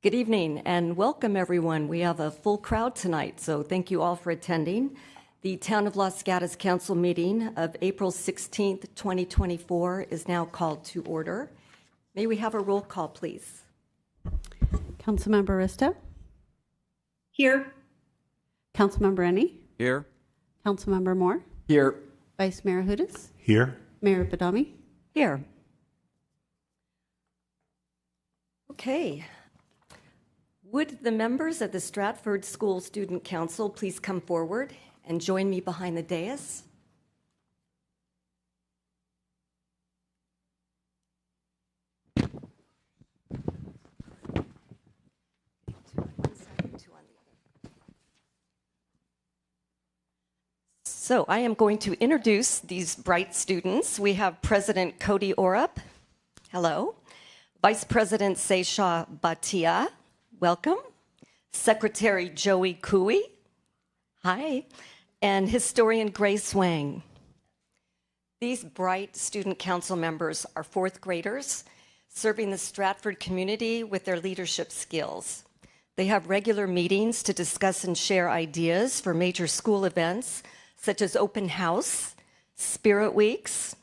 Good evening and welcome everyone. We have a full crowd tonight, so thank you all for attending. The Town of Los Gatos Council meeting of April 16th, 2024 is now called to order. May we have a roll call, please? Councilmember Aristo? Here. Councilmember Rennie? Here. Councilmember Moore? Here. Vice Mayor Hudas? Here. Mayor Badami? Here. Okay. Would the members of the Stratford School Student Council please come forward and join me behind the dais? So I am going to introduce these bright students. We have President Cody Orup. Hello. Vice President Seisha Bhatia. Welcome. Secretary Joey Cooey. Hi. And historian Grace Wang. These bright student council members are fourth graders serving the Stratford community with their leadership skills. They have regular meetings to discuss and share ideas for major school events such as open house, spirit weeks,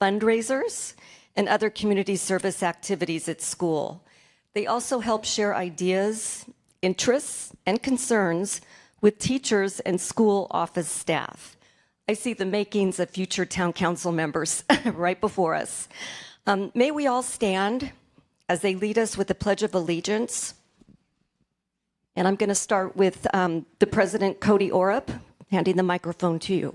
fundraisers, and other community service activities at school. They also help share ideas, interests, and concerns with teachers and school office staff. I see the makings of future town council members right before us. May we all stand as they lead us with the Pledge of Allegiance. And I'm going to start with the President, Cody Orup, handing the microphone to you.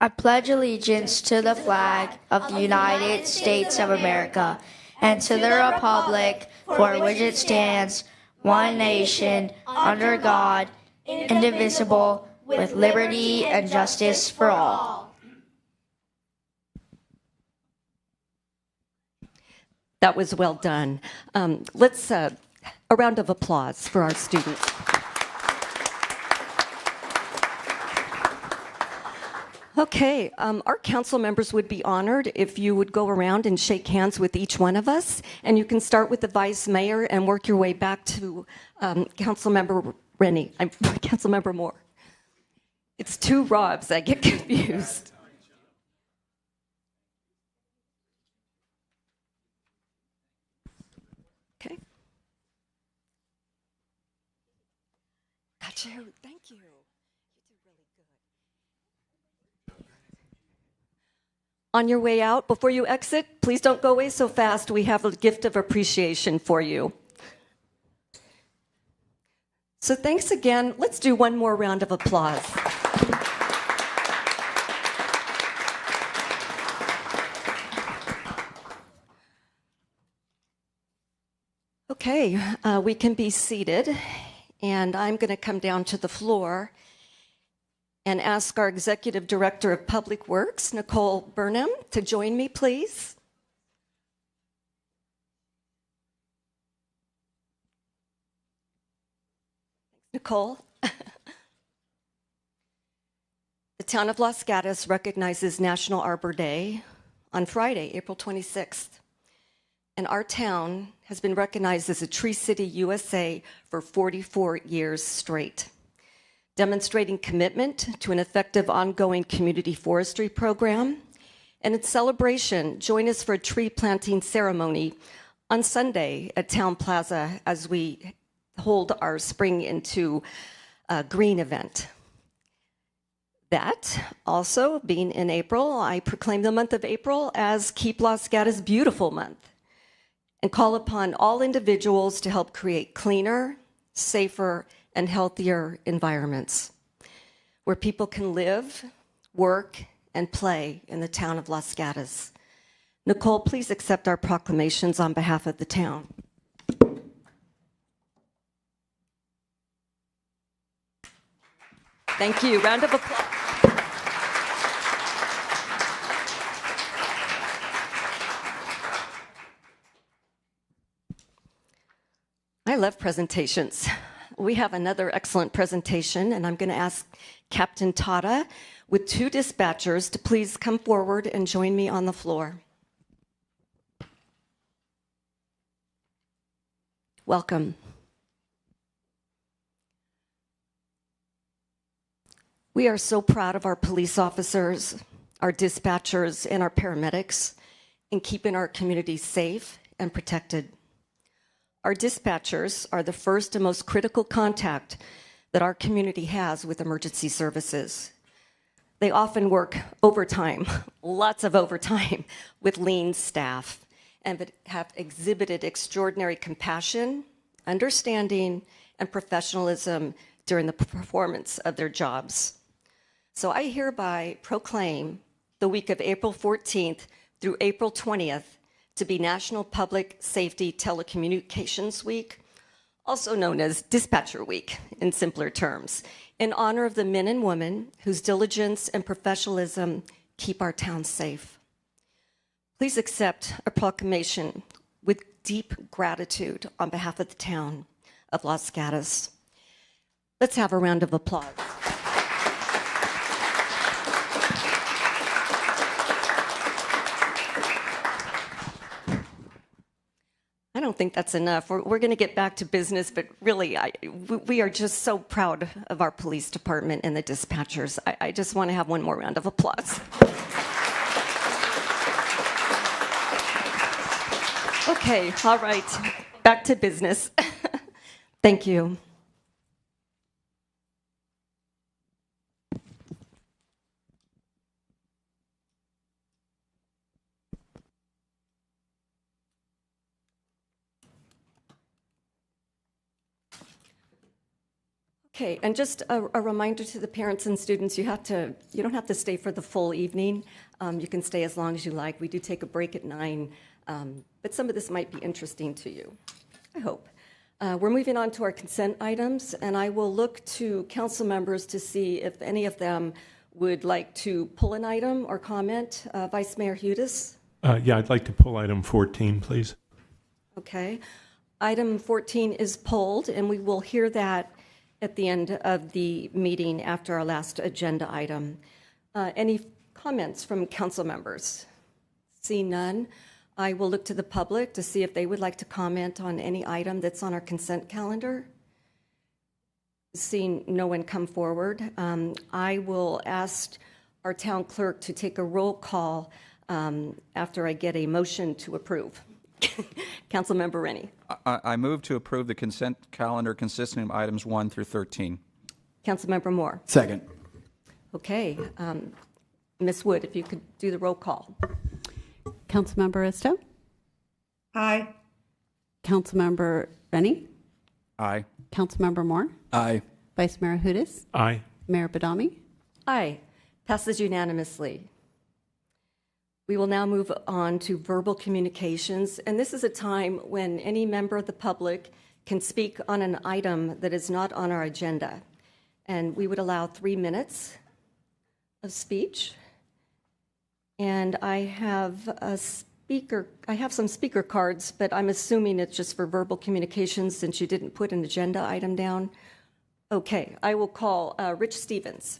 I pledge allegiance to the flag of the United States of America and to the republic for which it stands, one nation, under God, indivisible, with liberty and justice for all. That was well done. Let's a round of applause for our students. Okay, our council members would be honored if you would go around and shake hands with each one of us. And you can start with the vice mayor and work your way back to Councilmember Rennie. Councilmember Moore. It's two Robs, I get confused. Okay. Got you, thank you. On your way out, before you exit, please don't go away so fast. We have a gift of appreciation for you. So thanks again. Let's do one more round of applause. Okay, we can be seated, and I'm going to come down to the floor and ask our Executive Director of Public Works, Nicole Burnham, to join me, please. Thanks, Nicole. The Town of Los Gatos recognizes National Arbor Day on Friday, April 26th. And our town has been recognized as a Tree City USA for 44 years straight, demonstrating commitment to an effective ongoing community forestry program. And in celebration, join us for a tree planting ceremony on Sunday at Town Plaza as we hold our Spring into Green event. That also, being in April, I proclaim the month of April as Keep Los Gatos Beautiful Month and call upon all individuals to help create cleaner, safer, and healthier environments where people can live, work, and play in the town of Los Gatos. Nicole, please accept our proclamations on behalf of the town. Thank you. Round of applause. I love presentations. We have another excellent presentation, and I'm going to ask Captain Tata with 2 dispatchers to please come forward and join me on the floor. Welcome. We are so proud of our police officers, our dispatchers, and our paramedics in keeping our community safe and protected. Our dispatchers are the first and most critical contact that our community has with emergency services. They often work overtime, lots of overtime, with lean staff, and have exhibited extraordinary compassion, understanding, and professionalism during the performance of their jobs. So I hereby proclaim the week of April 14th through April 20th to be National Public Safety Telecommunications Week, also known as Dispatcher Week in simpler terms, in honor of the men and women whose diligence and professionalism keep our town safe. Please accept a proclamation with deep gratitude on behalf of the town of Los Gatos. Let's have a round of applause. I don't think that's enough. We're going to get back to business, but really, we are just so proud of our police department and the dispatchers. I just want to have one more round of applause. Okay, all right, back to business. Thank you. Okay, and just a reminder to the parents and students, you don't have to stay for the full evening. You can stay as long as you like. We do take a break at 9, but some of this might be interesting to you, I hope. We're moving on to our consent items, and I will look to council members to see if any of them would like to pull an item or comment. Vice Mayor Hudes? Yeah, I'd like to pull item 14, please. Okay. Item 14 is pulled, and we will hear that at the end of the meeting after our last agenda item. Any comments from council members? See none. I will look to the public to see if they would like to comment on any item that's on our consent calendar. Seeing no one come forward, I will ask our town clerk to take a roll call after I get a motion to approve. Councilmember Rennie. I move to approve the consent calendar consisting of items 1 through 13. Councilmember Moore. Second. Okay. Ms. Wood, if you could do the roll call. Councilmember Isto? Aye. Councilmember Rennie? Aye. Councilmember Moore? Aye. Vice Mayor Hudes? Aye. Mayor Badami? Aye. Passes unanimously. We will now move on to verbal communications, and this is a time when any member of the public can speak on an item that is not on our agenda. And we would allow 3 minutes of speech. And I have some speaker cards, but I'm assuming it's just for verbal communications since you didn't put an agenda item down. Okay, I will call Rich Stevens.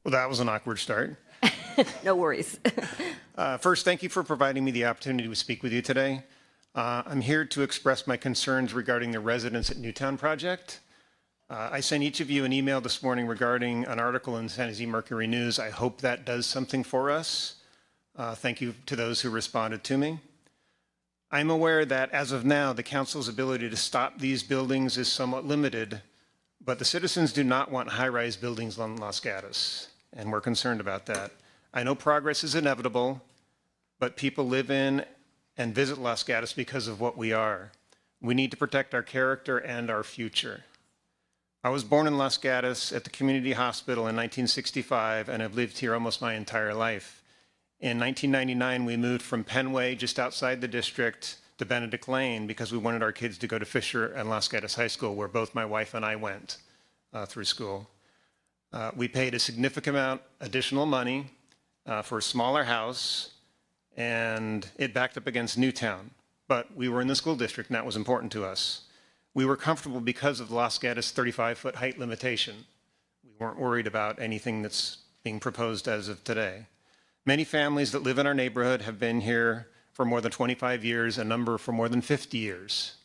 Well, that was an awkward start. No worries. First, thank you for providing me the opportunity to speak with you today. I'm here to express my concerns regarding the Residents at Newtown project. I sent each of you an email this morning regarding an article in San Jose Mercury News. I hope that does something for us. Thank you to those who responded to me. I'm aware that as of now, the council's ability to stop these buildings is somewhat limited, but the citizens do not want high-rise buildings on Los Gatos, and we're concerned about that. I know progress is inevitable, but people live in and visit Los Gatos because of what we are. We need to protect our character and our future. I was born in Los Gatos at the community hospital in 1965 and have lived here almost my entire life. In 1999, we moved from Penway, just outside the district, to Benedict Lane because we wanted our kids to go to Fisher and Los Gatos High School, where both my wife and I went through school. We paid a significant amount additional money for a smaller house, and it backed up against Newtown. But we were in the school district, and that was important to us. We were comfortable because of the Los Gatos 35-foot height limitation. We weren't worried about anything that's being proposed as of today. Many families that live in our neighborhood have been here for more than 25 years, a number for more than 50 years.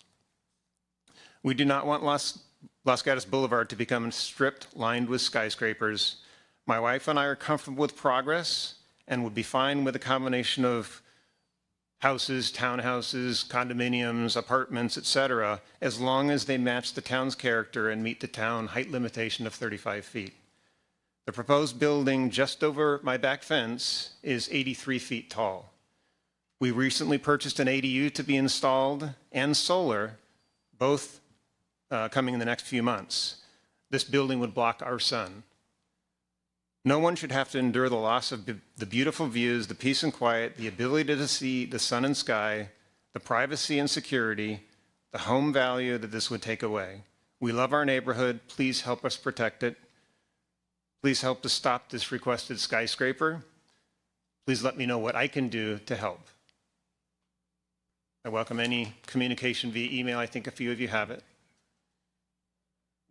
We do not want Los Gatos Boulevard to become stripped, lined with skyscrapers. My wife and I are comfortable with progress and would be fine with a combination of houses, townhouses, condominiums, apartments, etc., as long as they match the town's character and meet the town height limitation of 35 feet. The proposed building just over my back fence is 83 feet tall. We recently purchased an ADU to be installed and solar, both coming in the next few months. This building would block our sun. No one should have to endure the loss of the beautiful views, the peace and quiet, the ability to see the sun and sky, the privacy and security, the home value that this would take away. We love our neighborhood. Please help us protect it. Please help to stop this requested skyscraper. Please let me know what I can do to help. I welcome any communication via email. I think a few of you have it.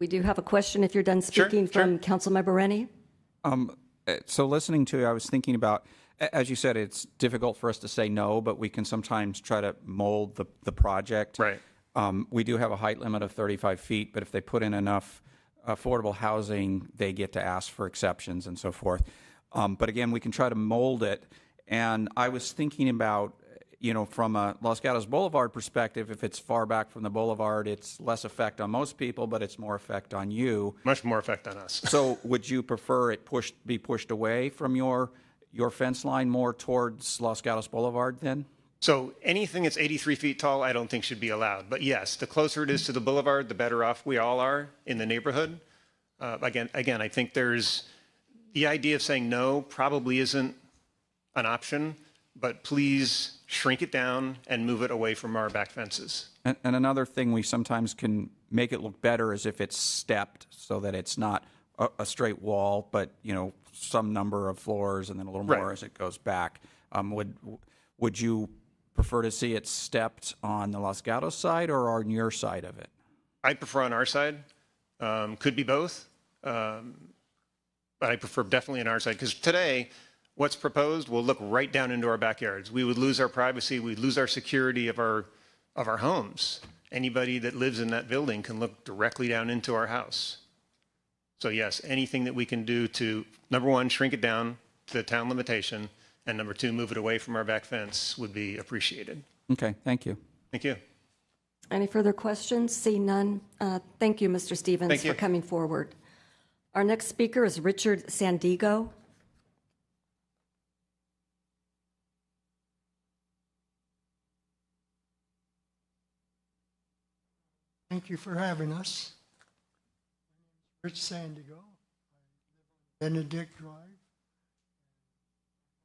We do have a question if you're done speaking from Councilmember Rennie. So listening to you, I was thinking about, as you said, it's difficult for us to say no, but we can sometimes try to mold the project. Right. We do have a height limit of 35 feet, but if they put in enough affordable housing, they get to ask for exceptions and so forth. But again, we can try to mold it. And I was thinking about, from a Los Gatos Boulevard perspective, if it's far back from the boulevard, it's less effect on most people, but it's more effect on you. Much more effect on us. So would you prefer it be pushed away from your fence line more towards Los Gatos Boulevard then? So anything that's 83 feet tall, I don't think should be allowed. But yes, the closer it is to the boulevard, the better off we all are in the neighborhood. Again, I think there's the idea of saying no probably isn't an option, but please shrink it down and move it away from our back fences. And another thing we sometimes can make it look better is if it's stepped so that it's not a straight wall, but, some number of floors and then a little more as it goes back. Would you prefer to see it stepped on the Los Gatos side or on your side of it? I prefer on our side. Could be both. But I prefer definitely on our side because today, what's proposed will look right down into our backyards. We would lose our privacy. We'd lose our security of our homes. Anybody that lives in that building can look directly down into our house. So yes, anything that we can do to, number one, shrink it down to the town limitation, and number two, move it away from our back fence would be appreciated. Okay, thank you. Thank you. Any further questions? See none. Thank you, Mr. Stevens, for coming forward. Our next speaker is Richard Sandigo. Thank you for having us. Rich Sandigo. I live on Benedict Drive.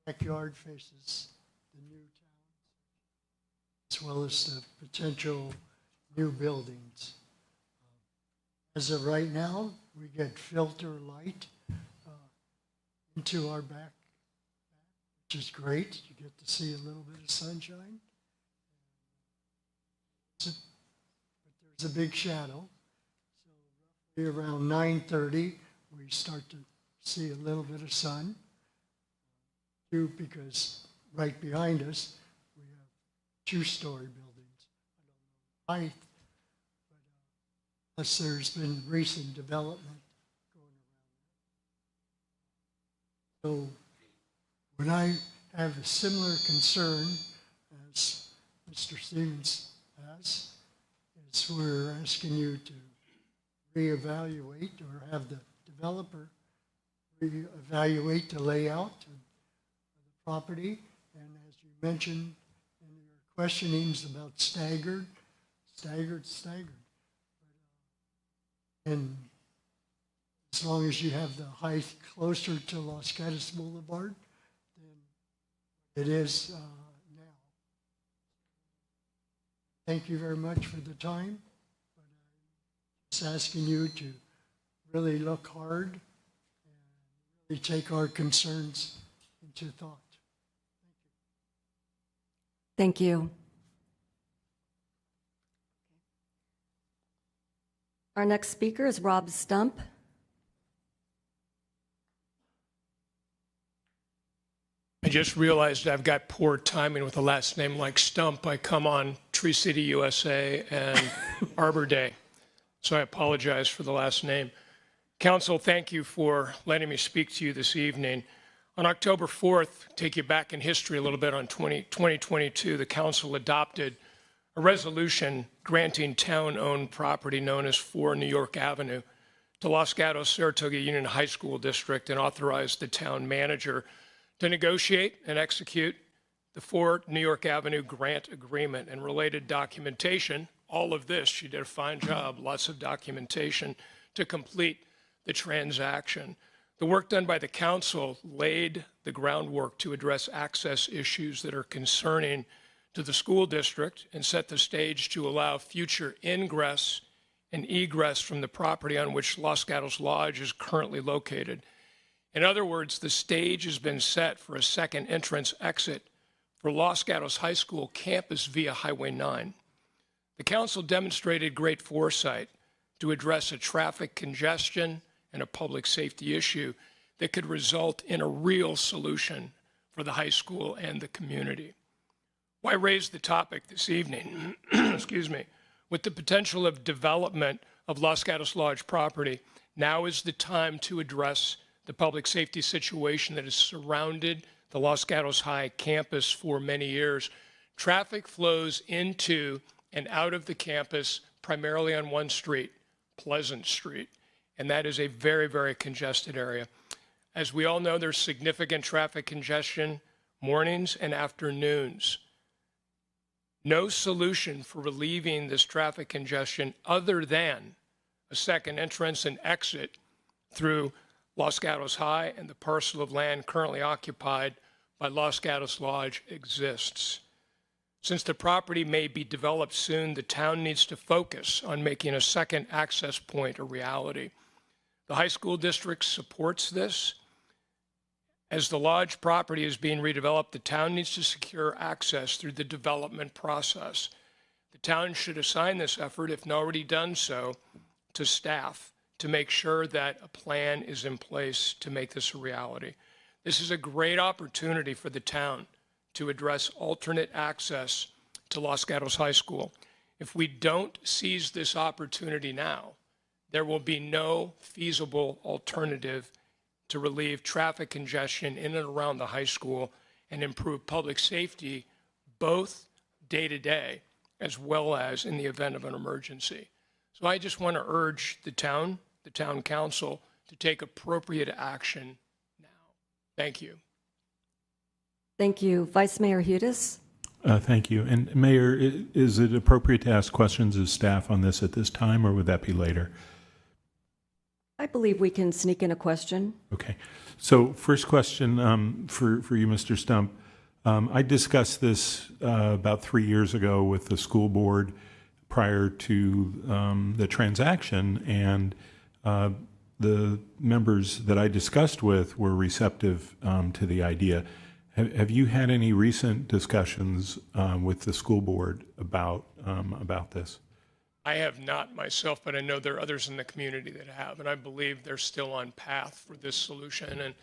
Backyard faces the new town, as well as the potential new buildings. As of right now, we get filter light into our back, which is great. You get to see a little bit of sunshine. But there's a big shadow. So roughly around 9:30, we start to see a little bit of sun. Because right behind us, we have two-story buildings. I don't know the height, but unless there's been recent development going around. So when I have a similar concern as Mr. Stevens has, is we're asking you to reevaluate or have the developer reevaluate the layout property, and as you mentioned in your questionings about staggered, staggered. And as long as you have the height closer to Los Gatos Boulevard than it is now. Thank you very much for the time. But I'm just asking you to really look hard and really take our concerns into thought. Thank you. Our next speaker is Rob Stump. I just realized I've got poor timing with a last name like Stump. I come on Tree City, USA and Arbor Day, so I apologize for the last name. Council, thank you for letting me speak to you this evening. On October 4th, take you back in history a little bit, on 2022, the council adopted a resolution granting town-owned property known as 4 New York Avenue to Los Gatos Saratoga Union High School District and authorized the town manager to negotiate and execute the 4 New York Avenue grant agreement and related documentation. All of this, she did a fine job, lots of documentation to complete the transaction. The work done by the council laid the groundwork to address access issues that are concerning to the school district and set the stage to allow future ingress and egress from the property on which Los Gatos Lodge is currently located. In other words, the stage has been set for a second entrance exit for Los Gatos High School campus via Highway 9. The council demonstrated great foresight to address a traffic congestion and a public safety issue that could result in a real solution for the high school and the community. Why raise the topic this evening? Excuse me. With the potential of development of Los Gatos Lodge property, now is the time to address the public safety situation that has surrounded the Los Gatos High campus for many years. Traffic flows into and out of the campus primarily on one street, Pleasant Street, and that is a very, very congested area. As we all know, there's significant traffic congestion mornings and afternoons. No solution for relieving this traffic congestion other than a second entrance and exit through Los Gatos High and the parcel of land currently occupied by Los Gatos Lodge exists. Since the property may be developed soon, the town needs to focus on making a second access point a reality. The high school district supports this. As the Lodge property is being redeveloped, the town needs to secure access through the development process. The town should assign this effort, if not already done so, to staff to make sure that a plan is in place to make this a reality. This is a great opportunity for the town to address alternate access to Los Gatos High School. If we don't seize this opportunity now, there will be no feasible alternative to relieve traffic congestion in and around the high school and improve public safety, both day to day as well as in the event of an emergency. So I just want to urge the town council to take appropriate action now. Thank you. Thank you. Vice Mayor Hudes. Thank you. And Mayor, is it appropriate to ask questions of staff on this at this time, or would that be later? I believe we can sneak in a question. Okay. So first question for you, Mr. Stump. I discussed this about 3 years ago with the school board prior to the transaction, and the members that I discussed with were receptive to the idea. Have you had any recent discussions with the school board about this? I have not myself, but I know there are others in the community that have, and I believe they're still on path for this solution. And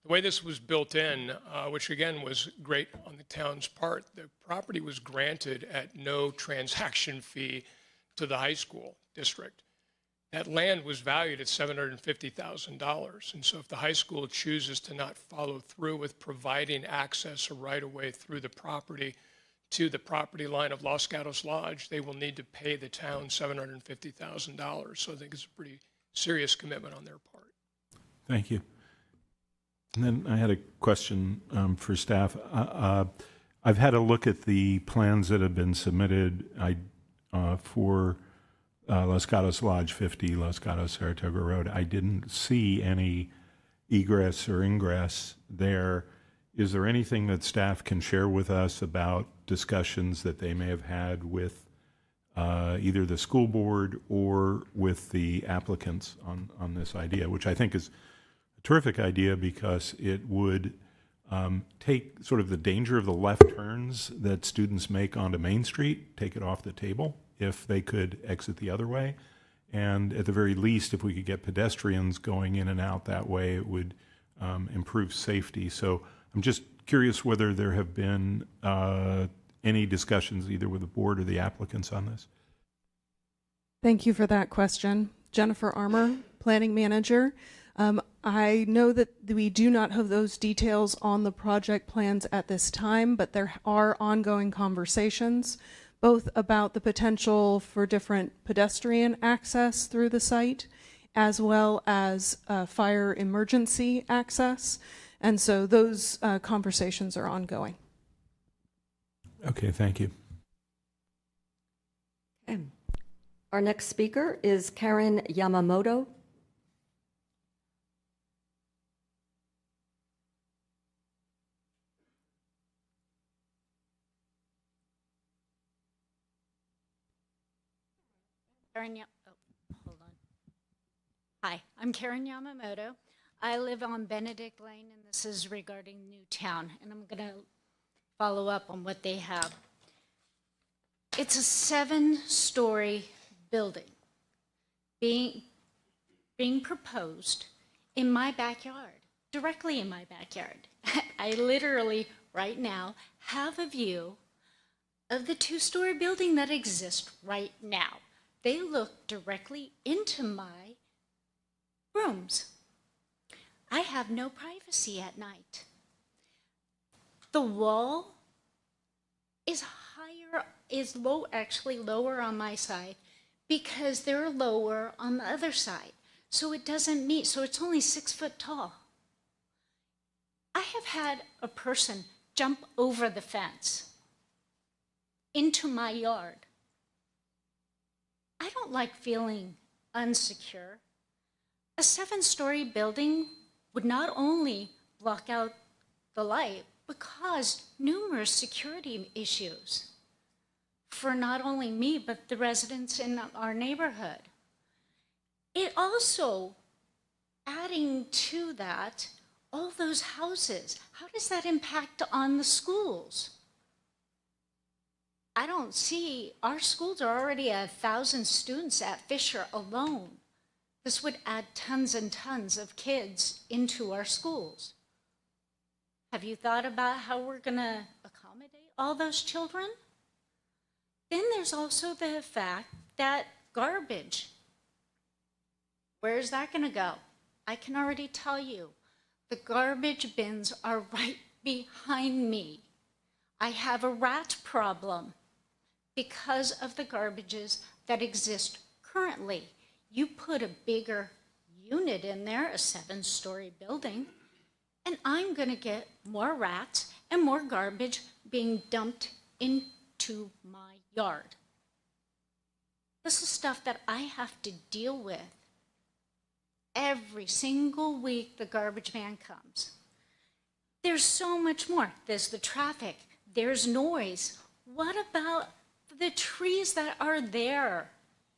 the way this was built in, which again was great on the town's part, the property was granted at no transaction fee to the high school district. That land was valued at $750,000. And so if the high school chooses to not follow through with providing access or right-of-way through the property to the property line of Los Gatos Lodge, they will need to pay the town $750,000. So I think it's a pretty serious commitment on their part. Thank you. And then I had a question for staff. I've had a look at the plans that have been submitted. for Los Gatos Lodge 50, Los Gatos Saratoga Road. I didn't see any egress or ingress there. Is there anything that staff can share with us about discussions that they may have had with either the school board or with the applicants on this idea, which I think is a terrific idea because it would take sort of the danger of the left turns that students make onto Main Street, take it off the table if they could exit the other way. And at the very least, if we could get pedestrians going in and out that way, it would improve safety. So I'm just curious whether there have been any discussions either with the board or the applicants on this. Thank you for that question. Jennifer Armour, Planning Manager. I know that we do not have those details on the project plans at this time, but there are ongoing conversations, both about the potential for different pedestrian access through the site, as well as fire emergency access. And so those conversations are ongoing. Okay, thank you. Okay. Our next speaker is Karen Yamamoto. Hold on. Hi, I'm Karen Yamamoto. I live on Benedict Lane, and this is regarding Newtown, and I'm going to follow up on what they have. It's a 7-story building being proposed in my backyard, directly in my backyard. I literally, right now, have a view of the 2-story building that exists right now. They look directly into my rooms. I have no privacy at night. The wall is actually lower on my side because they're lower on the other side. So it doesn't meet, so it's only 6 foot tall. I have had a person jump over the fence into my yard. I don't like feeling unsecure. A 7-story building would not only block out the light, but cause numerous security issues for not only me, but the residents in our neighborhood. It also, adding to that, all those houses, how does that impact on the schools? I don't see, our schools are already 1,000 students at Fisher alone. This would add tons and tons of kids into our schools. Have you thought about how we're going to accommodate all those children? Then there's also the fact that garbage. Where's that going to go? I can already tell you, the garbage bins are right behind me. I have a rat problem because of the garbages that exist currently. You put a bigger unit in there, a 7-story building, and I'm going to get more rats and more garbage being dumped into my yard. This is stuff that I have to deal with. Every single week the garbage man comes. There's so much more. There's the traffic. There's noise. What about the trees that are there?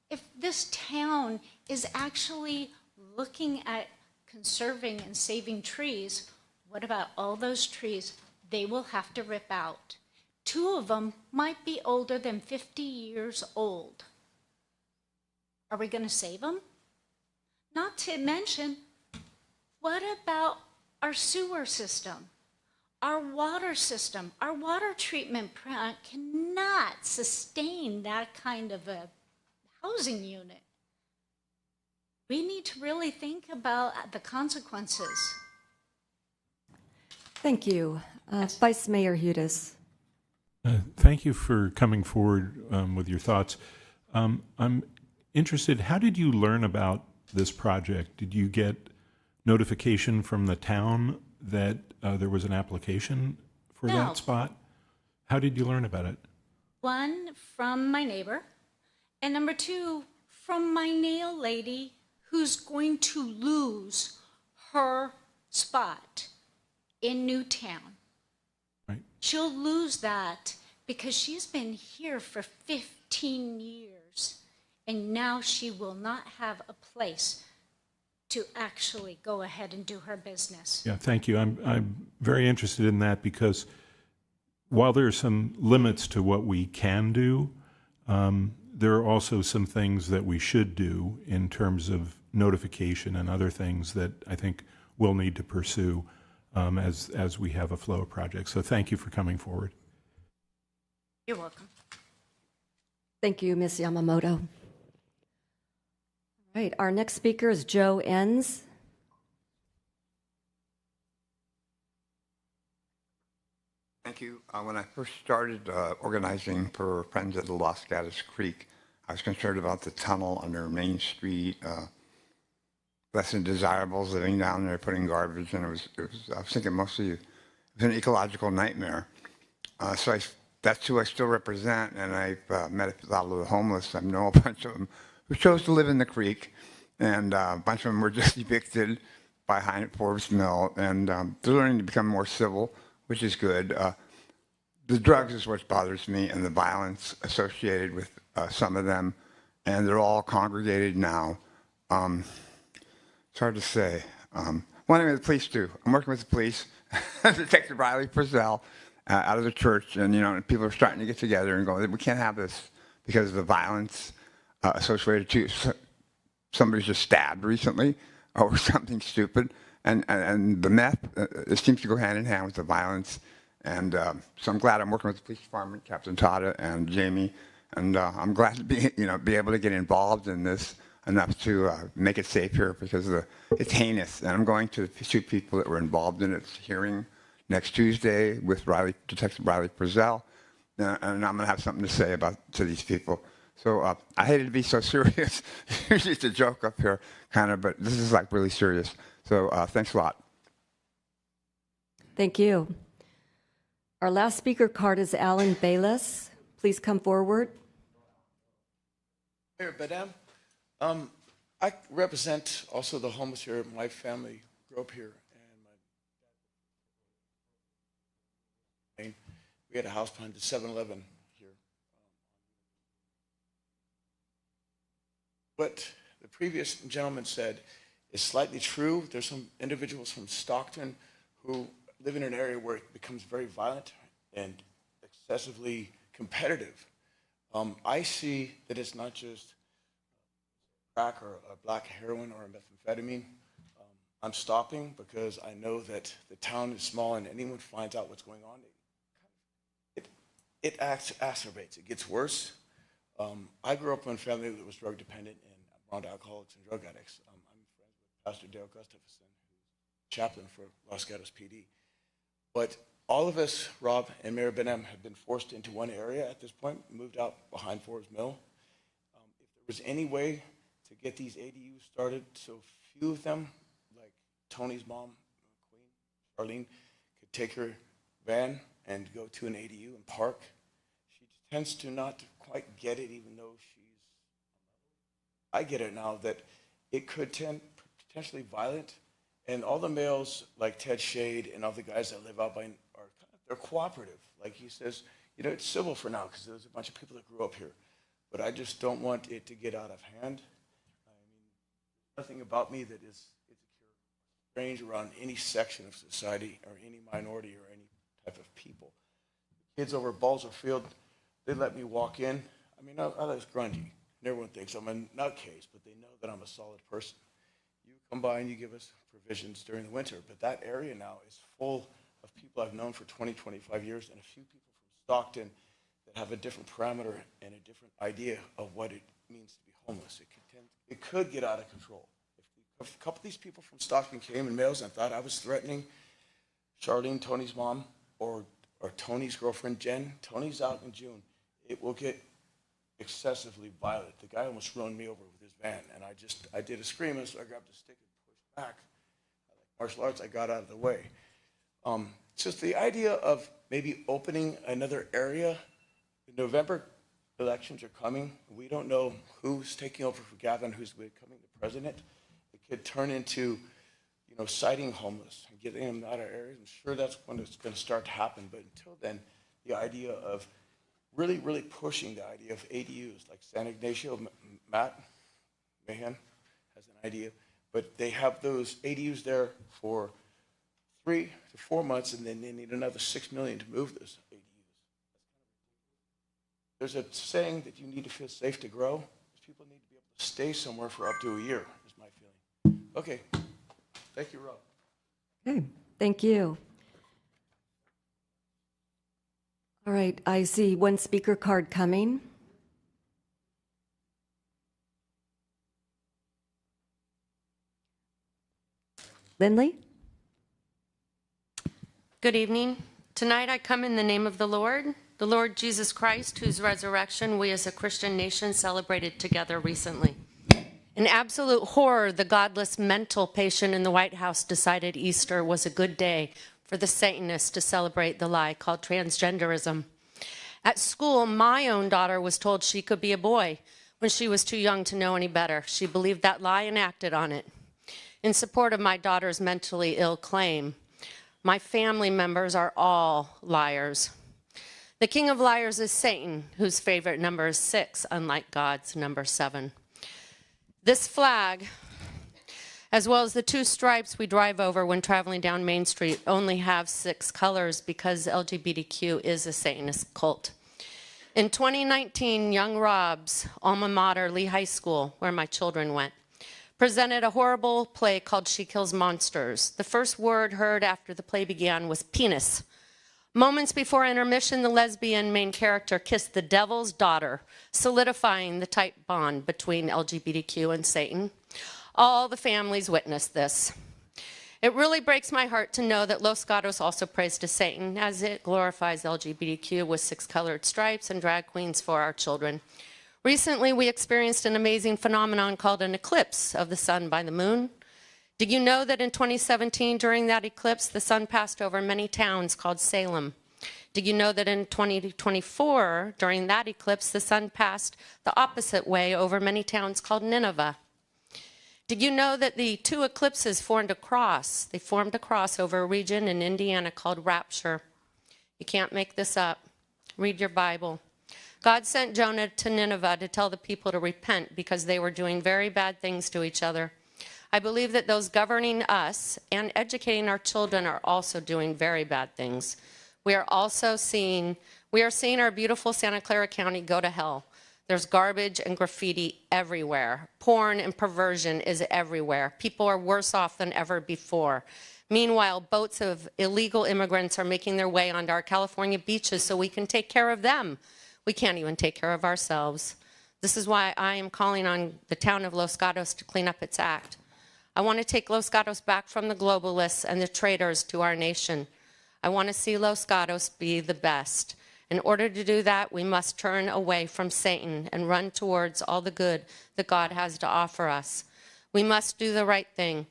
If this town is actually looking at conserving and saving trees, what about all those trees they will have to rip out? 2 of them might be older than 50 years old. Are we going to save them? Not to mention, what about our sewer system? Our water system, our water treatment plant cannot sustain that kind of a housing unit. We need to really think about the consequences. Thank you. Vice Mayor Hudes. Thank you for coming forward with your thoughts. I'm interested, how did you learn about this project? Did you get notification from the town that there was an application for No. that spot? How did you learn about it? One, from my neighbor. And number two, from my nail lady who's going to lose her spot in Newtown. Right. She'll lose that because she's been here for 15 years, and now she will not have a place to actually go ahead and do her business. Yeah, thank you. I'm very interested in that because while there are some limits to what we can do, there are also some things that we should do in terms of notification and other things that I think we'll need to pursue as we have a flow of projects. So thank you for coming forward. You're welcome. Thank you, Ms. Yamamoto. All right, our next speaker is Joe Enns. Thank you. When I first started organizing for Friends of the Lost Gatos Creek, I was concerned about the tunnel under Main Street, less than desirables living down there, putting garbage, and I was thinking mostly it was an ecological nightmare. So that's who I still represent, and I've met a lot of the homeless. I know a bunch of them who chose to live in the creek, and a bunch of them were just evicted by Forbes Mill, and they're learning to become more civil, which is good. The drugs is what bothers me, and the violence associated with some of them, and they're all congregated now. It's hard to say. Well, anyway, the police do. I'm working with the police, Detective Riley Frizzell, out of the church, and people are starting to get together and go, we can't have this because of the violence associated to somebody's just stabbed recently or something stupid, and the meth it seems to go hand in hand with the violence, and so I'm glad I'm working with the police department, Captain Tada and Jamie, and I'm glad to be able to get involved in this enough to make it safe here because it's heinous, and I'm going to the two people that were involved in its hearing next Tuesday with Detective Riley Frizzell, and I'm going to have something to say to these people. So I hated to be so serious. Usually it's a joke up here, kind of, but this is like really serious. So thanks a lot. Thank you. Our last speaker card is Alan Bayless. Please come forward. Mayor Badam, I represent also the homeless here. My family grew up here, and we had a house behind the 7-Eleven here. What the previous gentleman said is slightly true. There's some individuals from Stockton who live in an area where it becomes very violent and excessively competitive. I see that it's not just crack or a black heroin or a methamphetamine. I'm stopping because I know that the town is small, and anyone finds out what's going on, it exacerbates. It gets worse. I grew up in a family that was drug dependent and around alcoholics and drug addicts. I'm friends with Pastor Dale Gustafson, who's chaplain for Los Gatos PD. But all of us, Rob and Mayor Benem, have been forced into one area at this point, moved out behind Forbes Mill. If there was any way to get these ADUs started so few of them, like Tony's mom, Queen, Charlene, could take her van and go to an ADU and park. She tends to not quite get it, even though I get it now, that it could tend potentially violent. And all the males, like Ted Shade and all the guys that live out by, they're cooperative. Like he says, it's civil for now because there's a bunch of people that grew up here. But I just don't want it to get out of hand. I mean, nothing about me that is strange around any section of society or any minority or any type of people. Kids over at Balzer Field, they let me walk in. I mean, I look grungy, and everyone thinks I'm a nutcase, but they know that I'm a solid person. You come by and you give us provisions during the winter, but that area now is full of people I've known for 20, 25 years, and a few people from Stockton that have a different parameter and a different idea of what it means to be homeless. It could get out of control. If a couple of these people from Stockton came in males and thought I was threatening Charlene, Tony's mom, or Tony's girlfriend, Jen, Tony's out in June, it will get excessively violent. The guy almost run me over with his van, and I did a scream, so I grabbed a stick and pushed back. Like martial arts, I got out of the way. Just the idea of maybe opening another area in November, elections are coming. We don't know who's taking over for Gavin, who's becoming the president. It could turn into, citing homeless and getting them out of areas. I'm sure that's when it's going to start to happen. But until then, the idea of really, really pushing the idea of ADUs, like San Ignacio, Matt Mahan has an idea, but they have those ADUs there for 3 to 4 months, and then they need another $6 million to move those ADUs. There's a saying that you need to feel safe to grow. People need to be able to stay somewhere for up to a year, is my feeling. Okay. Thank you, Rob. Okay, thank you. All right, I see one speaker card coming. Lindley? Good evening. Tonight I come in the name of the Lord Jesus Christ, whose resurrection we as a Christian nation celebrated together recently. In absolute horror, the godless mental patient in the White House decided Easter was a good day for the Satanists to celebrate the lie called transgenderism. At school, my own daughter was told she could be a boy when she was too young to know any better. She believed that lie and acted on it. In support of my daughter's mentally ill claim, my family members are all liars. The king of liars is Satan, whose favorite number is 6, unlike God's number 7. This flag, as well as the 2 stripes we drive over when traveling down Main Street, only have 6 colors because LGBTQ is a Satanist cult. In 2019, young Rob's alma mater, Lee High School, where my children went, presented a horrible play called She Kills Monsters. The first word heard after the play began was penis. Moments before intermission, the lesbian main character kissed the devil's daughter, solidifying the tight bond between LGBTQ and Satan. All the families witnessed this. It really breaks my heart to know that Los Gatos also prays to Satan, as it glorifies LGBTQ with 6 colored stripes and drag queens for our children. Recently, we experienced an amazing phenomenon called an eclipse of the sun by the moon. Did you know that in 2017, during that eclipse, the sun passed over many towns called Salem? Did you know that in 2024, during that eclipse, the sun passed the opposite way over many towns called Nineveh? Did you know that the 2 eclipses formed a cross? They formed a cross over a region in Indiana called Rapture. You can't make this up. Read your Bible. God sent Jonah to Nineveh to tell the people to repent because they were doing very bad things to each other. I believe that those governing us and educating our children are also doing very bad things. We are seeing our beautiful Santa Clara County go to hell. There's garbage and graffiti everywhere. Porn and perversion is everywhere. People are worse off than ever before. Meanwhile, boats of illegal immigrants are making their way onto our California beaches so we can take care of them. We can't even take care of ourselves. This is why I am calling on the town of Los Gatos to clean up its act. I want to take Los Gatos back from the globalists and the traitors to our nation. I want to see Los Gatos be the best. In order to do that, we must turn away from Satan and run towards all the good that God has to offer us. We must do the right thing.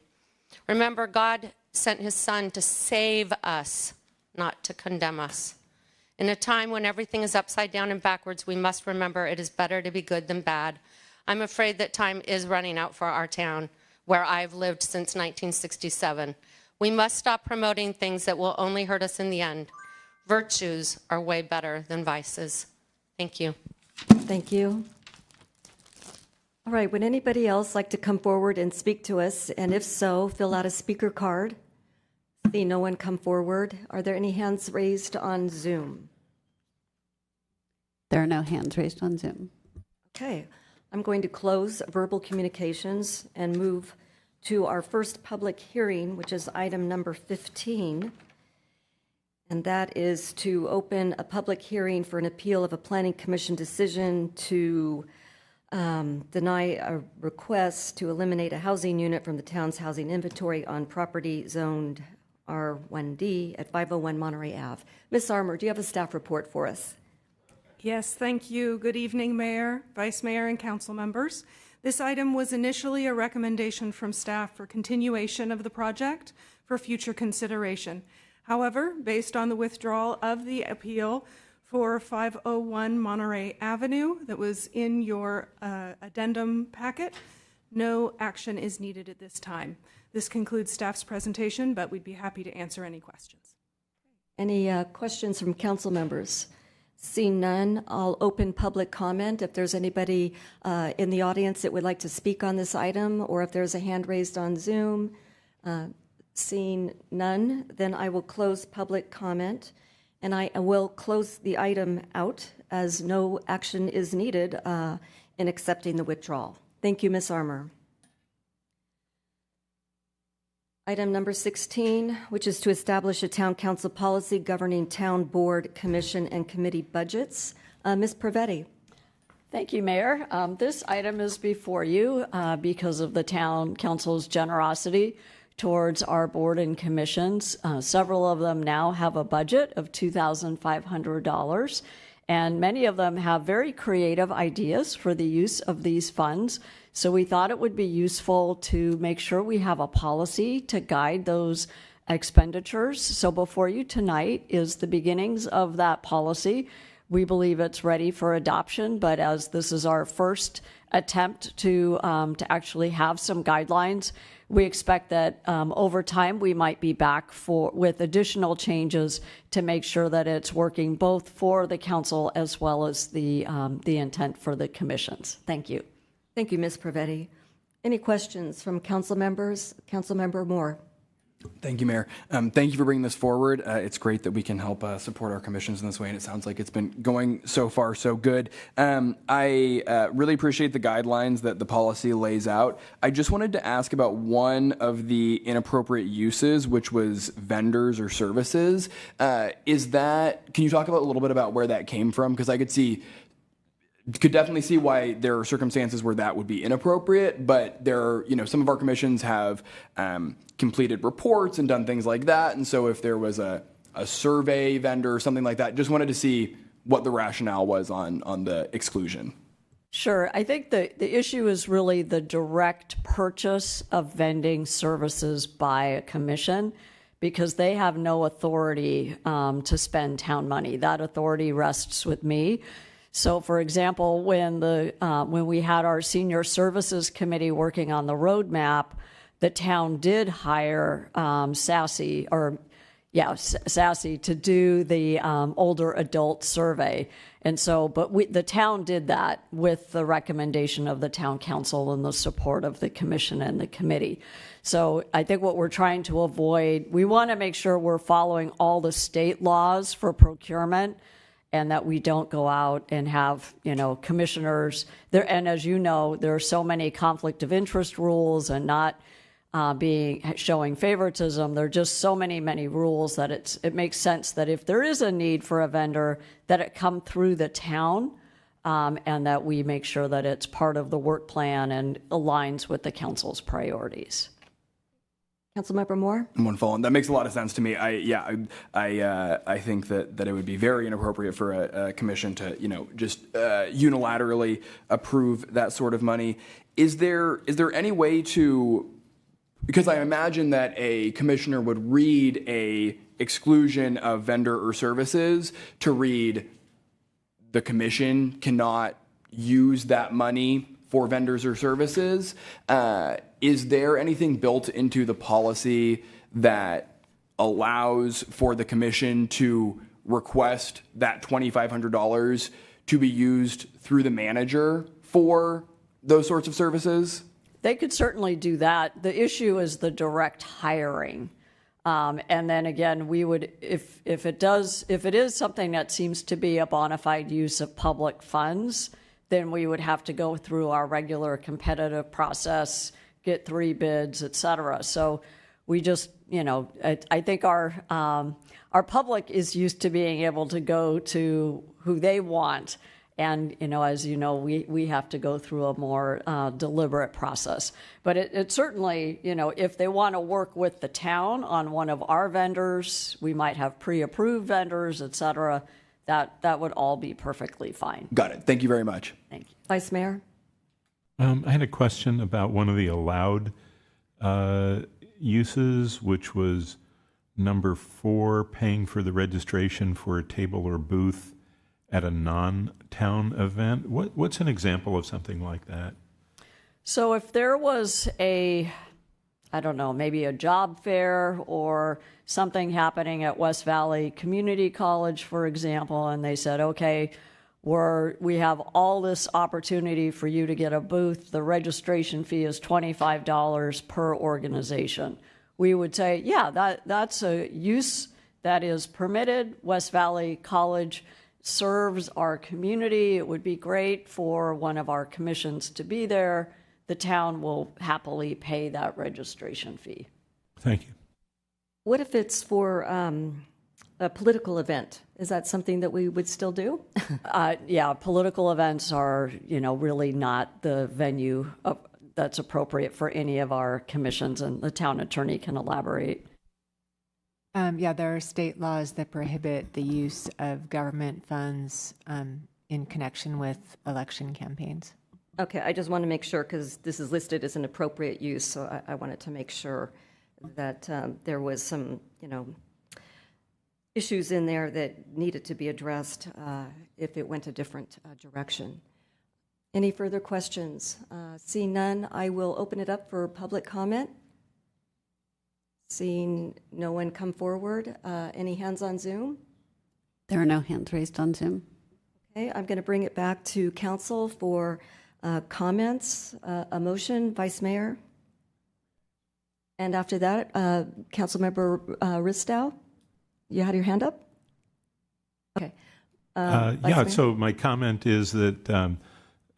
Remember, God sent his son to save us, not to condemn us. In a time when everything is upside down and backwards, we must remember it is better to be good than bad. I'm afraid that time is running out for our town, where I've lived since 1967. We must stop promoting things that will only hurt us in the end. Virtues are way better than vices. Thank you. Thank you. All right, would anybody else like to come forward and speak to us? And if so, fill out a speaker card. See no one come forward. Are there any hands raised on Zoom? There are no hands raised on Zoom. Okay, I'm going to close verbal communications and move to our first public hearing, which is item number 15. And that is to open a public hearing for an appeal of a planning commission decision to deny a request to eliminate a housing unit from the town's housing inventory on property zoned R1D at 501 Monterey Ave. Ms. Armour, do you have a staff report for us? Yes, thank you. Good evening, Mayor, Vice Mayor, and council members. This item was initially a recommendation from staff for continuation of the project for future consideration. However, based on the withdrawal of the appeal for 501 Monterey Avenue that was in your addendum packet. No action is needed at this time. This concludes staff's presentation, but we'd be happy to answer any questions. Any questions from council members? Seeing none, I'll open public comment. If there's anybody in the audience that would like to speak on this item, or if there's a hand raised on Zoom, seeing none, then I will close public comment, and I will close the item out as no action is needed in accepting the withdrawal. Thank you, Ms. Armour. Item number 16, which is to establish a town council policy governing town board, commission, and committee budgets. Ms. Pravetti. Thank you, Mayor. This item is before you because of the town council's generosity towards our board and commissions. Several of them now have a budget of $2,500, and many of them have very creative ideas for the use of these funds. So we thought it would be useful to make sure we have a policy to guide those expenditures. So before you tonight is the beginnings of that policy. We believe it's ready for adoption, but as this is our first attempt to actually have some guidelines, we expect that over time we might be back with additional changes to make sure that it's working both for the council as well as the intent for the commissions. Thank you. Thank you, Ms. Pravetti. Any questions from council members? Councilmember Moore. Thank you, Mayor. Thank you for bringing this forward. It's great that we can help support our commissions in this way, and it sounds like it's been going so far so good. I really appreciate the guidelines that the policy lays out. I just wanted to ask about one of the inappropriate uses, which was vendors or services. Can you talk about a little bit about where that came from? Because I could definitely see why there are circumstances where that would be inappropriate, but some of our commissions have completed reports and done things like that. And so if there was a survey vendor or something like that, just wanted to see what the rationale was on the exclusion. Sure. I think the issue is really the direct purchase of vending services by a commission, because they have no authority to spend town money. That authority rests with me. So, for example, when we had our senior services committee working on the roadmap, the town did hire Sassy to do the older adult survey. And so, the town did that with the recommendation of the town council and the support of the commission and the committee. So I think what we're trying to avoid, we want to make sure we're following all the state laws for procurement, and that we don't go out and have, commissioners there. And as you know, there are so many conflict of interest rules and not showing favoritism. There are just so many rules that it makes sense that if there is a need for a vendor, that it come through the town, and that we make sure that it's part of the work plan and aligns with the council's priorities. Councilmember Moore? One follow-on. That makes a lot of sense to me. I think that it would be very inappropriate for a commission to, just unilaterally approve that sort of money. Is there any way to, because I imagine that a commissioner would read a exclusion of vendor or services to read the commission cannot use that money for vendors or services. Is there anything built into the policy that allows for the commission to request that $2,500 to be used through the manager for those sorts of services? They could certainly do that. The issue is the direct hiring. And then again, we would, if it is something that seems to be a bona fide use of public funds, then we would have to go through our regular competitive process, get 3 bids, et cetera. So we just, I think our public is used to being able to go to who they want. And, as you know, we have to go through a more deliberate process. But it certainly, if they want to work with the town on one of our vendors, we might have pre-approved vendors, et cetera. That would all be perfectly fine. Got it. Thank you very much. Thank you. Vice Mayor? I had a question about one of the allowed uses, which was number 4, paying for the registration for a table or booth at a non-town event? What's an example of something like that? So if there was I don't know, maybe a job fair or something happening at West Valley Community College, for example, and they said, okay, we have all this opportunity for you to get a booth. The registration fee is $25 per organization. We would say, yeah, that's a use that is permitted. West Valley College serves our community. It would be great for one of our commissions to be there. The town will happily pay that registration fee. Thank you. What if it's for a political event? Is that something that we would still do? Yeah, political events are, really not the venue that's appropriate for any of our commissions, and the town attorney can elaborate. Yeah, there are state laws that prohibit the use of government funds in connection with election campaigns. Okay, I just want to make sure, because this is listed as an appropriate use, so I wanted to make sure that there was some, issues in there that needed to be addressed if it went a different direction. Any further questions? Seeing none, I will open it up for public comment. Seeing no one come forward, any hands on Zoom? There are no hands raised on Zoom. Okay, I'm going to bring it back to council for comments, a motion, Vice Mayor. And after that, Councilmember Ristow, you had your hand up? Okay. So my comment is that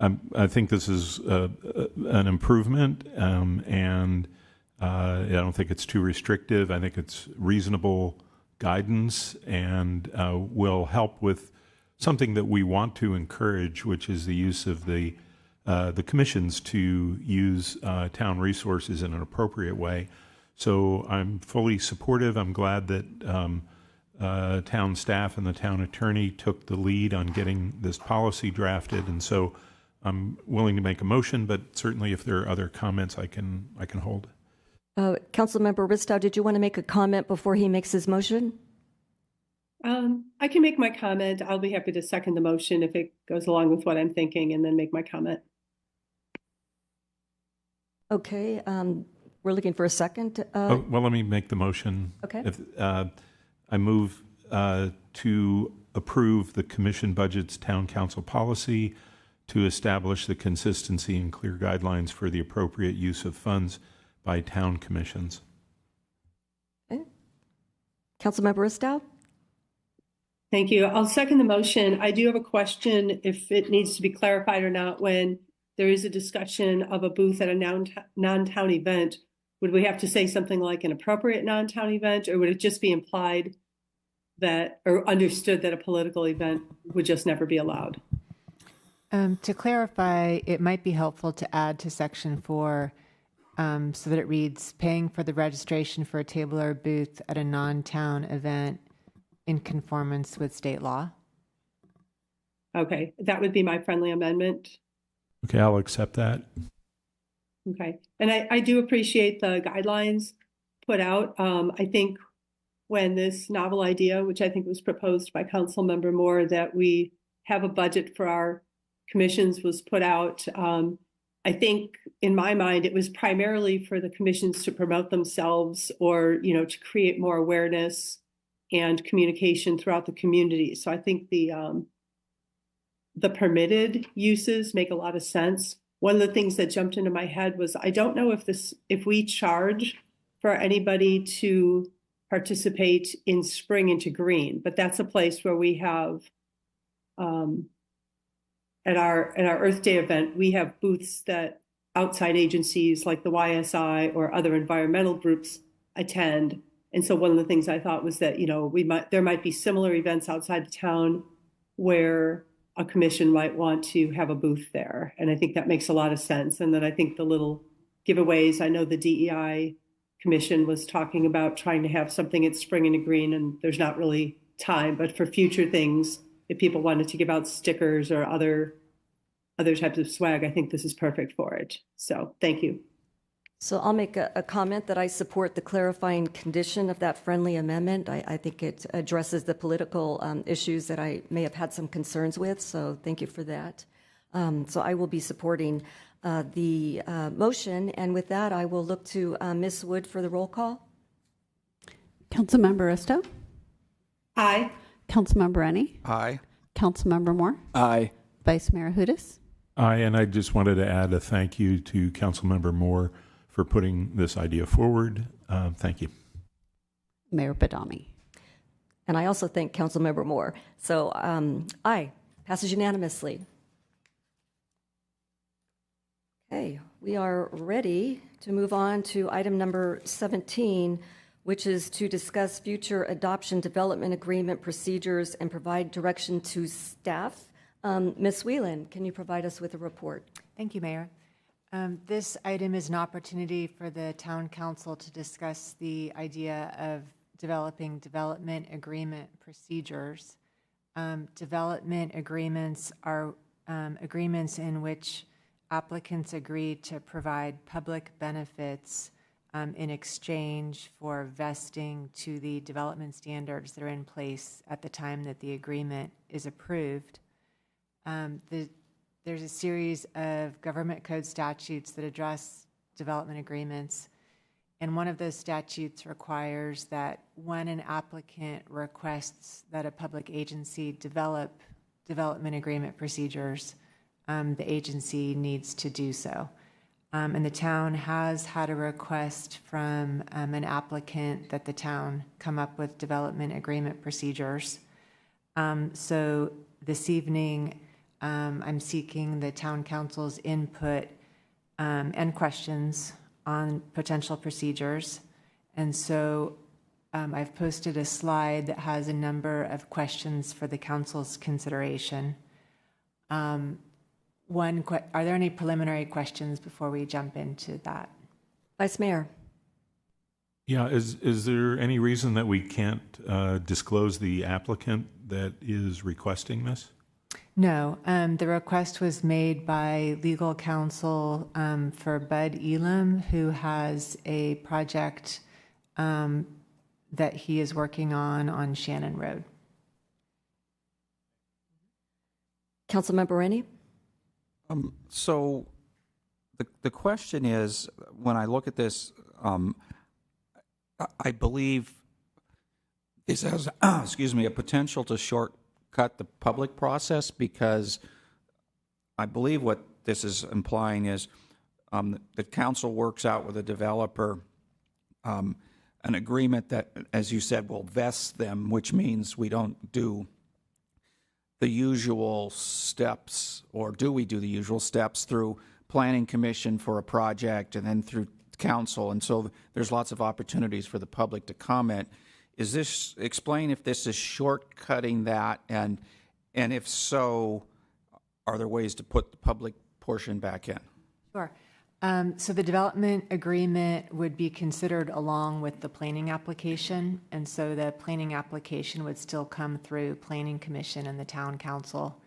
I think this is an improvement, and I don't think it's too restrictive. I think it's reasonable guidance and will help with something that we want to encourage, which is the use of the commissions to use town resources in an appropriate way. So I'm fully supportive. I'm glad that town staff and the town attorney took the lead on getting this policy drafted, and so I'm willing to make a motion, but certainly if there are other comments, I can hold. Councilmember Ristow, did you want to make a comment before he makes his motion? I can make my comment. I'll be happy to second the motion if it goes along with what I'm thinking, and then make my comment. Okay, we're looking for a second. Well, let me make the motion. Okay. I move to approve the commission budget's town council policy to establish the consistency and clear guidelines for the appropriate use of funds by town commissions. Okay. Councilmember Ristow? Thank you. I'll second the motion. I do have a question if it needs to be clarified or not. When there is a discussion of a booth at a non-town event, would we have to say something like an appropriate non-town event, or would it just be implied that, or understood that a political event would just never be allowed? To clarify, it might be helpful to add to section 4 so that it reads, paying for the registration for a table or booth at a non-town event in conformance with state law. Okay, that would be my friendly amendment. Okay, I'll accept that. Okay, and I do appreciate the guidelines put out. I think when this novel idea, which I think was proposed by Councilmember Moore, that we have a budget for our commissions was put out, I think in my mind, it was primarily for the commissions to promote themselves or, to create more awareness and communication throughout the community. So I think the permitted uses make a lot of sense. One of the things that jumped into my head was, I don't know if we charge for anybody to participate in Spring into Green, but that's a place where we have, at our Earth Day event, we have booths that outside agencies like the YSI or other environmental groups attend. And so one of the things I thought was that, there might be similar events outside the town where a commission might want to have a booth there. And I think that makes a lot of sense. And then I think the little giveaways, I know the DEI commission was talking about trying to have something at Spring into Green, and there's not really time, but for future things, if people wanted to give out stickers or other types of swag, I think this is perfect for it. So thank you. So I'll make a comment that I support the clarifying condition of that friendly amendment. I think it addresses the political issues that I may have had some concerns with, so thank you for that. So I will be supporting the motion, and with that, I will look to Ms. Wood for the roll call. Councilmember Isto? Aye. Councilmember Rennie? Aye. Councilmember Moore? Aye. Vice Mayor Hudas? Aye, and I just wanted to add a thank you to Councilmember Moore for putting this idea forward. Thank you. Mayor Badami? And I also thank Councilmember Moore. So aye, passes unanimously. Okay, we are ready to move on to item number 17, which is to discuss future adoption development agreement procedures and provide direction to staff. Ms. Whelan, can you provide us with a report? Thank you, Mayor. This item is an opportunity for the Town Council to discuss the idea of developing development agreement procedures. Development agreements are agreements in which applicants agree to provide public benefits in exchange for vesting to the development standards that are in place at the time that the agreement is approved. There's a series of government code statutes that address development agreements, and one of those statutes requires that when an applicant requests that a public agency develop development agreement procedures, the agency needs to do so. And the town has had a request from an applicant that the town come up with development agreement procedures. So this evening, I'm seeking the town council's input and questions on potential procedures. And so I've posted a slide that has a number of questions for the council's consideration. Are there any preliminary questions before we jump into that? Vice Mayor. Yeah, is there any reason that we can't disclose the applicant that is requesting this? No, the request was made by legal counsel for Bud Elam, who has a project that he is working on Shannon Road. Councilmember Rennie? So the question is, when I look at this, I believe this has, excuse me, a potential to shortcut the public process, because I believe what this is implying is the council works out with a developer an agreement that, as you said, will vest them, which means we don't do the usual steps, or do we do the usual steps through planning commission for a project and then through council, and so there's lots of opportunities for the public to comment. Is this, explain if this is shortcutting that, and if so, are there ways to put the public portion back in? Sure. So the development agreement would be considered along with the planning application, and so the planning application would still come through planning commission and the town council.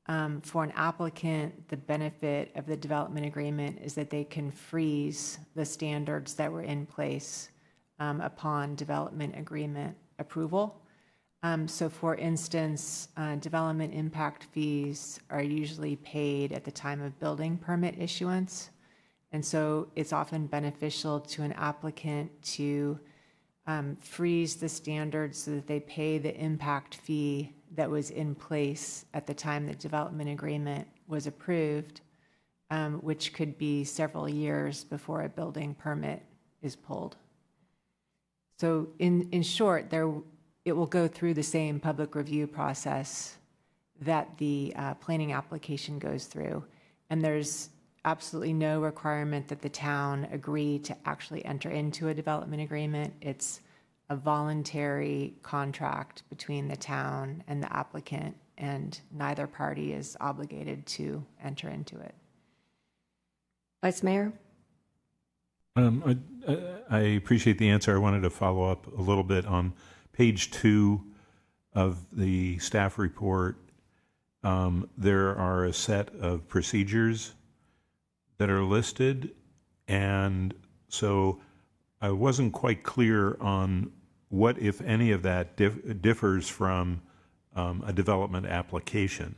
For an applicant, the benefit of the development agreement is that they can freeze the standards that were in place upon development agreement approval. So for instance, development impact fees are usually paid at the time of building permit issuance. And so it's often beneficial to an applicant to freeze the standards so that they pay the impact fee that was in place at the time the development agreement was approved, which could be several years before a building permit is pulled. So in short, it will go through the same public review process that the planning application goes through. And there's absolutely no requirement that the town agree to actually enter into a development agreement. It's a voluntary contract between the town and the applicant, and neither party is obligated to enter into it. Vice Mayor? I appreciate the answer. I wanted to follow up a little bit on page 2 of the staff report. There are a set of procedures that are listed, and So I wasn't quite clear on what, if any, of that differs from a development application.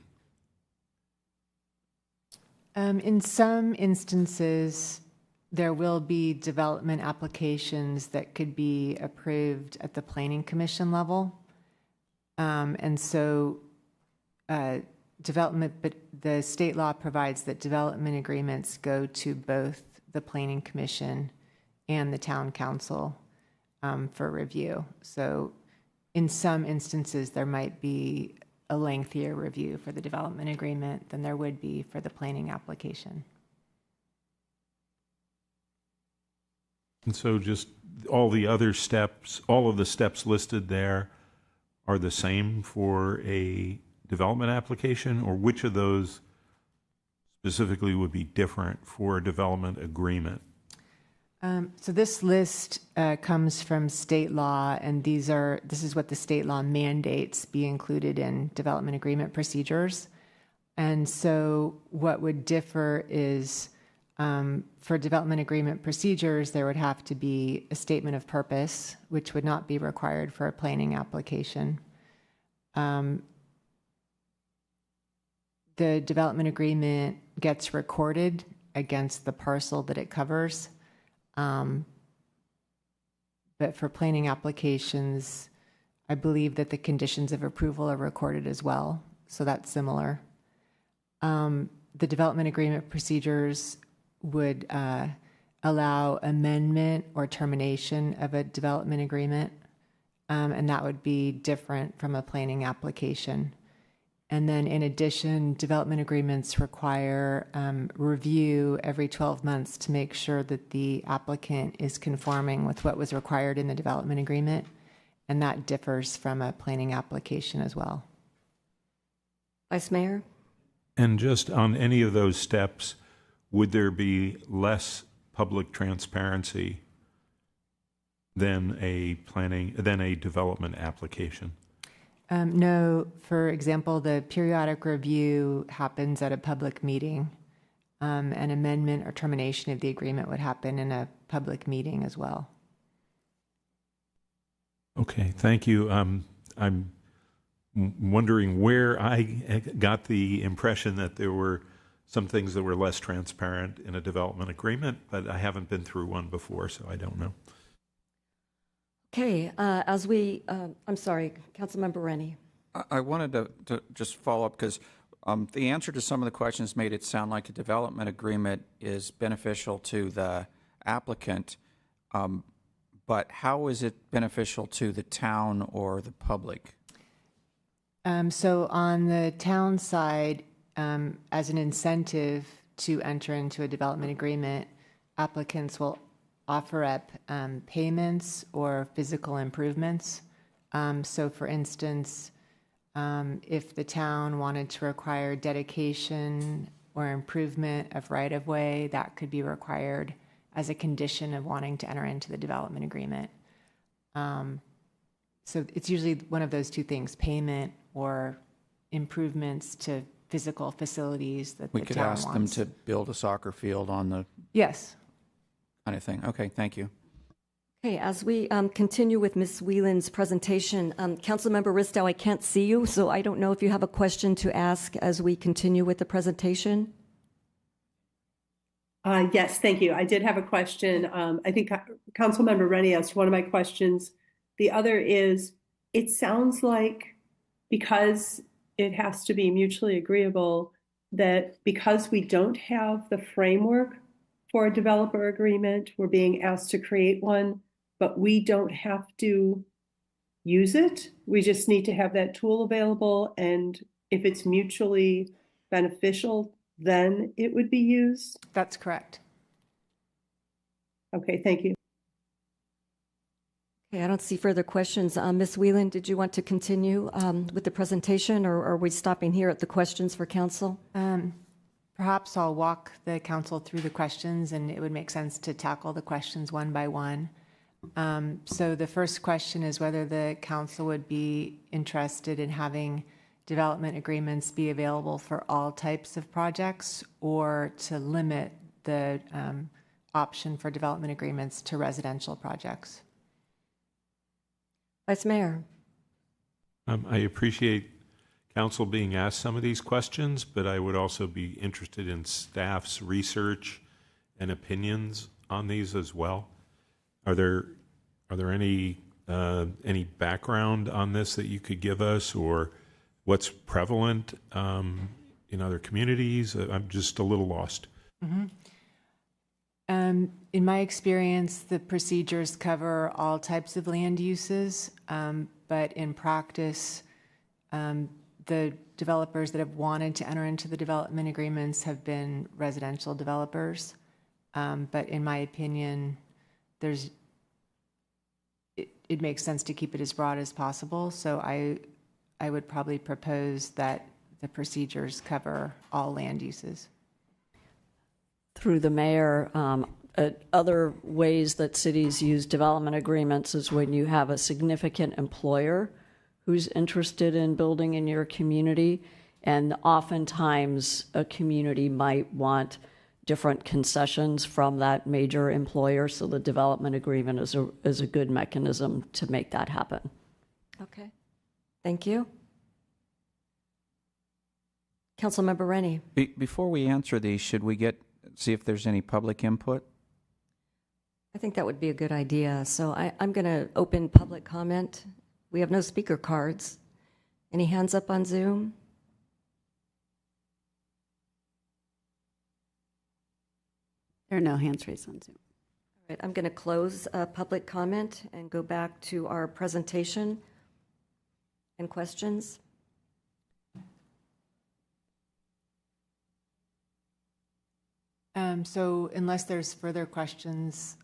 In some instances, there will be development applications that could be approved at the Planning Commission level. And so development, but the state law provides that development agreements go to both the Planning Commission and the Town Council for review. So in some instances, there might be a lengthier review for the development agreement than there would be for the planning application. And so just all the other steps, all of the steps listed there are the same for a development application, or which of those specifically would be different for a development agreement? So this list comes from state law, and this is what the state law mandates be included in development agreement procedures. And so what would differ is for development agreement procedures, there would have to be a statement of purpose, which would not be required for a planning application. The development agreement gets recorded against the parcel that it covers. But for planning applications, I believe that the conditions of approval are recorded as well. So that's similar. The development agreement procedures would allow amendment or termination of a development agreement, and that would be different from a planning application. And then in addition, development agreements require review every 12 months to make sure that the applicant is conforming with what was required in the development agreement, and that differs from a planning application as well. Vice Mayor? And just on any of those steps, would there be less public transparency than a development application? No, for example, the periodic review happens at a public meeting. An amendment or termination of the agreement would happen in a public meeting as well. Okay, thank you. I'm wondering where I got the impression that there were some things that were less transparent in a development agreement, but I haven't been through one before, so I don't know. Okay, I'm sorry, Councilmember Rennie. I wanted to just follow up because the answer to some of the questions made it sound like a development agreement is beneficial to the applicant, but how is it beneficial to the town or the public? So on the town side, as an incentive to enter into a development agreement, applicants will offer up payments or physical improvements. So for instance, if the town wanted to require dedication or improvement of right-of-way, that could be required as a condition of wanting to enter into the development agreement. So it's usually one of those two things, payment or improvements to physical facilities that the town wants. We could ask them to build a soccer field on the... Yes. Kind of thing. Okay, thank you. Okay, as we continue with Ms. Whelan's presentation, Councilmember Ristow, I can't see you, so I don't know if you have a question to ask as we continue with the presentation. Yes, thank you. I did have a question. I think Councilmember Rennie asked one of my questions. The other is, it sounds like because it has to be mutually agreeable, that because we don't have the framework for a developer agreement, we're being asked to create one, but we don't have to use it. We just need to have that tool available. And if it's mutually beneficial, then it would be used. That's correct. Okay, thank you. Okay, I don't see further questions. Ms. Whelan, did you want to continue with the presentation, or are we stopping here at the questions for council? Perhaps I'll walk the council through the questions, and it would make sense to tackle the questions one by one. So the first question is whether the council would be interested in having development agreements be available for all types of projects, or to limit the option for development agreements to residential projects. Vice Mayor. I appreciate council being asked some of these questions, but I would also be interested in staff's research and opinions on these as well. Are there any background on this that you could give us, or what's prevalent in other communities? I'm just a little lost. Mm-hmm. In my experience, the procedures cover all types of land uses, but in practice, the developers that have wanted to enter into the development agreements have been residential developers. But in my opinion, it makes sense to keep it as broad as possible. So I would probably propose that the procedures cover all land uses. Through the mayor, other ways that cities use development agreements is when you have a significant employer who's interested in building in your community, and oftentimes a community might want different concessions from that major employer, so the development agreement is a good mechanism to make that happen. Okay, thank you. Councilmember Rennie. Before we answer these, should we see if there's any public input? I think that would be a good idea. So I'm going to open public comment. We have no speaker cards. Any hands up on Zoom? There are no hands raised on Zoom. All right, I'm going to close public comment and go back to our presentation and questions. So unless there's further questions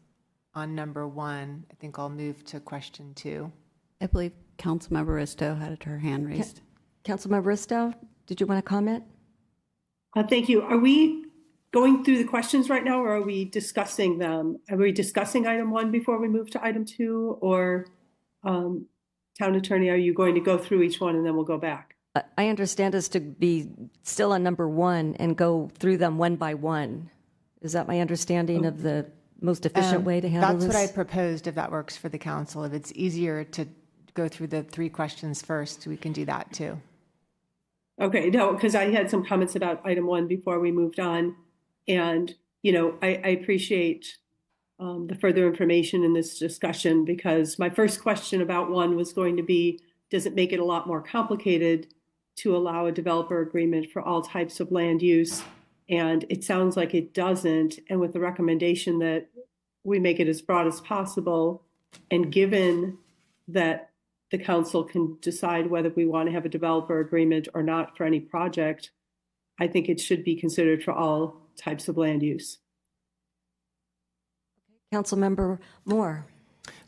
on number 1, I think I'll move to question 2. I believe Councilmember Risto had her hand raised. Councilmember Risto, did you want to comment? Thank you. Are we going through the questions right now, or are we discussing them? Are we discussing item 1 before we move to item 2, or Town Attorney, are you going to go through each one and then we'll go back? I understand us to be still on number 1 and go through them one by one. Is that my understanding of the most efficient way to handle this? That's what I proposed, if that works for the council. If it's easier to go through the 3 questions first, we can do that too. Okay, no, because I had some comments about item 1 before we moved on. And, I appreciate the further information in this discussion, because my first question about 1 was going to be, does it make it a lot more complicated to allow a developer agreement for all types of land use? And it sounds like it doesn't. And with the recommendation that we make it as broad as possible, and given that the council can decide whether we want to have a developer agreement or not for any project, I think it should be considered for all types of land use. Councilmember Moore.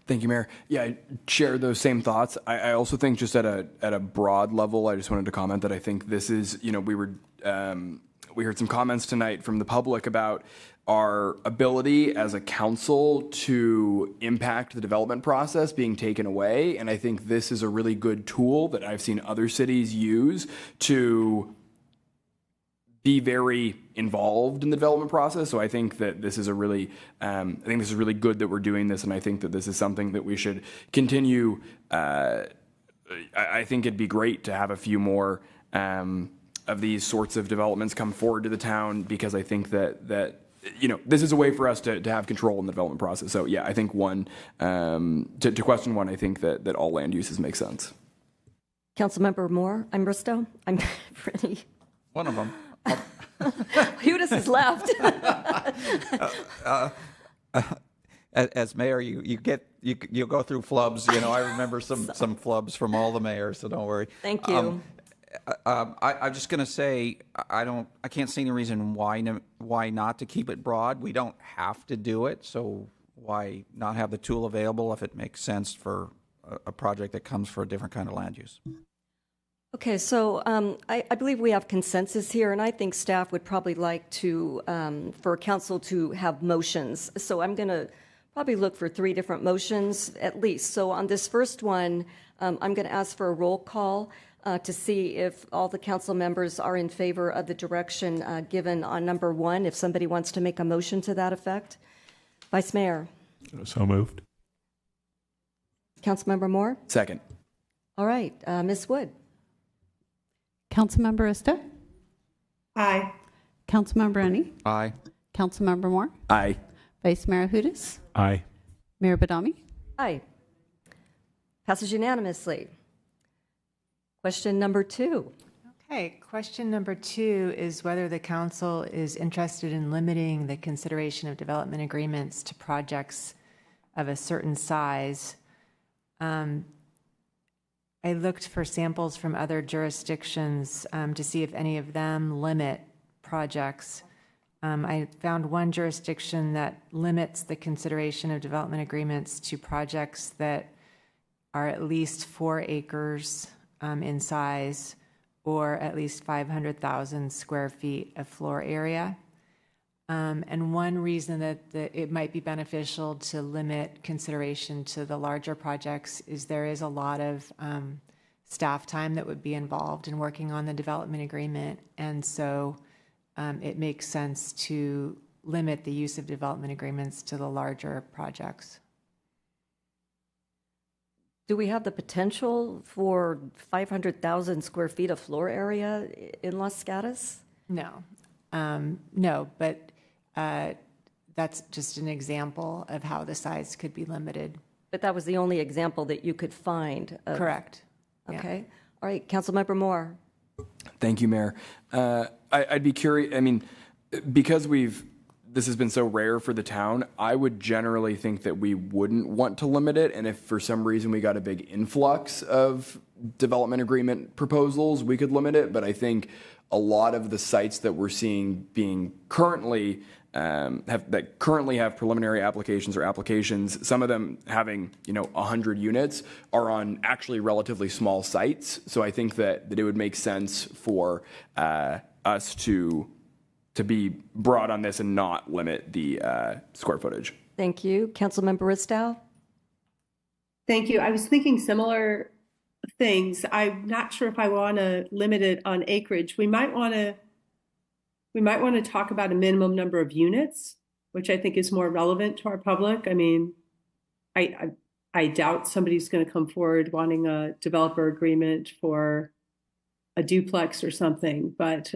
Thank you, Mayor. Yeah, I share those same thoughts. I also think just at a broad level, I just wanted to comment that I think this is, we heard some comments tonight from the public about our ability as a council to impact the development process being taken away. And I think this is a really good tool that I've seen other cities use to be very involved in the development process. So I think that this is really good that we're doing this, and I think that this is something that we should continue. I think it'd be great to have a few more of these sorts of developments come forward to the town, because I think that this is a way for us to have control in the development process. So yeah, I think to question 1, I think that all land uses make sense. Councilmember Moore. I'm Risto. I'm Rennie. One of them. Hudis has left. As mayor, you go through flubs. I remember some flubs from all the mayors, so don't worry. Thank you. I'm just going to say I can't see any reason why not to keep it broad. We don't have to do it, so why not have the tool available if it makes sense for a project that comes for a different kind of land use? Okay, so I believe we have consensus here, and I think staff would probably like to, for council to have motions. So I'm going to probably look for 3 different motions at least. So on this first one, I'm going to ask for a roll call to see if all the council members are in favor of the direction given on number 1, if somebody wants to make a motion to that effect. Vice Mayor. So moved. Councilmember Moore? Second. All right, Ms. Wood? Councilmember Ista? Aye. Councilmember Rennie? Aye. Councilmember Moore? Aye. Vice Mayor Hudas? Aye. Mayor Badami? Aye. Passes unanimously. Question number 2. Okay, question number 2 is whether the council is interested in limiting the consideration of development agreements to projects of a certain size. I looked for samples from other jurisdictions to see if any of them limit projects. I found one jurisdiction that limits the consideration of development agreements to projects that are at least 4 acres in size or at least 500,000 square feet of floor area. And one reason that it might be beneficial to limit consideration to the larger projects is there is a lot of staff time that would be involved in working on the development agreement. And so it makes sense to limit the use of development agreements to the larger projects. Do we have the potential for 500,000 square feet of floor area in Los Gatos? No. No, but that's just an example of how the size could be limited. But that was the only example that you could find. Correct. Okay. Yeah. All right, Councilmember Moore. Thank you, Mayor. I'd be curious, I mean, because this has been so rare for the town, I would generally think that we wouldn't want to limit it. And if for some reason we got a big influx of development agreement proposals, we could limit it. But I think a lot of the sites that we're seeing being currently currently have preliminary applications or applications, some of them having 100 units, are on actually relatively small sites. So I think that it would make sense for us to be broad on this and not limit the square footage. Thank you. Councilmember Ristow? Thank you. I was thinking similar things. I'm not sure if I want to limit it on acreage. We might want to talk about a minimum number of units, which I think is more relevant to our public. I mean, I doubt somebody's going to come forward wanting a developer agreement for a duplex or something, but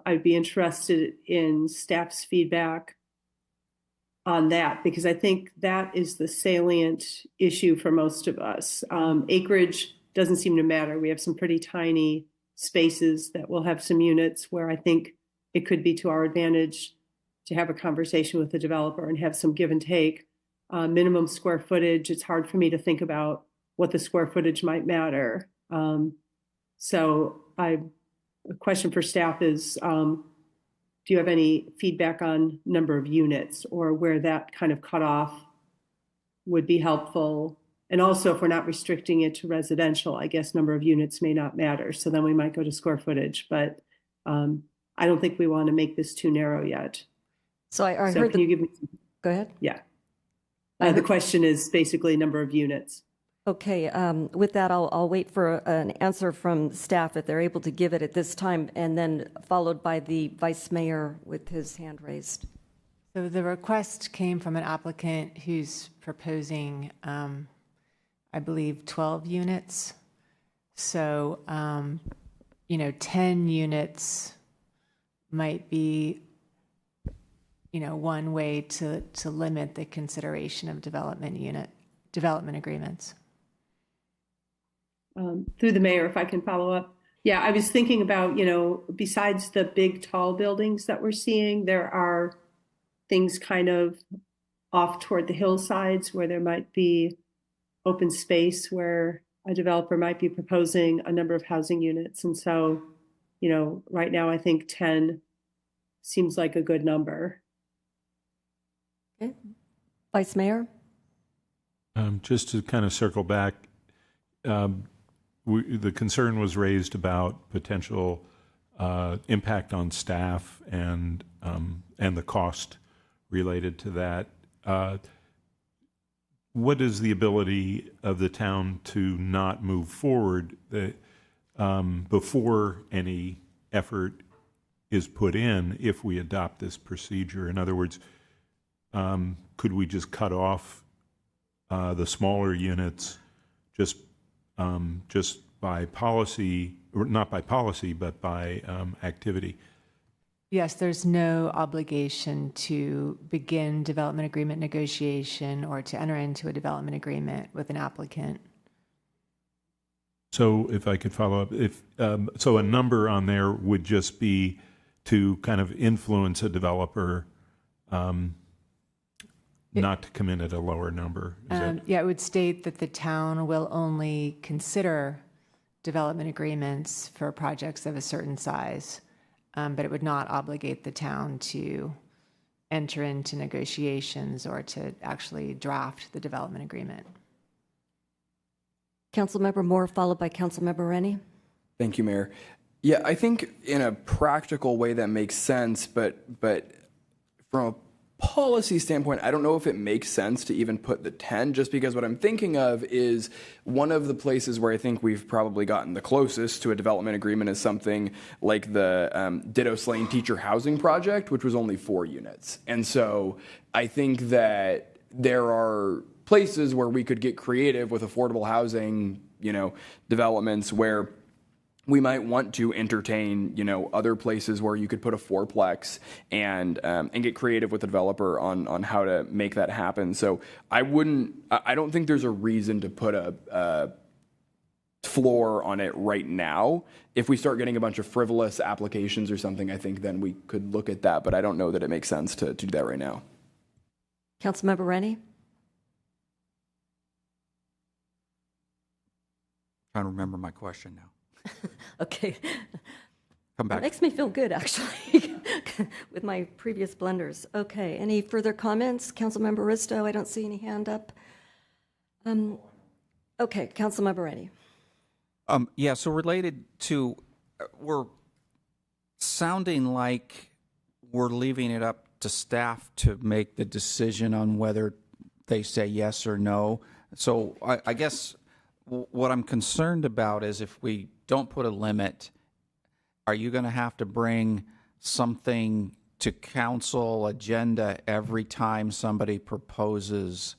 I'd be interested in staff's feedback on that, because I think that is the salient issue for most of us. Acreage doesn't seem to matter. We have some pretty tiny spaces that will have some units where I think it could be to our advantage to have a conversation with the developer and have some give and take. Minimum square footage, it's hard for me to think about what the square footage might matter. So a question for staff is, do you have any feedback on number of units or where that kind of cutoff would be helpful? And also, if we're not restricting it to residential, I guess number of units may not matter. So then we might go to square footage, but I don't think we want to make this too narrow yet. So I heard can you give me some? Go ahead. Yeah. The question is basically number of units. Okay, with that, I'll wait for an answer from staff if they're able to give it at this time, and then followed by the Vice Mayor with his hand raised. So the request came from an applicant who's proposing, I believe, 12 units. So, 10 units might be, one way to limit the consideration of development agreements. Through the mayor, if I can follow up. Yeah, I was thinking about, besides the big tall buildings that we're seeing, there are things kind of off toward the hillsides where there might be open space where a developer might be proposing a number of housing units. And so, right now I think 10 seems like a good number. Okay. Vice Mayor? Just to kind of circle back, the concern was raised about potential impact on staff and the cost related to that. What is the ability of the town to not move forward before any effort is put in if we adopt this procedure? In other words, could we just cut off the smaller units just by policy, or not by policy, but by activity? Yes, there's no obligation to begin development agreement negotiation or to enter into a development agreement with an applicant. So if I could follow up, so a number on there would just be to kind of influence a developer not to come in at a lower number. Yeah, it would state that the town will only consider development agreements for projects of a certain size, but it would not obligate the town to enter into negotiations or to actually draft the development agreement. Councilmember Moore, followed by Councilmember Rennie. Thank you, Mayor. Yeah, I think in a practical way that makes sense, but from a policy standpoint, I don't know if it makes sense to even put the 10, just because what I'm thinking of is one of the places where I think we've probably gotten the closest to a development agreement is something like the Gatos Lane Teacher Housing Project, which was only 4 units. And so I think that there are places where we could get creative with affordable housing, developments where we might want to entertain, other places where you could put a 4-plex and get creative with the developer on how to make that happen. So I don't think there's a reason to put a floor on it right now. If we start getting a bunch of frivolous applications or something, I think then we could look at that, but I don't know that it makes sense to do that right now. Councilmember Rennie. Trying to remember my question now. Okay. Come back. That makes me feel good, actually, with my previous blunders. Okay. Any further comments? Councilmember Risto, I don't see any hand up. Okay. Councilmember Rennie. Yeah, so related to, we're sounding like we're leaving it up to staff to make the decision on whether they say yes or no. So I guess what I'm concerned about is if we don't put a limit, are you going to have to bring something to council agenda every time somebody proposes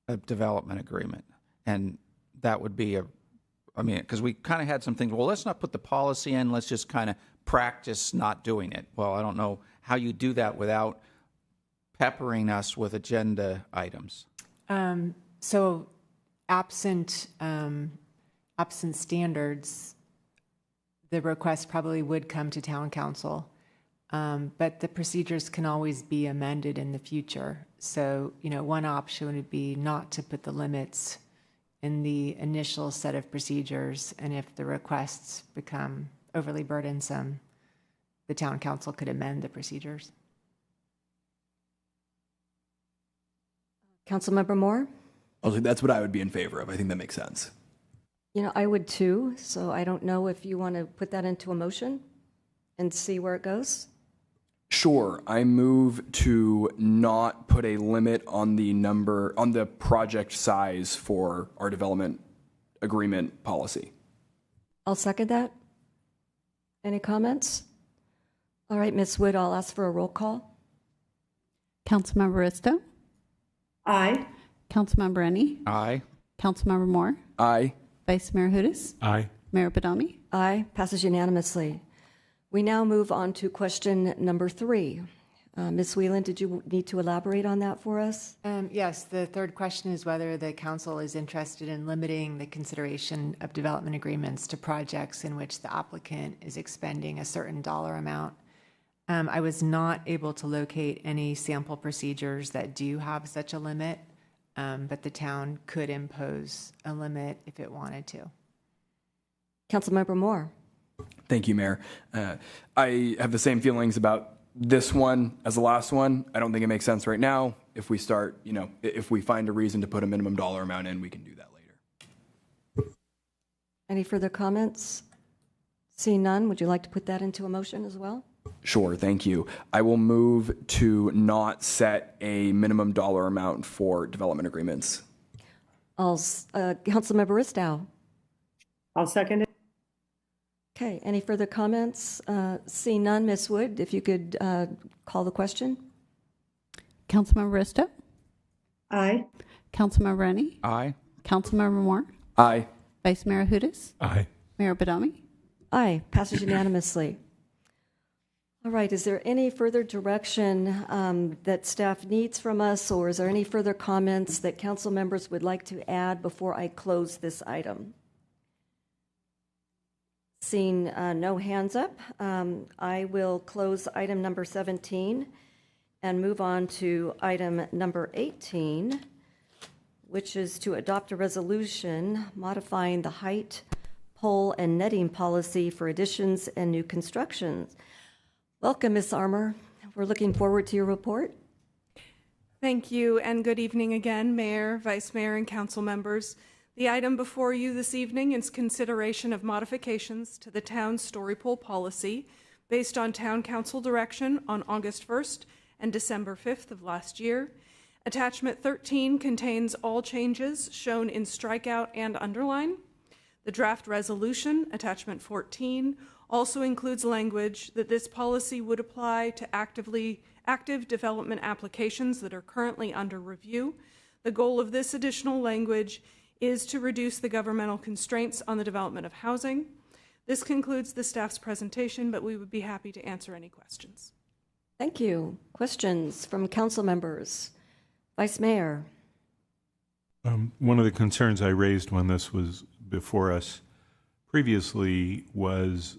a development agreement? And that would be because we kind of had some things, well, let's not put the policy in, let's just kind of practice not doing it. Well, I don't know how you do that without peppering us with agenda items. So absent standards, the request probably would come to town council, but the procedures can always be amended in the future. So, one option would be not to put the limits in the initial set of procedures, and if the requests become overly burdensome, the town council could amend the procedures. Councilmember Moore? That's what I would be in favor of. I think that makes sense. I would too, so I don't know if you want to put that into a motion and see where it goes. Sure. I move to not put a limit on the project size for our development agreement policy. I'll second that. Any comments? All right, Ms. Wood, I'll ask for a roll call. Councilmember Risto? Aye. Councilmember Rennie? Aye. Councilmember Moore? Aye. Vice Mayor Hudas? Aye. Mayor Badami? Aye. Passes unanimously. We now move on to question number 3. Ms. Whelan, did you need to elaborate on that for us? Yes, the third question is whether the council is interested in limiting the consideration of development agreements to projects in which the applicant is expending a certain dollar amount. I was not able to locate any sample procedures that do have such a limit, but the town could impose a limit if it wanted to. Councilmember Moore. Thank you, Mayor. I have the same feelings about this one as the last one. I don't think it makes sense right now. If we start, if we find a reason to put a minimum dollar amount in, we can do that later. Any further comments? Seeing none, would you like to put that into a motion as well? Sure, thank you. I will move to not set a minimum dollar amount for development agreements. Councilmember Ristow. I'll second it. Okay, any further comments? Seeing none, Ms. Wood, if you could call the question. Councilmember Risto? Aye. Councilmember Rennie? Aye. Councilmember Moore? Aye. Vice Mayor Hudas? Aye. Mayor Badami? Aye, passes unanimously. All right, is there any further direction that staff needs from us, or is there any further comments that council members would like to add before I close this item? Seeing no hands up, I will close item number 17 and move on to item number 18, which is to adopt a resolution modifying the height, pole, and netting policy for additions and new constructions. Welcome, Ms. Armour. We're looking forward to your report. Thank you, and good evening again, Mayor, Vice Mayor, and council members. The item before you this evening is consideration of modifications to the town's story pole policy based on town council direction on August 1st and December 5th of last year. Attachment 13 contains all changes shown in strikeout and underline. The draft resolution, attachment 14, also includes language that this policy would apply to active development applications that are currently under review. The goal of this additional language is to reduce the governmental constraints on the development of housing. This concludes the staff's presentation, but we would be happy to answer any questions. Thank you. Questions from council members? Vice Mayor. One of the concerns I raised when this was before us previously was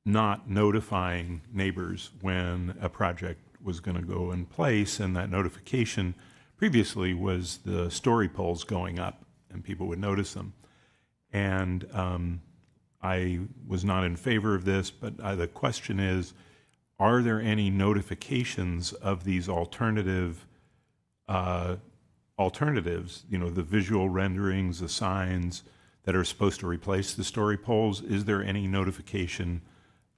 not notifying neighbors when a project was going to go in place, and that notification previously was the story poles going up, and people would notice them. And I was not in favor of this, but the question is, are there any notifications of these alternatives, the visual renderings, the signs that are supposed to replace the story poles? Is there any notification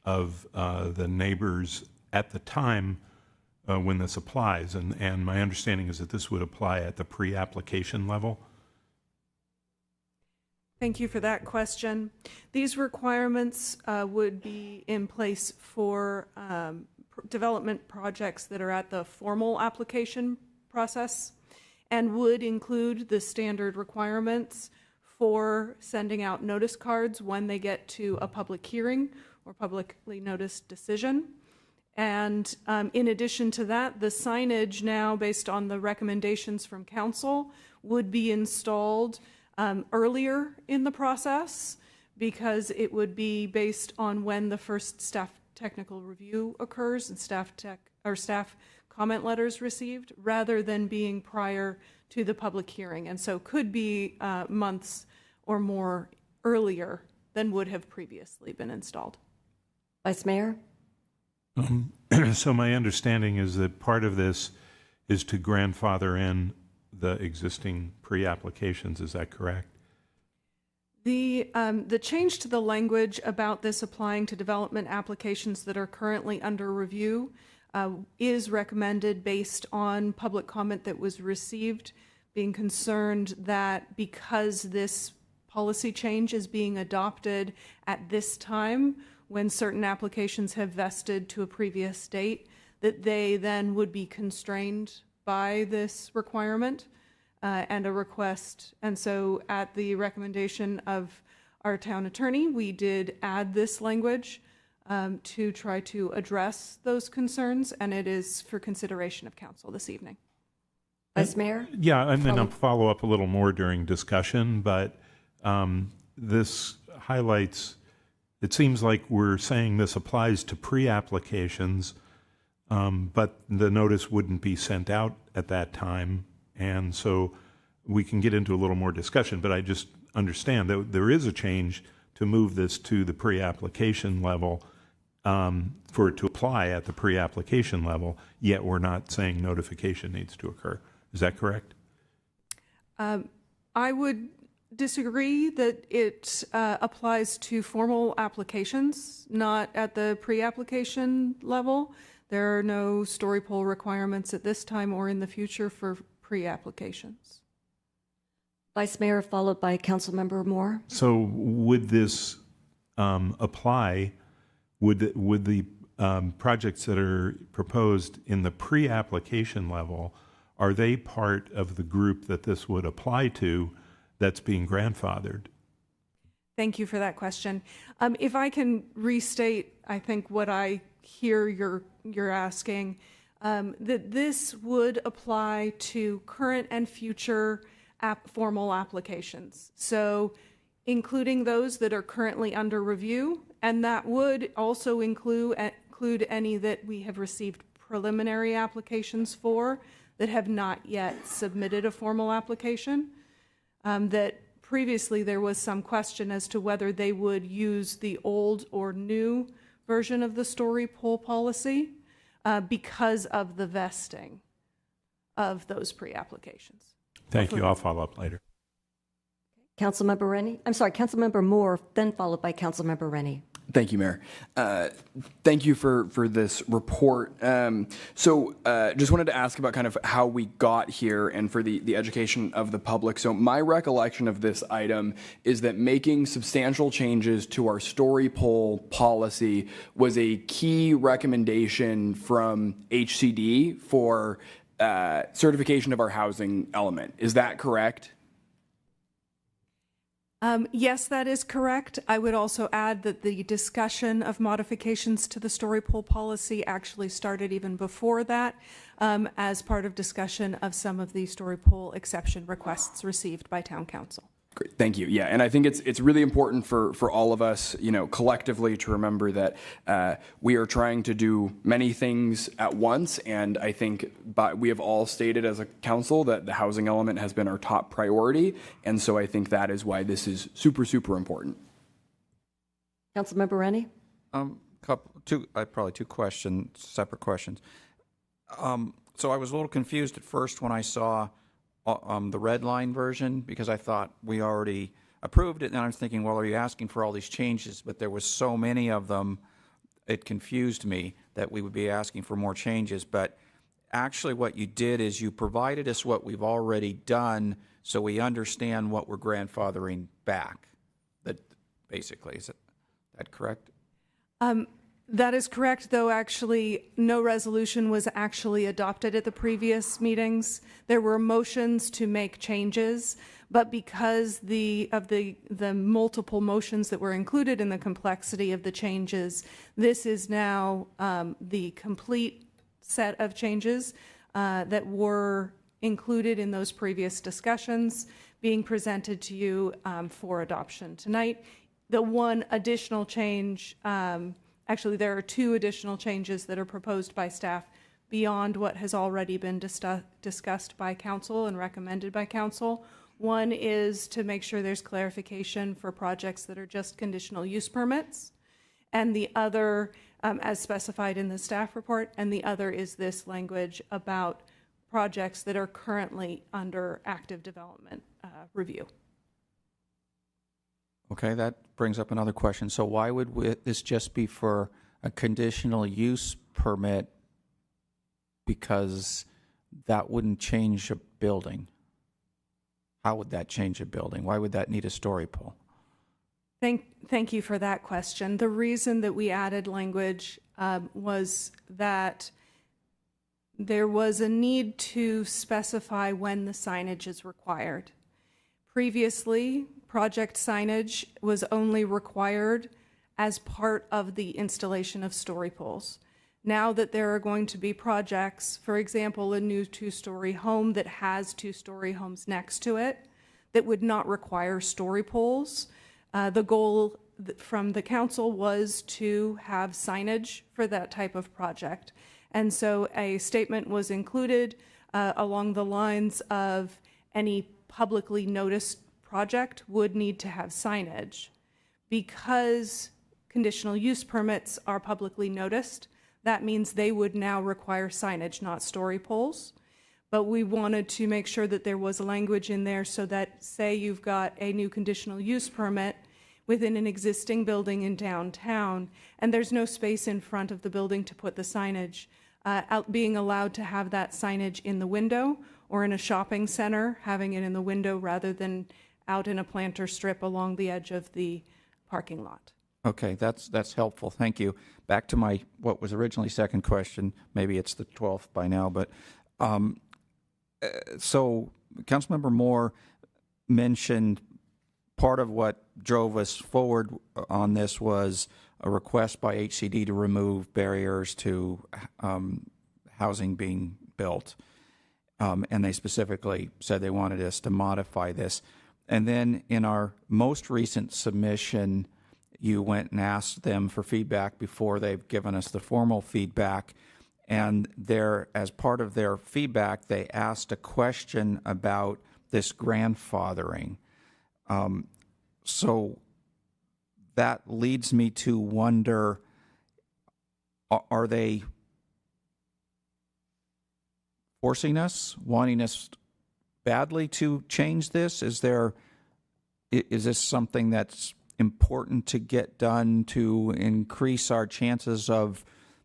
of the neighbors at the time when this applies? And my understanding is that this would apply at the pre-application level. Thank you for that question. These requirements would be in place for development projects that are at the formal application process and would include the standard requirements for sending out notice cards when they get to a public hearing or publicly noticed decision. And in addition to that, the signage now, based on the recommendations from council, would be installed earlier in the process because it would be based on when the first staff technical review occurs and staff comment letters received, rather than being prior to the public hearing, and so could be months or more earlier than would have previously been installed. Vice Mayor? So my understanding is that part of this is to grandfather in the existing pre-applications. Is that correct? The change to the language about this applying to development applications that are currently under review is recommended based on public comment that was received, being concerned that because this policy change is being adopted at this time when certain applications have vested to a previous date, that they then would be constrained by this requirement and a request. And so at the recommendation of our town attorney, we did add this language to try to address those concerns, and it is for consideration of council this evening. Vice Mayor? Yeah, and then I'll follow up a little more during discussion, but this highlights, it seems like we're saying this applies to pre-applications, but the notice wouldn't be sent out at that time. And so we can get into a little more discussion, but I just understand that there is a change to move this to the pre-application level, for it to apply at the pre-application level, yet we're not saying notification needs to occur. Is that correct? I would disagree that it applies to formal applications, not at the pre-application level. There are no story pole requirements at this time or in the future for pre-applications. Vice Mayor, followed by Councilmember Moore. So would this apply? Would the projects that are proposed in the pre-application level, are they part of the group that this would apply to that's being grandfathered? Thank you for that question. If I can restate, I think what I hear you're asking, that this would apply to current and future formal applications. So including those that are currently under review, and that would also include any that we have received preliminary applications for that have not yet submitted a formal application. That previously there was some question as to whether they would use the old or new version of the story poll policy because of the vesting of those pre-applications. Thank you. I'll follow up later. Councilmember Rennie? I'm sorry, Councilmember Moore, then followed by Councilmember Rennie. Thank you, Mayor. Thank you for this report. So just wanted to ask about kind of how we got here and for the education of the public. So my recollection of this item is that making substantial changes to our story poll policy was a key recommendation from HCD for certification of our housing element. Is that correct? Yes, that is correct. I would also add that the discussion of modifications to the story poll policy actually started even before that as part of discussion of some of the story poll exception requests received by Town Council. Great, thank you. Yeah, and I think it's really important for all of us, collectively to remember that we are trying to do many things at once, and I think we have all stated as a council that the housing element has been our top priority, and so I think that is why this is super, super important. Councilmember Rennie? Probably two questions, separate questions. So I was a little confused at first when I saw the red line version, because I thought we already approved it, and I was thinking, well, are you asking for all these changes? But there was so many of them, it confused me that we would be asking for more changes. But actually what you did is you provided us what we've already done, so we understand what we're grandfathering back. That basically, is that correct? That is correct, though actually no resolution was actually adopted at the previous meetings. There were motions to make changes, but because of the multiple motions that were included in the complexity of the changes, this is now the complete set of changes that were included in those previous discussions being presented to you for adoption tonight. The one additional change, actually, there are two additional changes that are proposed by staff beyond what has already been discussed by council and recommended by council. One is to make sure there's clarification for projects that are just conditional use permits, and the other, as specified in the staff report, and the other is this language about projects that are currently under active development review. Okay, that brings up another question. So why would this just be for a conditional use permit? Because that wouldn't change a building. How would that change a building? Why would that need a story poll? Thank you for that question. The reason that we added language was that there was a need to specify when the signage is required. Previously, project signage was only required as part of the installation of story poles. Now that there are going to be projects, for example, a new two-story home that has two-story homes next to it that would not require story poles, the goal from the council was to have signage for that type of project. And so a statement was included along the lines of any publicly noticed project would need to have signage. Because conditional use permits are publicly noticed, that means they would now require signage, not story poles. But we wanted to make sure that there was language in there so that, say you've got a new conditional use permit within an existing building in downtown, and there's no space in front of the building to put the signage, being allowed to have that signage in the window, or in a shopping center, having it in the window rather than out in a planter strip along the edge of the parking lot. Okay, that's helpful. Thank you. Back to my what was originally second question. Maybe it's the 12th by now, but so Councilmember Moore mentioned part of what drove us forward on this was a request by HCD to remove barriers to housing being built, and they specifically said they wanted us to modify this. And then in our most recent submission, you went and asked them for feedback before they've given us the formal feedback. And as part of their feedback, they asked a question about this grandfathering. So that leads me to wonder, are they forcing us, wanting us badly to change this? Is this something that's important to get done to increase our chances of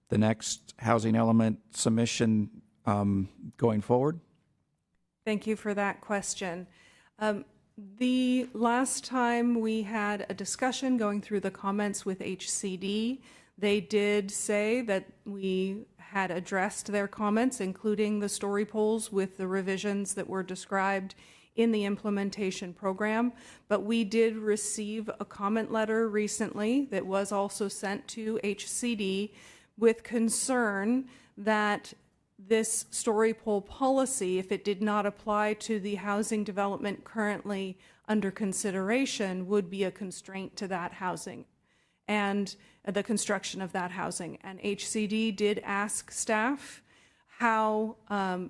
the next housing element submission going forward? Thank you for that question. The last time we had a discussion going through the comments with HCD, they did say that we had addressed their comments, including the story polls with the revisions that were described in the implementation program, but we did receive a comment letter recently that was also sent to HCD with concern that this story poll policy, if it did not apply to the housing development currently under consideration, would be a constraint to that housing and the construction of that housing. And HCD did ask staff how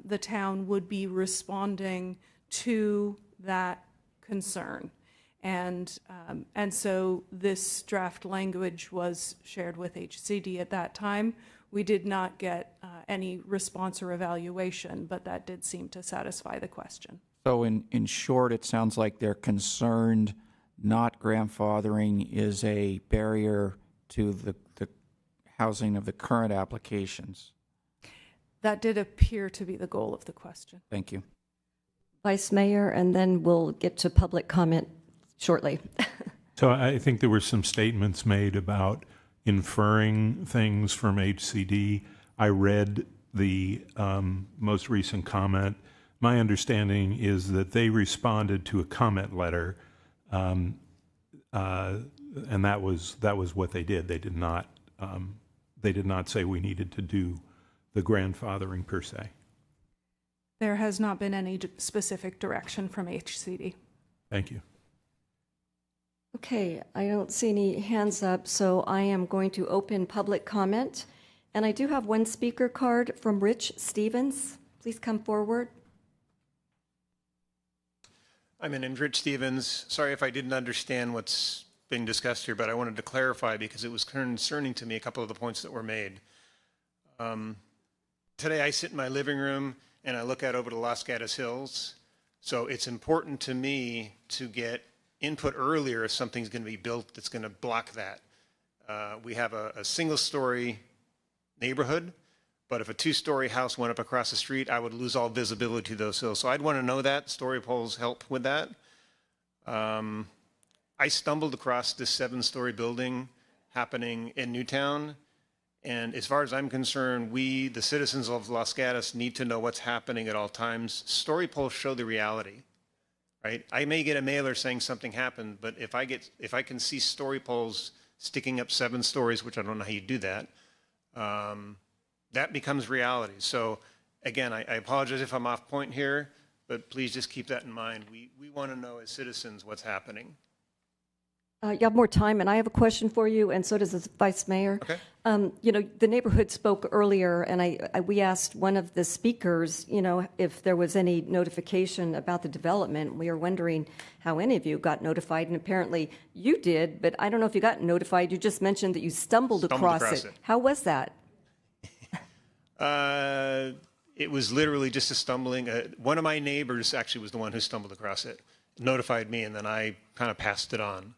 the town would be responding to that concern. And so this draft language was shared with HCD at that time. We did not get any response or evaluation, but that did seem to satisfy the question. So in short, it sounds like they're concerned not grandfathering is a barrier to the housing of the current applications. That did appear to be the goal of the question. Thank you. Vice Mayor, and then we'll get to public comment shortly. So I think there were some statements made about inferring things from HCD. I read the most recent comment. My understanding is that they responded to a comment letter, and that was what they did. They did not say we needed to do the grandfathering per se. There has not been any specific direction from HCD. Thank you. Okay, I don't see any hands up, so I am going to open public comment. And I do have one speaker card from Rich Stevens. Please come forward. I'm in Rich Stevens. Sorry if I didn't understand what's being discussed here, but I wanted to clarify because it was concerning to me, a couple of the points that were made. Today I sit in my living room and I look out over the Los Gatos Hills. So it's important to me to get input earlier if something's going to be built that's going to block that. We have a single-story neighborhood, but if a two-story house went up across the street, I would lose all visibility to those hills. So I'd want to know that. Story polls help with that. I stumbled across this 7-story building happening in Newtown. And as far as I'm concerned, we, the citizens of Los Gatos, need to know what's happening at all times. Story polls show the reality, right? I may get a mailer saying something happened, but if I can see story polls sticking up 7 stories, which I don't know how you do that, that becomes reality. So again, I apologize if I'm off point here, but please just keep that in mind. We want to know as citizens what's happening. You have more time, and I have a question for you, and so does the Vice Mayor. Okay. You know, the neighborhood spoke earlier, and we asked one of the speakers, you know, if there was any notification about the development. We were wondering how any of you got notified, and apparently you did, but I don't know if you got notified. You just mentioned that you stumbled across it. How was that? It was literally just a stumbling. One of my neighbors actually was the one who stumbled across it, notified me, and then I kind of passed it on.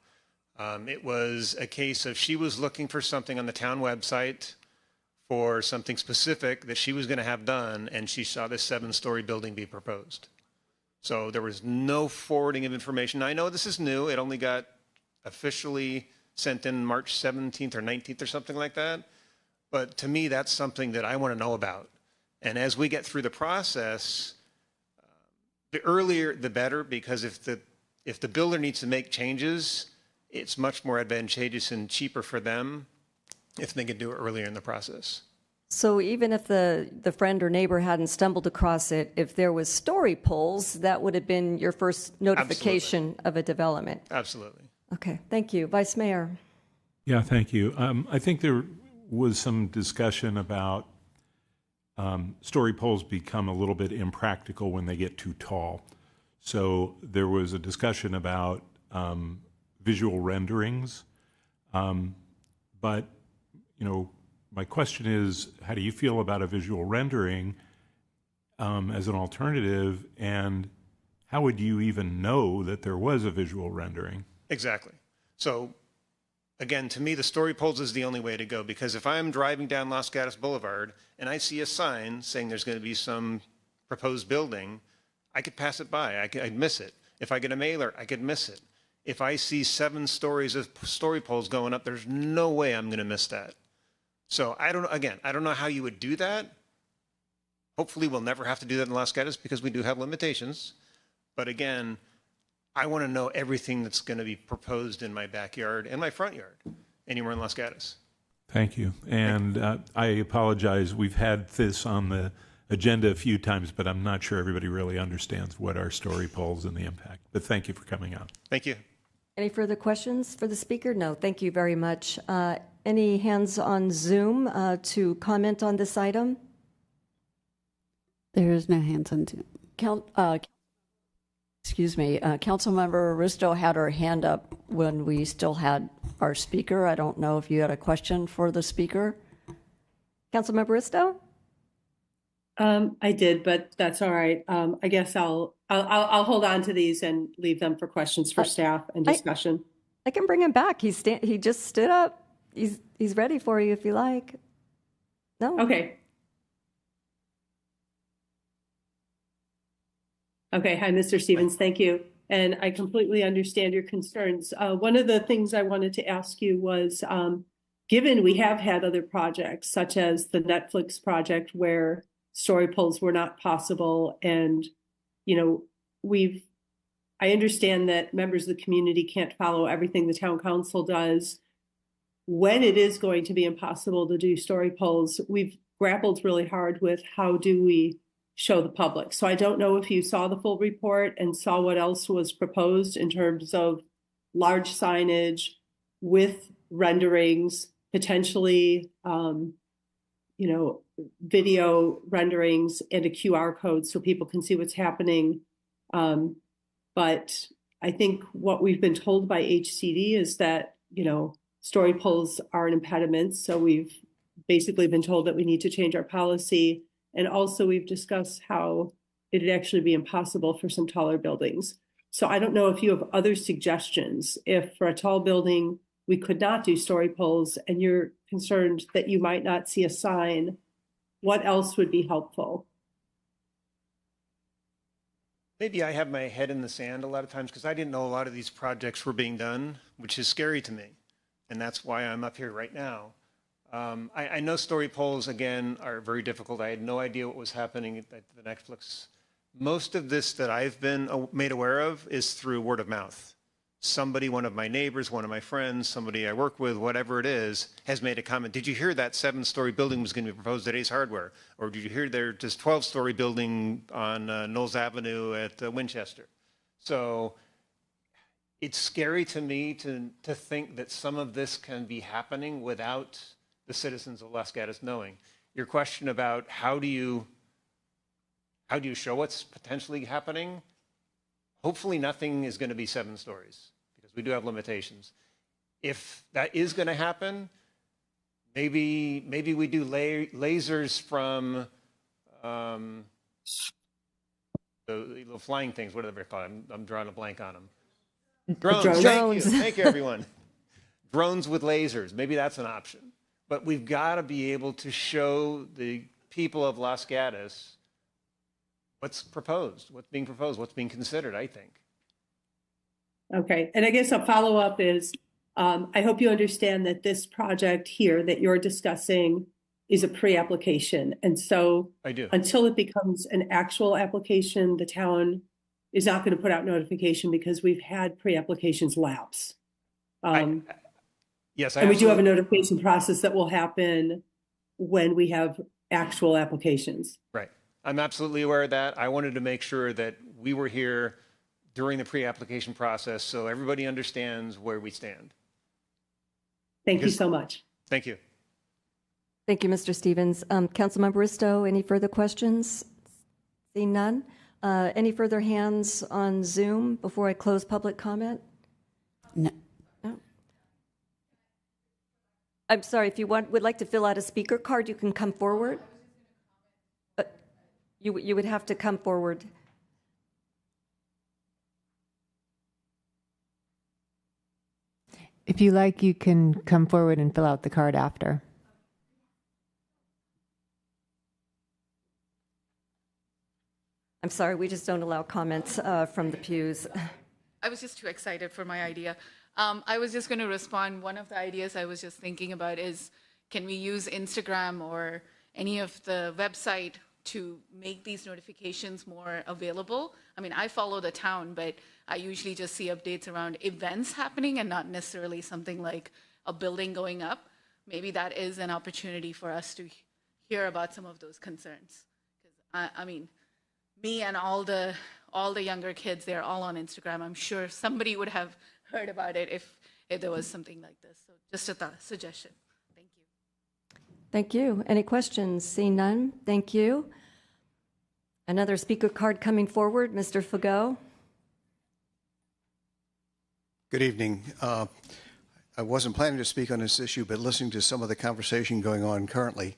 It was a case of she was looking for something on the town website for something specific that she was going to have done, and she saw this 7-story building be proposed. So there was no forwarding of information. I know this is new. It only got officially sent in March 17th or 19th or something like that. But to me, that's something that I want to know about. And as we get through the process, the earlier the better, because if the builder needs to make changes, it's much more advantageous and cheaper for them if they can do it earlier in the process. So even if the friend or neighbor hadn't stumbled across it, if there was story polls, that would have been your first notification of a development. Absolutely. Okay, thank you. Vice Mayor. Yeah, thank you. I think there was some discussion about story poles become a little bit impractical when they get too tall. So there was a discussion about visual renderings. But, you know, my question is, how do you feel about a visual rendering as an alternative, and how would you even know that there was a visual rendering? Exactly. So again, to me, the story poles is the only way to go, because if I'm driving down Los Gatos Boulevard and I see a sign saying there's going to be some proposed building, I could pass it by. I'd miss it. If I get a mailer, I could miss it. If I see 7 stories of story poles going up, there's no way I'm going to miss that. So I don't know how you would do that. Hopefully we'll never have to do that in Los Gatos because we do have limitations. But again, I want to know everything that's going to be proposed in my backyard and my front yard anywhere in Los Gatos. Thank you. And I apologize. We've had this on the agenda a few times, but I'm not sure everybody really understands what are story poles and the impact. But thank you for coming on. Thank you. Any further questions for the speaker? No, thank you very much. Any hands on Zoom to comment on this item? There is no hands on Zoom. Councilmember Aristo had her hand up when we still had our speaker. I don't know if you had a question for the speaker. Councilmember Aristo? I did, but that's all right. I guess I'll hold on to these and leave them for questions for staff and discussion. I can bring him back. He just stood up. He's ready for you if you like. No? Okay. Okay. Hi, Mr. Stevens. Thank you. And I completely understand your concerns. One of the things I wanted to ask you was, given we have had other projects, such as the Netflix project where story poles were not possible, and, you know, I understand that members of the community can't follow everything the town council does. When it is going to be impossible to do story polls, we've grappled really hard with how do we show the public. So I don't know if you saw the full report and saw what else was proposed in terms of large signage with renderings, potentially, you know, video renderings and a QR code so people can see what's happening. But I think what we've been told by HCD is that, you know, story polls are an impediment. So we've basically been told that we need to change our policy. And also we've discussed how it'd actually be impossible for some taller buildings. So I don't know if you have other suggestions. If for a tall building, we could not do story polls and you're concerned that you might not see a sign, what else would be helpful? Maybe I have my head in the sand a lot of times because I didn't know a lot of these projects were being done, which is scary to me. And that's why I'm up here right now. I know story polls, again, are very difficult. I had no idea what was happening at the Netflix. Most of this that I've been made aware of is through word of mouth. Somebody, one of my neighbors, one of my friends, somebody I work with, whatever it is, has made a comment. Did you hear that 7-story building was going to be proposed at Ace Hardware? Or did you hear there's this 12-story building on Knowles Avenue at Winchester? So it's scary to me to think that some of this can be happening without the citizens of Los Gatos knowing. Your question about how do you show what's potentially happening? Hopefully nothing is going to be 7 stories because we do have limitations. If that is going to happen, maybe we do lasers from the flying things, whatever they're called. I'm drawing a blank on them. Drones. Thank you, everyone. Drones with lasers. Maybe that's an option. But we've got to be able to show the people of Los Gatos what's proposed, what's being proposed, what's being considered, I think. Okay. And I guess a follow-up is, I hope you understand that this project here that you're discussing is a pre-application. And so I do. until it becomes an actual application, the town is not going to put out notification because we've had pre-applications lapse. Yes, I and we do have a notification process that will happen when we have actual applications. Right. I'm absolutely aware of that. I wanted to make sure that we were here during the pre-application process so everybody understands where we stand. Thank you so much. Thank you. Thank you, Mr. Stevens. Councilmember Risto, any further questions? Seeing none. Any further hands on Zoom before I close public comment? No. No. I'm sorry, if you would like to fill out a speaker card, you can come forward. You would have to come forward. If you like, you can come forward and fill out the card after. I'm sorry, we just don't allow comments from the pews. I was just too excited for my idea. I was just going to respond. One of the ideas I was just thinking about is, can we use Instagram or any of the website to make these notifications more available? I mean, I follow the town, but I usually just see updates around events happening and not necessarily something like a building going up. Maybe that is an opportunity for us to hear about some of those concerns. Because I mean, me and all the younger kids, they're all on Instagram. I'm sure somebody would have heard about it if there was something like this. So just a suggestion. Thank you. Thank you. Any questions? Seeing none, thank you. Another speaker card coming forward, Mr. Fagot. Good evening. I wasn't planning to speak on this issue, but listening to some of the conversation going on currently,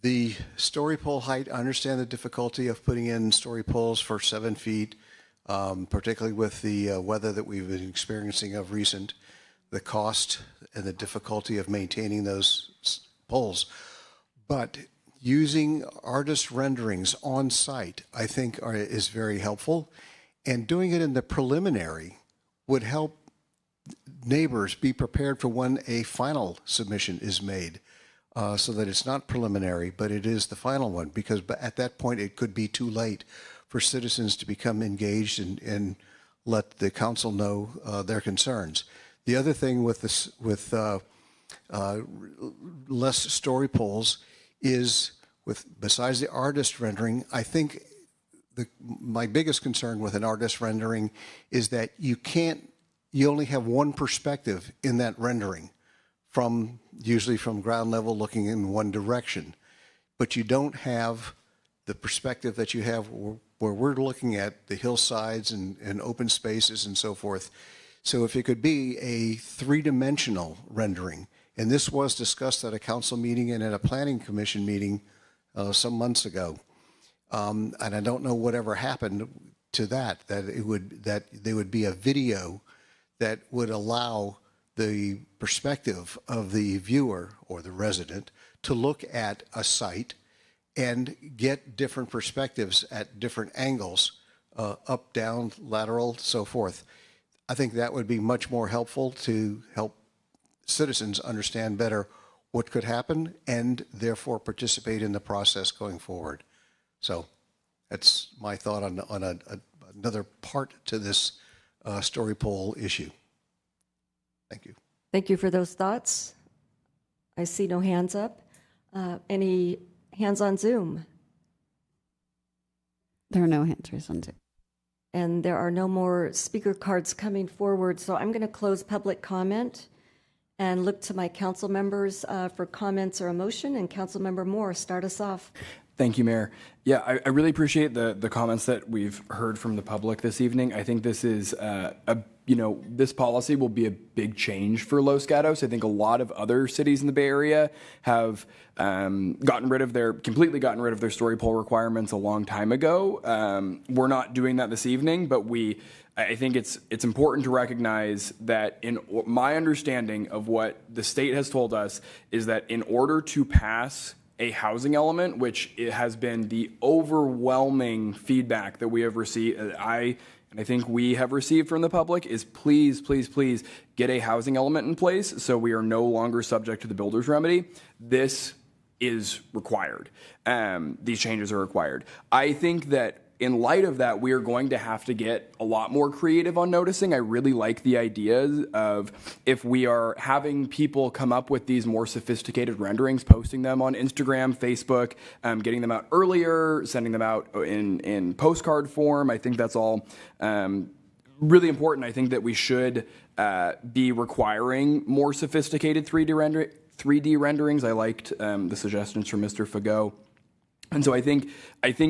the story pole height, I understand the difficulty of putting in story poles for 7 feet, particularly with the weather that we've been experiencing of recent, the cost and the difficulty of maintaining those poles. But using artist renderings on site, I think is very helpful. And doing it in the preliminary would help neighbors be prepared for when a final submission is made. So that it's not preliminary, but it is the final one, because at that point it could be too late for citizens to become engaged and let the council know their concerns. The other thing with this, with less story poles, is besides the artist rendering, I think my biggest concern with an artist rendering is that you only have one perspective in that rendering, usually from ground level looking in one direction, but you don't have the perspective that you have where we're looking at the hillsides and open spaces and so forth. So if it could be a three-dimensional rendering, and this was discussed at a council meeting and at a planning commission meeting some months ago, and I don't know whatever happened to that there would be a video that would allow the perspective of the viewer or the resident to look at a site and get different perspectives at different angles, up, down, lateral, so forth. I think that would be much more helpful to help citizens understand better what could happen and therefore participate in the process going forward. So that's my thought on another part to this story pole issue. Thank you. Thank you for those thoughts. I see no hands up. Any hands on Zoom? There are no hands on Zoom. And there are no more speaker cards coming forward, so I'm going to close public comment and look to my council members for comments or a motion. And Councilmember Moore, start us off. Thank you, Mayor. Yeah, I really appreciate the comments that we've heard from the public this evening. I think this is this policy will be a big change for Los Gatos. I think a lot of other cities in the Bay Area have completely gotten rid of their story pole requirements a long time ago. We're not doing that this evening, but I think it's important to recognize that in my understanding of what the state has told us is that in order to pass a housing element, which it has been the overwhelming feedback that we have received. and I think we have received from the public is please, please, please get a housing element in place so we are no longer subject to the builder's remedy. This is required. These changes are required. I think that in light of that, we are going to have to get a lot more creative on noticing. I really like the idea of if we are having people come up with these more sophisticated renderings, posting them on Instagram, Facebook, getting them out earlier, sending them out in postcard form. I think that's all really important. I think that we should be requiring more sophisticated 3D renderings. I liked the suggestions from Mr. Fagot. And so I think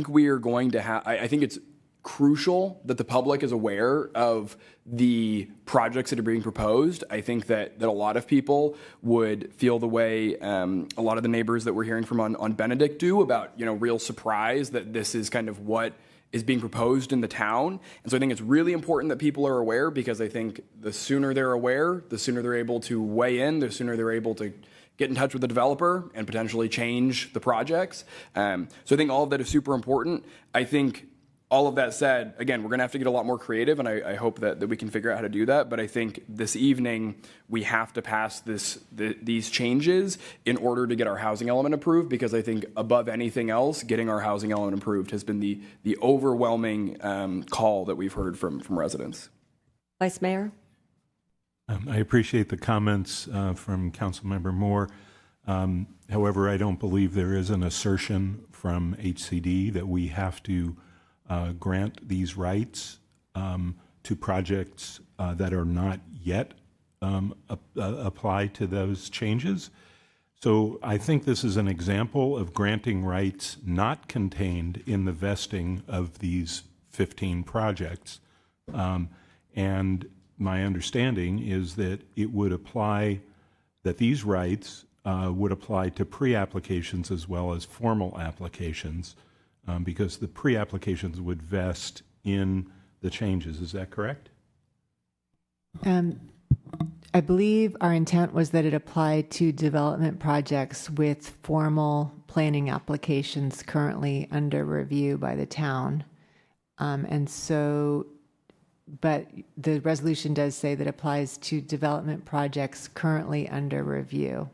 we are going to have, I think it's crucial that the public is aware of the projects that are being proposed. I think that a lot of people would feel the way a lot of the neighbors that we're hearing from on Benedict do about, real surprise that this is kind of what is being proposed in the town. And so I think it's really important that people are aware, because I think the sooner they're aware, the sooner they're able to weigh in, the sooner they're able to get in touch with the developer and potentially change the projects. So I think all of that is super important. I think all of that said, again, we're going to have to get a lot more creative, and I hope that we can figure out how to do that. But I think this evening we have to pass these changes in order to get our housing element approved, because I think above anything else, getting our housing element approved has been the overwhelming call that we've heard from residents. Vice Mayor? I appreciate the comments from Councilmember Moore. However, I don't believe there is an assertion from HCD that we have to grant these rights to projects that are not yet apply to those changes. So I think this is an example of granting rights not contained in the vesting of these 15 projects. And my understanding is that it would apply, that these rights would apply to pre-applications as well as formal applications, because the pre-applications would vest in the changes. Is that correct? I believe our intent was that it applied to development projects with formal planning applications currently under review by the town. But the resolution does say that applies to development projects currently under review.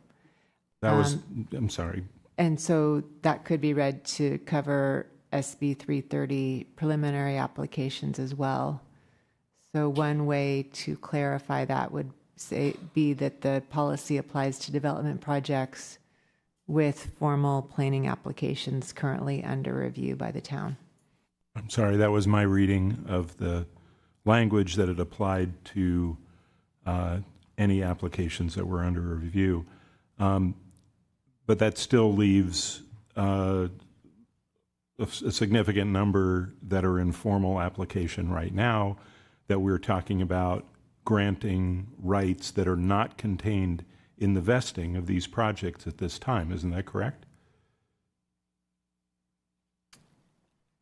That was, I'm sorry. And so that could be read to cover SB 330 preliminary applications as well. So one way to clarify that would be that the policy applies to development projects with formal planning applications currently under review by the town. I'm sorry, that was my reading of the language, that it applied to any applications that were under review. But that still leaves a significant number that are in formal application right now that we're talking about granting rights that are not contained in the vesting of these projects at this time. Isn't that correct?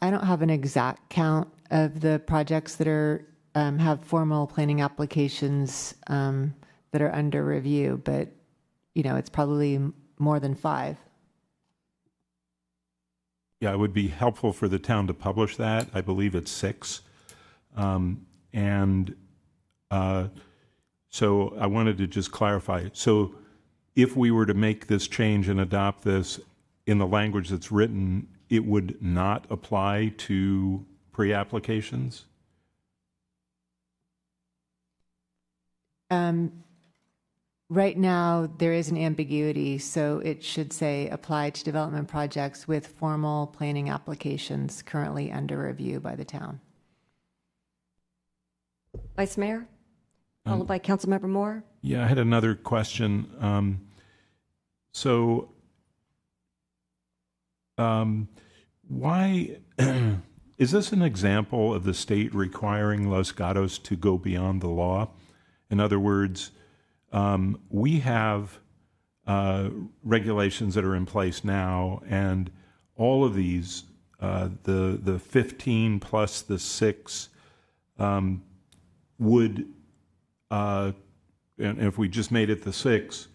I don't have an exact count of the projects that are have formal planning applications that are under review, but it's probably more than 5. Yeah, it would be helpful for the town to publish that. I believe it's 6. So I wanted to just clarify. So if we were to make this change and adopt this in the language that's written, it would not apply to pre-applications? Right now, there is an ambiguity, so it should say apply to development projects with formal planning applications currently under review by the town. Vice Mayor, followed by Councilmember Moore. Yeah, I had another question. Why is this an example of the state requiring Los Gatos to go beyond the law? In other words, we have regulations that are in place now, and all of these, the 15 plus the 6, would, and if we just made it the 6,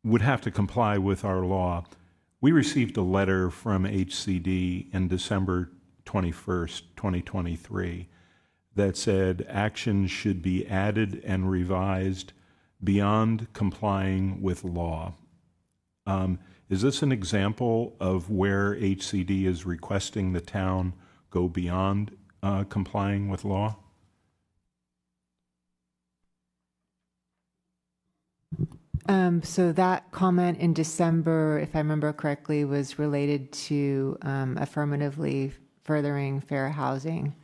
would have to comply with our law. We received a letter from HCD in December 21st, 2023, that said actions should be added and revised beyond complying with law. Is this an example of where HCD is requesting the town go beyond complying with law? So that comment in December, if I remember correctly, was related to affirmatively furthering fair housing.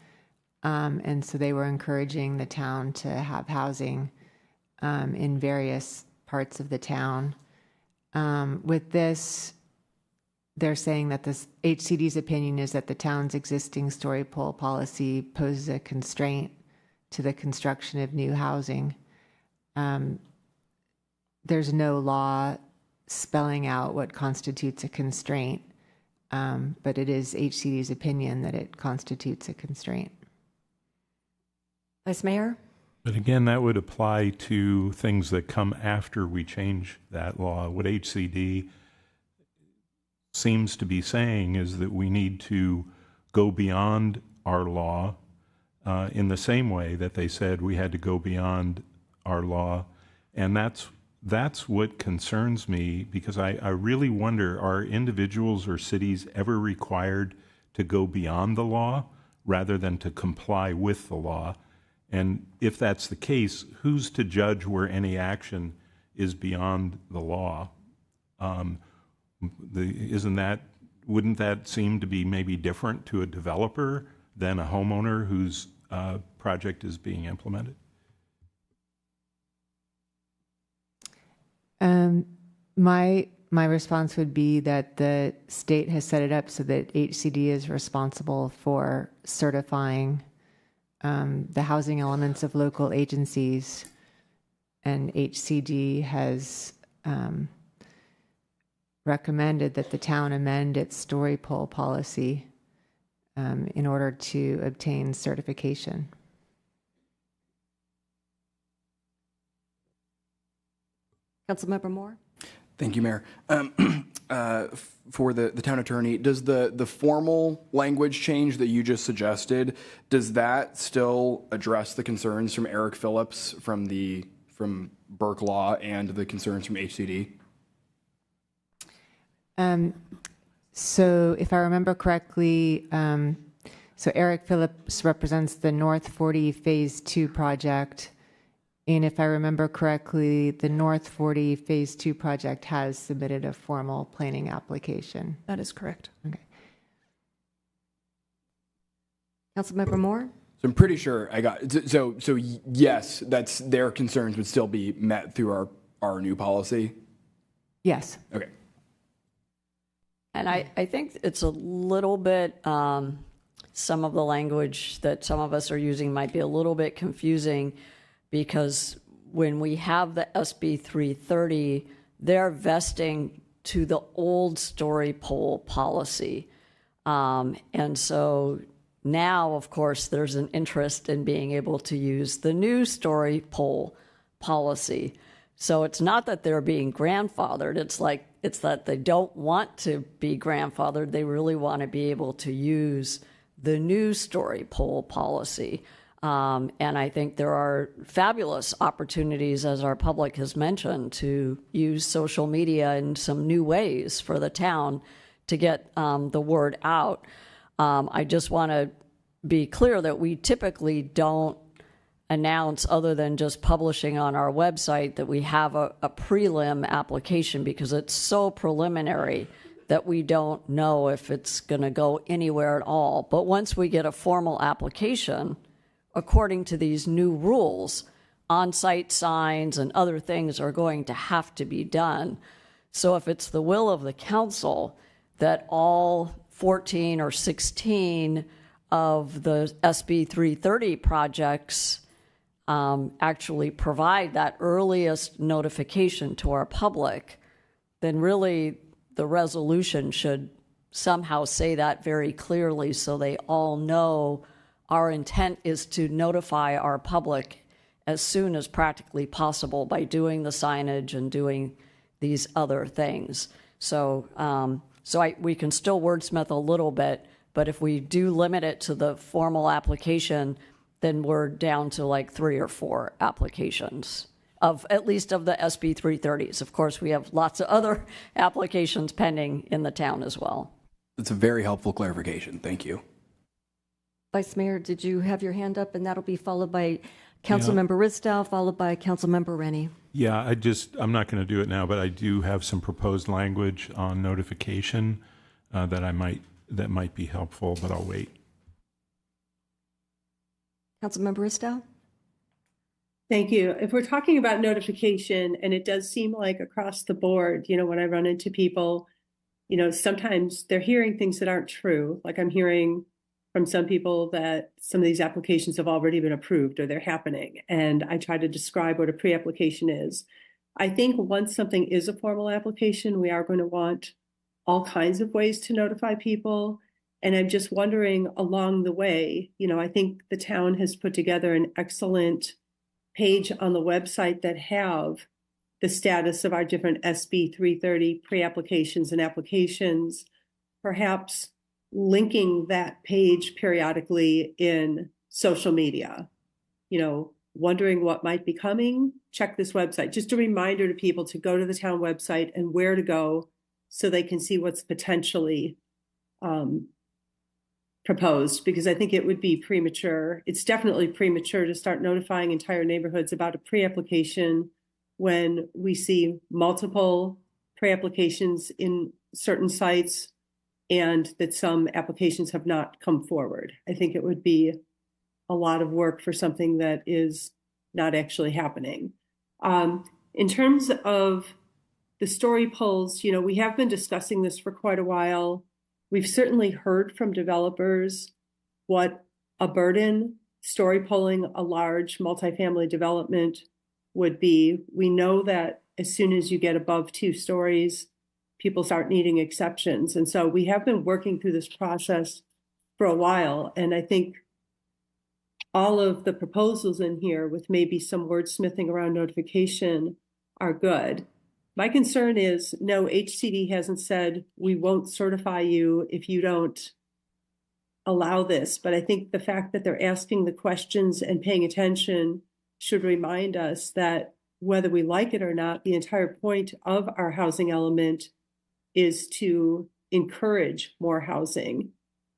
And so they were encouraging the town to have housing in various parts of the town. With this, they're saying that this HCD's opinion is that the town's existing story pole policy poses a constraint to the construction of new housing. There's no law spelling out what constitutes a constraint, but it is HCD's opinion that it constitutes a constraint. Vice Mayor? But again, that would apply to things that come after we change that law. What HCD seems to be saying is that we need to go beyond our law in the same way that they said we had to go beyond our law. And that's what concerns me, because I really wonder, are individuals or cities ever required to go beyond the law rather than to comply with the law? And if that's the case, who's to judge where any action is beyond the law? Wouldn't that seem to be maybe different to a developer than a homeowner whose project is being implemented? My response would be that the state has set it up so that HCD is responsible for certifying the housing elements of local agencies, and HCD has recommended that the town amend its story pole policy in order to obtain certification. Councilmember Moore? Thank you, Mayor. For the town attorney, does the formal language change that you just suggested, does that still address the concerns from Eric Phillips from Burke Law and the concerns from HCD? So if I remember correctly, so Eric Phillips represents the North 40 Phase 2 project. And if I remember correctly, the North 40 Phase 2 project has submitted a formal planning application. That is correct. Okay. Councilmember Moore? So I'm pretty sure I got, so yes, that's their concerns would still be met through our new policy? Yes. Okay. And I think it's a little bit, some of the language that some of us are using might be a little bit confusing, because when we have the SB 330, they're vesting to the old story pole policy. And so now, of course, there's an interest in being able to use the new story pole policy. So it's not that they're being grandfathered. It's that they don't want to be grandfathered. They really want to be able to use the new story pole policy. And I think there are fabulous opportunities, as our public has mentioned, to use social media in some new ways for the town to get the word out. I just want to be clear that we typically don't announce, other than just publishing on our website, that we have a prelim application, because it's so preliminary that we don't know if it's going to go anywhere at all. But once we get a formal application, according to these new rules, on-site signs and other things are going to have to be done. So if it's the will of the council that all 14 or 16 of the SB 330 projects actually provide that earliest notification to our public, then really the resolution should somehow say that very clearly, so they all know our intent is to notify our public as soon as practically possible by doing the signage and doing these other things. So we can still wordsmith a little bit, But if we do limit it to the formal application, then we're down to like 3 or 4 applications of at least of the SB 330s. Of course, we have lots of other applications pending in the town as well. That's a very helpful clarification. Thank you. Vice Mayor, did you have your hand up? And that'll be followed by Councilmember Ristow, followed by Councilmember Rennie. Yeah, I'm not going to do it now, but I do have some proposed language on notification that might be helpful, but I'll wait. Councilmember Ristow? Thank you. If we're talking about notification, and it does seem like across the board, when I run into people, sometimes they're hearing things that aren't true. Like I'm hearing from some people that some of these applications have already been approved or they're happening. And I try to describe what a pre-application is. I think once something is a formal application, we are going to want all kinds of ways to notify people. And I'm just wondering along the way, I think the town has put together an excellent page on the website that have the status of our different SB 330 pre-applications and applications, perhaps linking that page periodically in social media, wondering what might be coming, check this website. Just a reminder to people to go to the town website and where to go so they can see what's potentially proposed, because I think it would be premature. It's definitely premature to start notifying entire neighborhoods about a pre-application when we see multiple pre-applications in certain sites and that some applications have not come forward. I think it would be a lot of work for something that is not actually happening. In terms of the story polls, we have been discussing this for quite a while. We've certainly heard from developers what a burden story polling a large multifamily development would be. We know that as soon as you get above 2 stories, people start needing exceptions. And so we have been working through this process for a while. And I think all of the proposals in here with maybe some wordsmithing around notification are good. My concern is, no, HCD hasn't said we won't certify you if you don't allow this. But I think the fact that they're asking the questions and paying attention should remind us that whether we like it or not, the entire point of our housing element is to encourage more housing.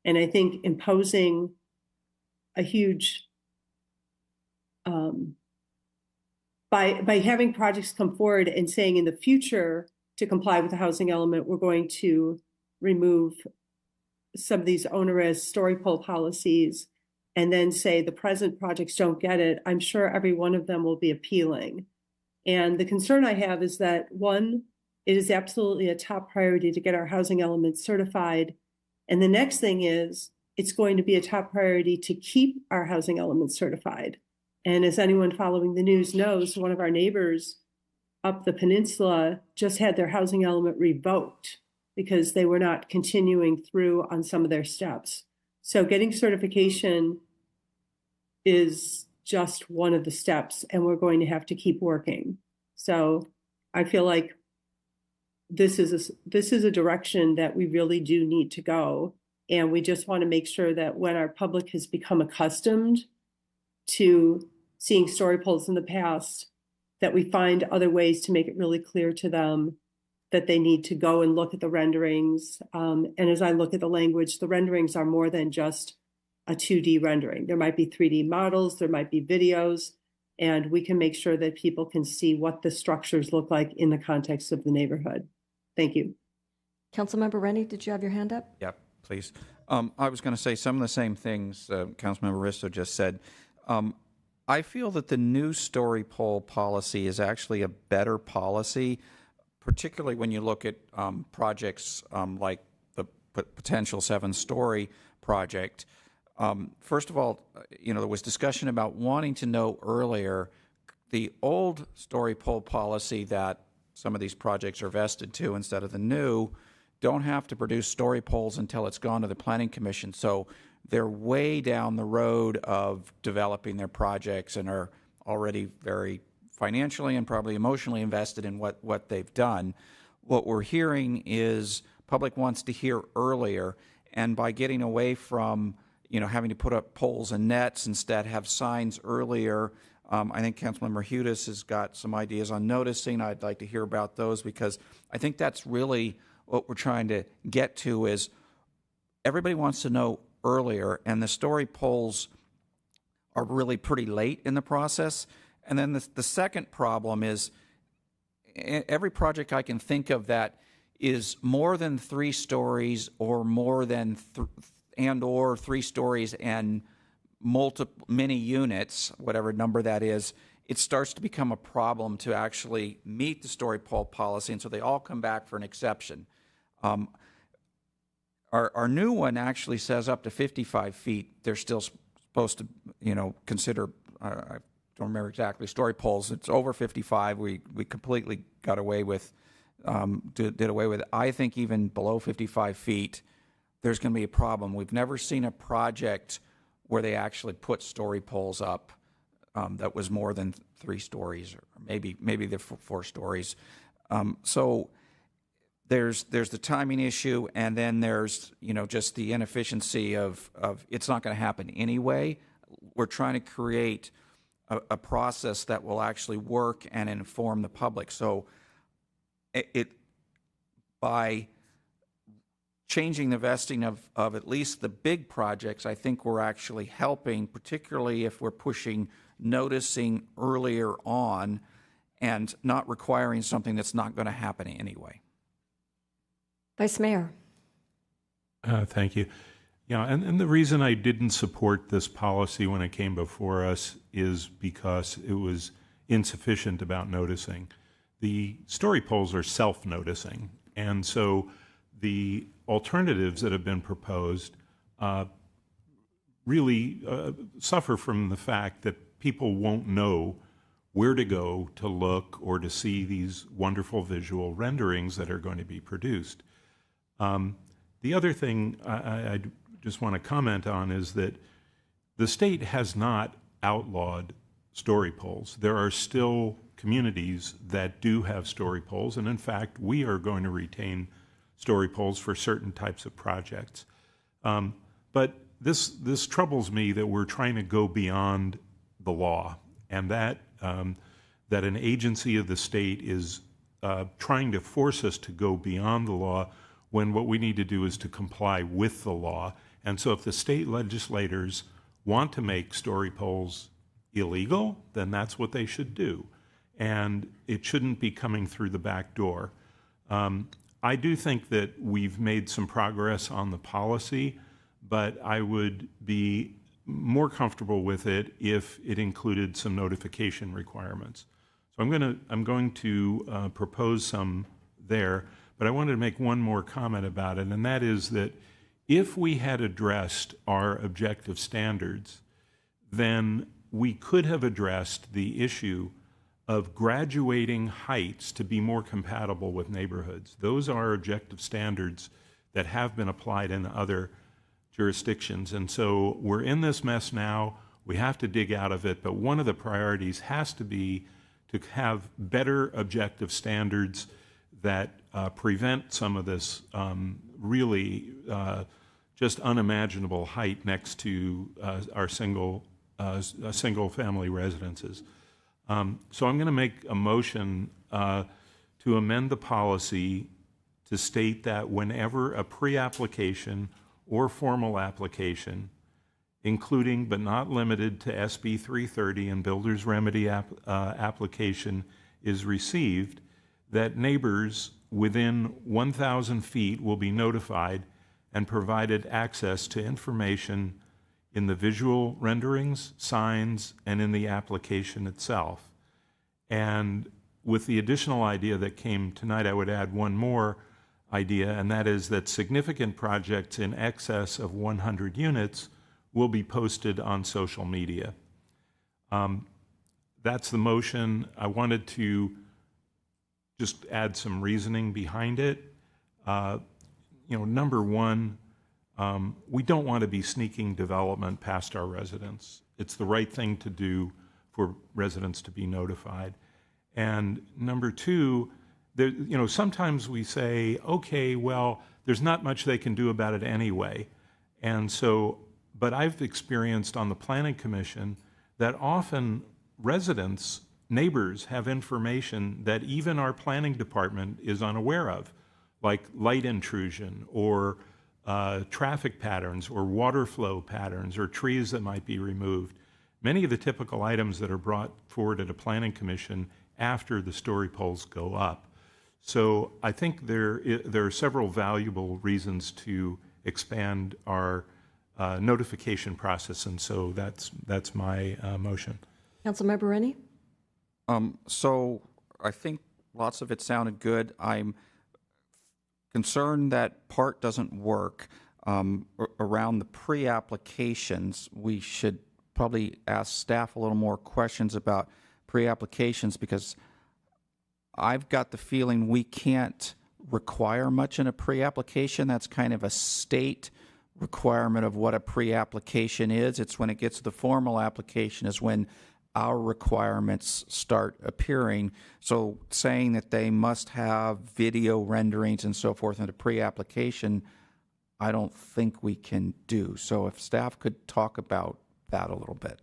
And I think imposing a huge, by having projects come forward and saying in the future to comply with the housing element, we're going to remove some of these onerous story poll policies and then say the present projects don't get it, I'm sure every one of them will be appealing. And the concern I have is that, one, it is absolutely a top priority to get our housing element certified. And the next thing is it's going to be a top priority to keep our housing element certified. And as anyone following the news knows, one of our neighbors up the peninsula just had their housing element revoked because they were not continuing through on some of their steps. So getting certification is just one of the steps, and we're going to have to keep working. So I feel like this is a direction that we really do need to go. And we just want to make sure that when our public has become accustomed to seeing story polls in the past, that we find other ways to make it really clear to them that they need to go and look at the renderings. And as I look at the language, the renderings are more than just a 2D rendering. There might be 3D models, there might be videos, and we can make sure that people can see what the structures look like in the context of the neighborhood. Thank you. Councilmember Rennie, did you have your hand up? Yep, please. I was going to say some of the same things Councilmember Risto just said. I feel that the new story poll policy is actually a better policy, particularly when you look at projects like the potential 7-story project. First of all, there was discussion about wanting to know earlier the old story poll policy that some of these projects are vested to instead of the new don't have to produce story polls until it's gone to the Planning Commission. So they're way down the road of developing their projects and are already very financially and probably emotionally invested in what they've done. What we're hearing is public wants to hear earlier, And by getting away from, having to put up poles and nets, instead have signs earlier. I think Councilmember Hudes has got some ideas on noticing. I'd like to hear about those, because I think that's really what we're trying to get to is everybody wants to know earlier, and the story poles are really pretty late in the process. And then the second problem is every project I can think of that is more than 3 stories or more than or 3 stories and many units, whatever number that is, it starts to become a problem to actually meet the story pole policy, and so they all come back for an exception. Our new one actually says up to 55 feet. They're still supposed to, consider, I don't remember exactly, story poles. It's over 55. We completely got away with, did away with it. I think even below 55 feet, there's going to be a problem. We've never seen a project where they actually put story poles up that was more than 3 stories, or maybe they're 4 stories. So there's the timing issue, and then there's just the inefficiency of it's not going to happen anyway. We're trying to create a process that will actually work and inform the public. So by changing the vesting of at least the big projects, I think we're actually helping, particularly if we're pushing noticing earlier on and not requiring something that's not going to happen anyway. Vice Mayor. Thank you. Yeah, and the reason I didn't support this policy when it came before us is because it was insufficient about noticing. The story poles are self-noticing, and so the alternatives that have been proposed really suffer from the fact that people won't know where to go to look or to see these wonderful visual renderings that are going to be produced. The other thing I just want to comment on is that the state has not outlawed story poles. There are still communities that do have story poles, and in fact, we are going to retain story poles for certain types of projects. But this troubles me that we're trying to go beyond the law, and that that an agency of the state is trying to force us to go beyond the law when what we need to do is to comply with the law. And so if the state legislators want to make story poles illegal, then that's what they should do. And it shouldn't be coming through the back door. I do think that we've made some progress on the policy, but I would be more comfortable with it if it included some notification requirements. So I'm going to propose some there, but I wanted to make one more comment about it, and that is that if we had addressed our objective standards, then we could have addressed the issue of graduating heights to be more compatible with neighborhoods. Those are objective standards that have been applied in other jurisdictions. And so we're in this mess now. We have to dig out of it, but one of the priorities has to be to have better objective standards that prevent some of this really just unimaginable height next to our single-family residences. So I'm going to make a motion to amend the policy to state that whenever a pre-application or formal application, including but not limited to SB 330 and Builder's Remedy application, is received, that neighbors within 1,000 feet will be notified and provided access to information in the visual renderings, signs, and in the application itself. And with the additional idea that came tonight, I would add one more idea, and that is that significant projects in excess of 100 units will be posted on social media. That's the motion. I wanted to just add some reasoning behind it. Number one, we don't want to be sneaking development past our residents. It's the right thing to do for residents to be notified. And number two, sometimes we say, okay, well, there's not much they can do about it anyway. And so, but I've experienced on the Planning Commission that often residents, neighbors have information that even our planning department is unaware of, like light intrusion or traffic patterns or water flow patterns or trees that might be removed. Many of the typical items that are brought forward at a planning commission after the story poles go up. So I think there are several valuable reasons to expand our notification process, and so that's my motion. Councilmember Rennie? So I think lots of it sounded good. I'm concerned that part doesn't work. Around the pre-applications, we should probably ask staff a little more questions about pre-applications, because I've got the feeling we can't require much in a pre-application. That's kind of a state requirement of what a pre-application is. It's when it gets to the formal application is when our requirements start appearing. So saying that they must have video renderings and so forth in a pre-application, I don't think we can do. So if staff could talk about that a little bit.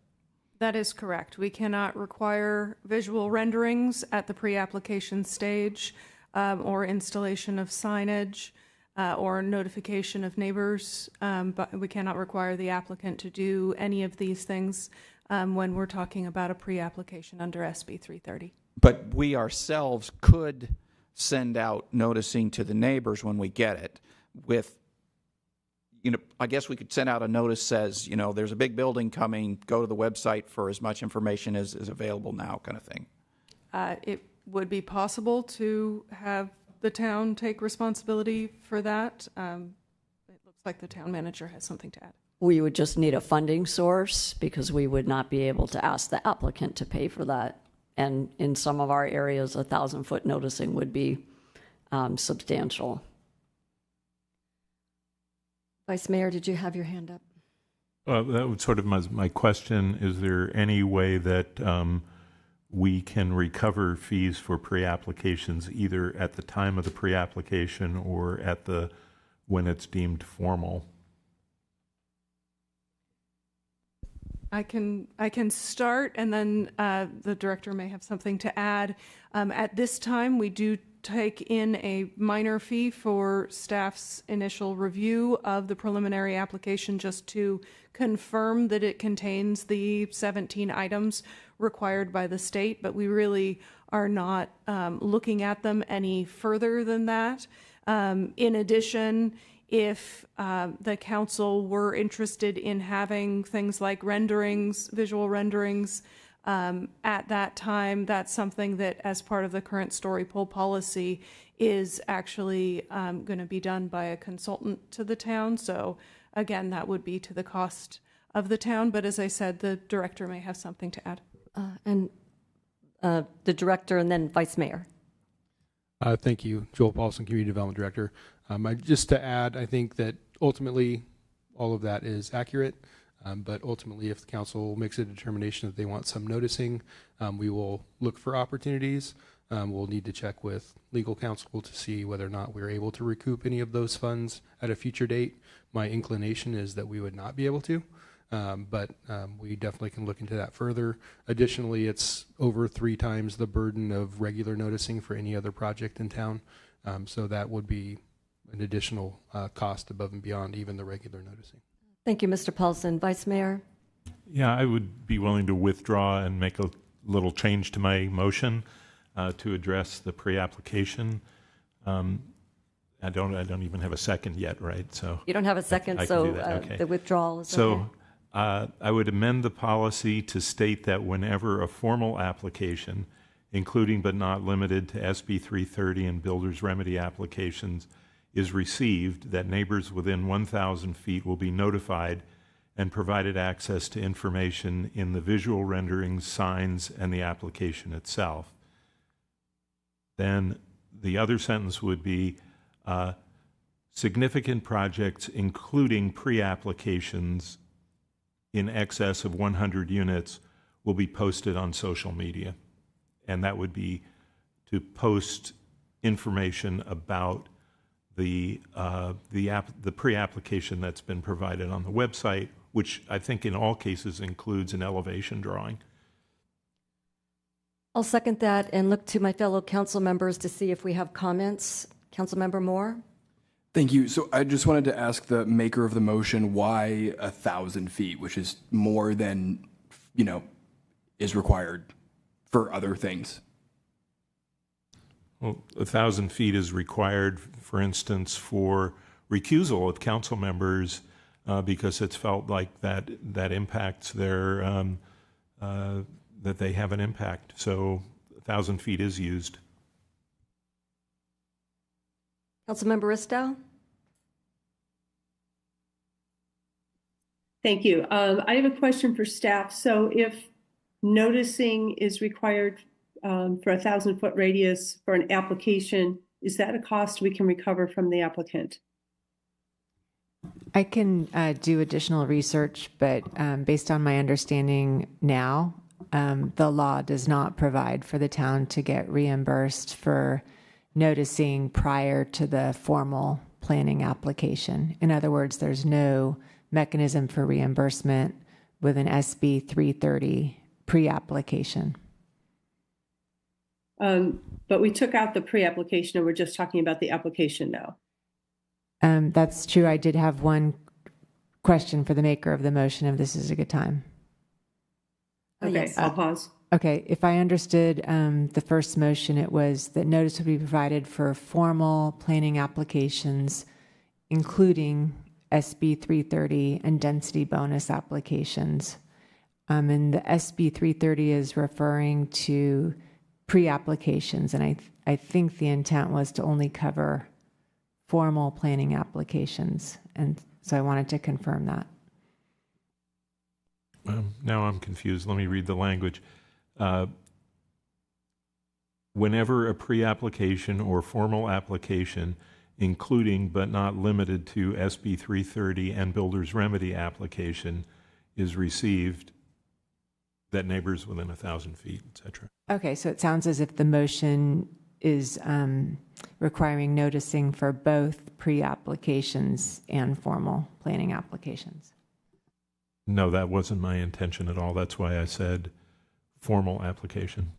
That is correct. We cannot require visual renderings at the pre-application stage or installation of signage or notification of neighbors, but we cannot require the applicant to do any of these things when we're talking about a pre-application under SB 330. But we ourselves could send out noticing to the neighbors when we get it with, I guess we could send out a notice says, there's a big building coming, go to the website for as much information as is available now, kind of thing. It would be possible to have the town take responsibility for that. It looks like the town manager has something to add. We would just need a funding source because we would not be able to ask the applicant to pay for that. And in some of our areas, 1,000-foot noticing would be substantial. Vice Mayor, did you have your hand up? That was sort of my question. Is there any way that we can recover fees for pre-applications either at the time of the pre-application or at when it's deemed formal? I can start, and then the director may have something to add. At this time, we do take in a minor fee for staff's initial review of the preliminary application just to confirm that it contains the 17 items required by the state, but we really are not looking at them any further than that. In addition, if the council were interested in having things like renderings, visual renderings, at that time, that's something that, as part of the current story pole policy, is actually going to be done by a consultant to the town. So again, that would be to the cost of the town. But as I said, the director may have something to add. And the director and then Vice Mayor. Thank you. Joel Paulson, Community Development Director. Just to add, I think that ultimately all of that is accurate, but ultimately if the council makes a determination that they want some noticing, we will look for opportunities. We'll need to check with legal counsel to see whether or not we're able to recoup any of those funds at a future date. My inclination is that we would not be able to, but we definitely can look into that further. Additionally, it's over 3 times the burden of regular noticing for any other project in town, so that would be an additional cost above and beyond even the regular noticing. Thank you, Mr. Paulson. Vice Mayor? Yeah, I would be willing to withdraw and make a little change to my motion to address the pre-application. I don't even have a second yet, right? So you don't have a second, so okay. The withdrawal is so. Okay. I would amend the policy to state that whenever a formal application, including but not limited to SB 330 and builder's remedy applications, is received, that neighbors within 1,000 feet will be notified and provided access to information in the visual renderings, signs, and the application itself. Then the other sentence would be significant projects, including pre-applications in excess of 100 units, will be posted on social media. And that would be to post information about the pre-application that's been provided on the website, which I think in all cases includes an elevation drawing. I'll second that and look to my fellow council members to see if we have comments. Councilmember Moore? Thank you. So I just wanted to ask the maker of the motion why 1,000 feet, which is more than, is required for other things. Well, 1,000 feet is required, for instance, for recusal of council members because it's felt like that impacts their that they have an impact. So 1,000 feet is used. Councilmember Ristow? Thank you. I have a question for staff. So if noticing is required for a 1,000-foot radius for an application, is that a cost we can recover from the applicant? I can do additional research, but based on my understanding now, the law does not provide for the town to get reimbursed for noticing prior to the formal planning application. In other words, there's no mechanism for reimbursement with an SB 330 pre-application. But we took out the pre-application and we're just talking about the application now. That's true. I did have one question for the maker of the motion, if this is a good time. Okay, yes. I'll pause. Okay, if I understood the first motion, it was that notice would be provided for formal planning applications, including SB 330 and density bonus applications. And the SB 330 is referring to pre-applications, and I think the intent was to only cover formal planning applications, and so I wanted to confirm that. Now I'm confused. Let me read the language. Whenever a pre-application or formal application, including but not limited to SB 330 and builder's remedy application, is received, that neighbors within 1,000 feet, etc. Okay, so it sounds as if the motion is requiring noticing for both pre-applications and formal planning applications. No, that wasn't my intention at all. That's why I said formal application.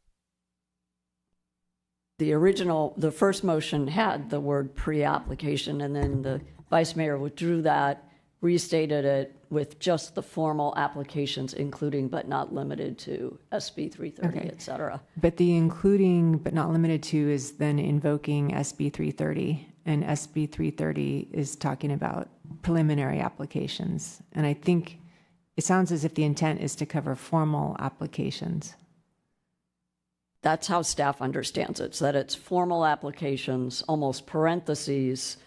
The first motion had the word pre-application, and then the vice mayor withdrew that, restated it with just the formal applications, including but not limited to SB 330, okay, et cetera. But the including but not limited to is then invoking SB 330, and SB 330 is talking about preliminary applications. And I think it sounds as if the intent is to cover formal applications. That's how staff understands it, so that it's formal applications, almost parentheses,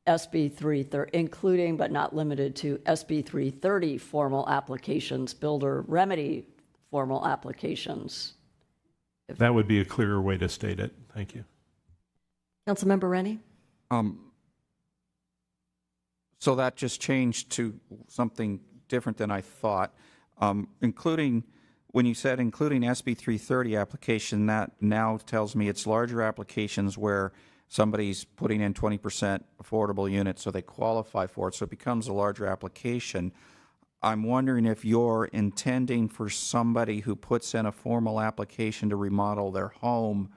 SB 330, including but not limited to SB 330 formal applications, builder remedy formal applications. That would be a clearer way to state it. Thank you. Councilmember Rennie? So that just changed to something different than I thought. Including, when you said including SB 330 application, that now tells me it's larger applications where somebody's putting in 20% affordable units, so they qualify for it, so it becomes a larger application. I'm wondering if you're intending for somebody who puts in a formal application to remodel their home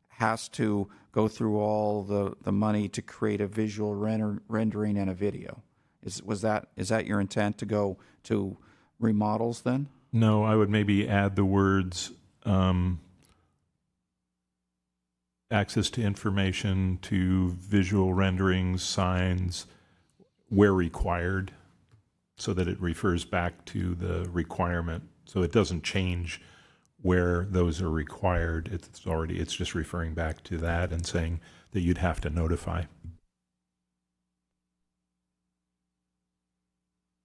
has to go through all the money to create a visual rendering and a video. Is that your intent, to go to remodels then? No, I would maybe add the words access to information, to visual renderings, signs, where required, so that it refers back to the requirement. So it doesn't change where those are required. It's just referring back to that and saying that you'd have to notify.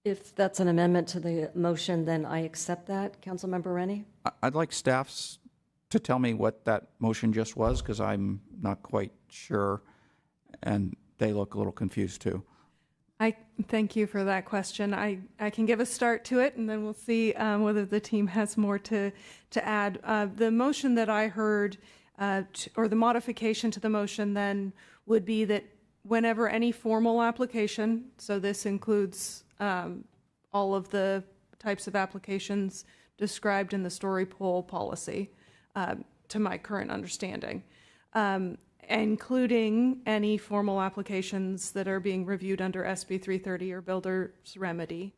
If that's an amendment to the motion, then I accept that. Councilmember Rennie? I'd like staffs to tell me what that motion just was, because I'm not quite sure, and they look a little confused too. I thank you for that question. I can give a start to it, and then we'll see whether the team has more to add. The motion that I heard, or the modification to the motion then, would be that whenever any formal application, so this includes all of the types of applications described in the story poll policy, to my current understanding, including any formal applications that are being reviewed under SB 330 or Builder's Remedy,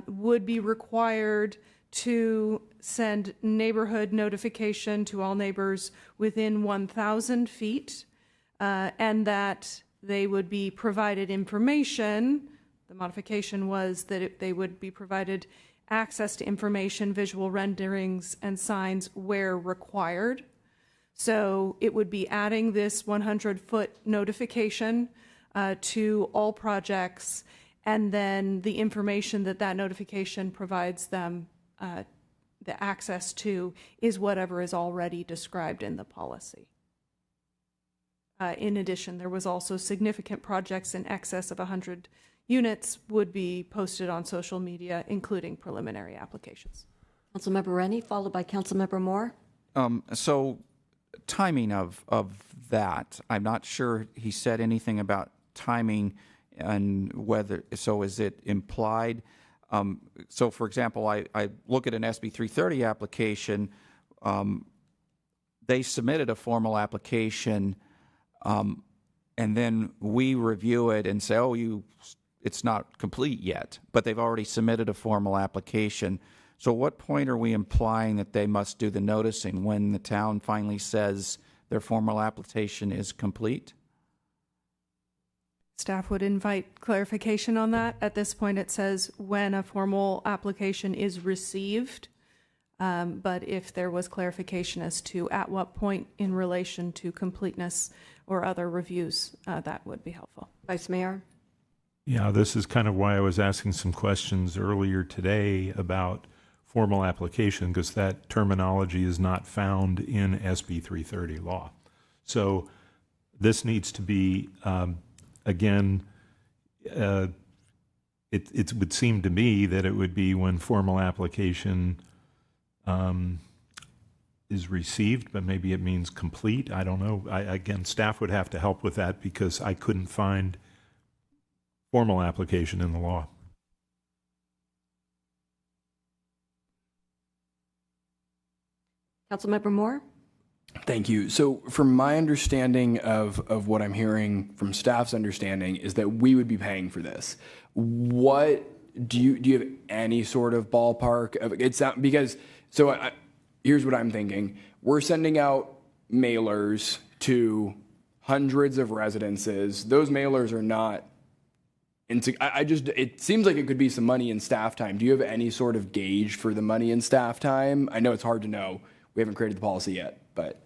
would be required to send neighborhood notification to all neighbors within 1,000 feet, and that they would be provided information. The modification was that they would be provided access to information, visual renderings, and signs where required. So it would be adding this 100-foot notification to all projects, and then the information that that notification provides them the access to is whatever is already described in the policy. In addition, there was also significant projects in excess of 100 units would be posted on social media, including preliminary applications. Councilmember Rennie, followed by Councilmember Moore. So timing of that, I'm not sure he said anything about timing and whether, so is it implied? So for example, I look at an SB 330 application, they submitted a formal application, and then we review it and say, oh, it's not complete yet, but they've already submitted a formal application. So at what point are we implying that they must do the noticing when the town finally says their formal application is complete? Staff would invite clarification on that. At this point, it says when a formal application is received, but if there was clarification as to at what point in relation to completeness or other reviews, that would be helpful. Vice Mayor? Yeah, this is kind of why I was asking some questions earlier today about formal application, because that terminology is not found in SB 330 law. So this needs to be, again, it would seem to me that it would be when formal application is received, but maybe it means complete. I don't know. Again, staff would have to help with that because I couldn't find formal application in the law. Councilmember Moore? Thank you. So from my understanding of what I'm hearing from staff's understanding is that we would be paying for this. What do you have any sort of ballpark of it's not because so here's what I'm thinking. We're sending out mailers to hundreds of residences. Those mailers are not it seems like it could be some money in staff time. Do you have any sort of gauge for the money in staff time? I know it's hard to know. We haven't created the policy yet, but.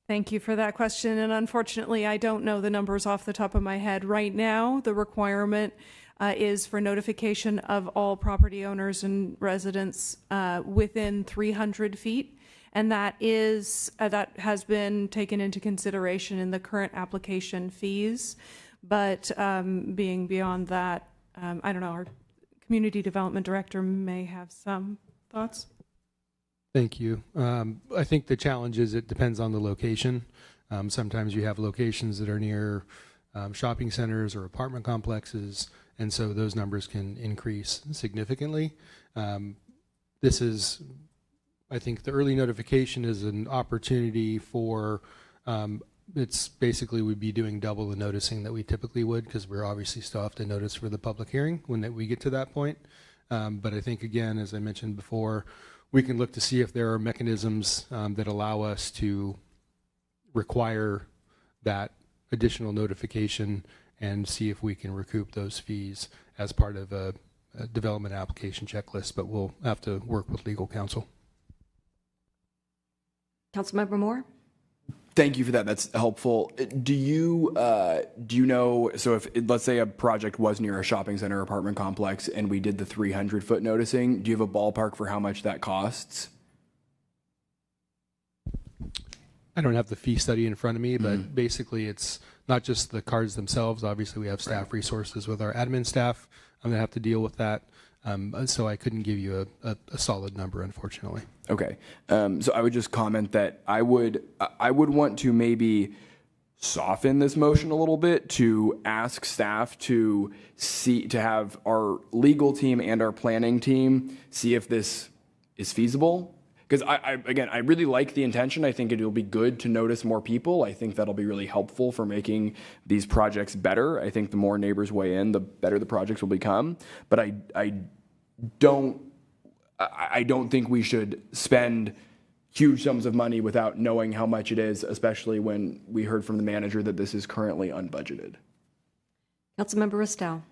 Thank you for that question. And unfortunately, I don't know the numbers off the top of my head. Right now, the requirement is for notification of all property owners and residents within 300 feet. And that has been taken into consideration in the current application fees. But being beyond that, I don't know, our community development director may have some thoughts. Thank you. I think the challenge is it depends on the location. Sometimes you have locations that are near shopping centers or apartment complexes, and so those numbers can increase significantly. This is, I think the early notification is an opportunity for, it's basically we'd be doing double the noticing that we typically would because we're obviously still have to notice for the public hearing when we get to that point. But I think, again, as I mentioned before, we can look to see if there are mechanisms that allow us to require that additional notification and see if we can recoup those fees as part of a development application checklist, but we'll have to work with legal counsel. Councilmember Moore? Thank you for that. That's helpful. Do you know, so if let's say a project was near a shopping center or apartment complex and we did the 300-foot noticing, do you have a ballpark for how much that costs? I don't have the fee study in front of me, but basically it's not just the cards themselves. Obviously we have staff resources with our admin staff. I'm gonna have to deal with that. So I couldn't give you a solid number, unfortunately. Okay. So I would just comment that I would want to maybe soften this motion a little bit to ask staff to have our legal team and our planning team see if this is feasible. Because I really like the intention. I think it'll be good to notice more people. I think that'll be really helpful for making these projects better. I think the more neighbors weigh in, the better the projects will become. But I don't think we should spend huge sums of money without knowing how much it is, especially when we heard from the manager that this is currently unbudgeted. Councilmember Ristow.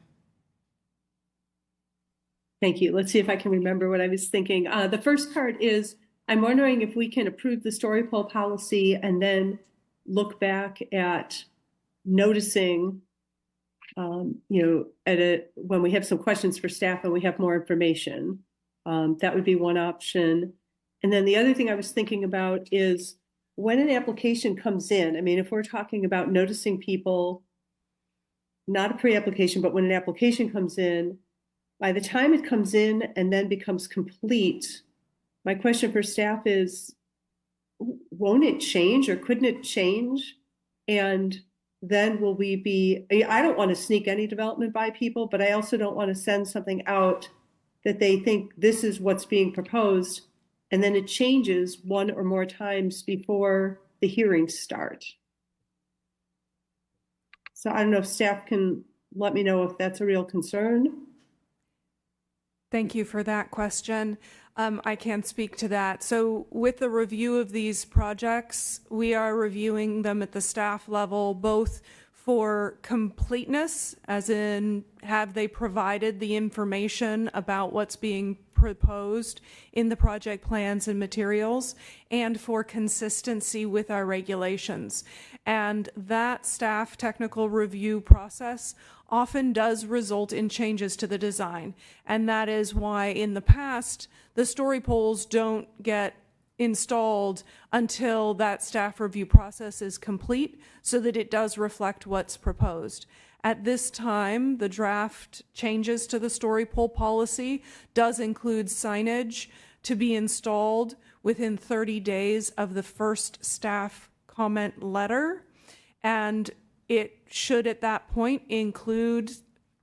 Thank you. Let's see if I can remember what I was thinking. The first part is, I'm wondering if we can approve the story poll policy and then look back at noticing, when we have some questions for staff and we have more information. That would be one option. And then the other thing I was thinking about is when an application comes in, I mean, if we're talking about noticing people, not a pre-application, but when an application comes in, by the time it comes in and then becomes complete, my question for staff is, won't it change or couldn't it change? And then will we be, I don't want to sneak any development by people, but I also don't want to send something out that they think this is what's being proposed, and then it changes one or more times before the hearings start. So I don't know if staff can let me know if that's a real concern. Thank you for that question. I can speak to that. So with the review of these projects, we are reviewing them at the staff level, both for completeness, as in have they provided the information about what's being proposed in the project plans and materials, and for consistency with our regulations. And that staff technical review process often does result in changes to the design. And that is why in the past, the story poles don't get installed until that staff review process is complete, so that it does reflect what's proposed. At this time, the draft changes to the story pole policy does include signage to be installed within 30 days of the first staff comment letter. And it should at that point include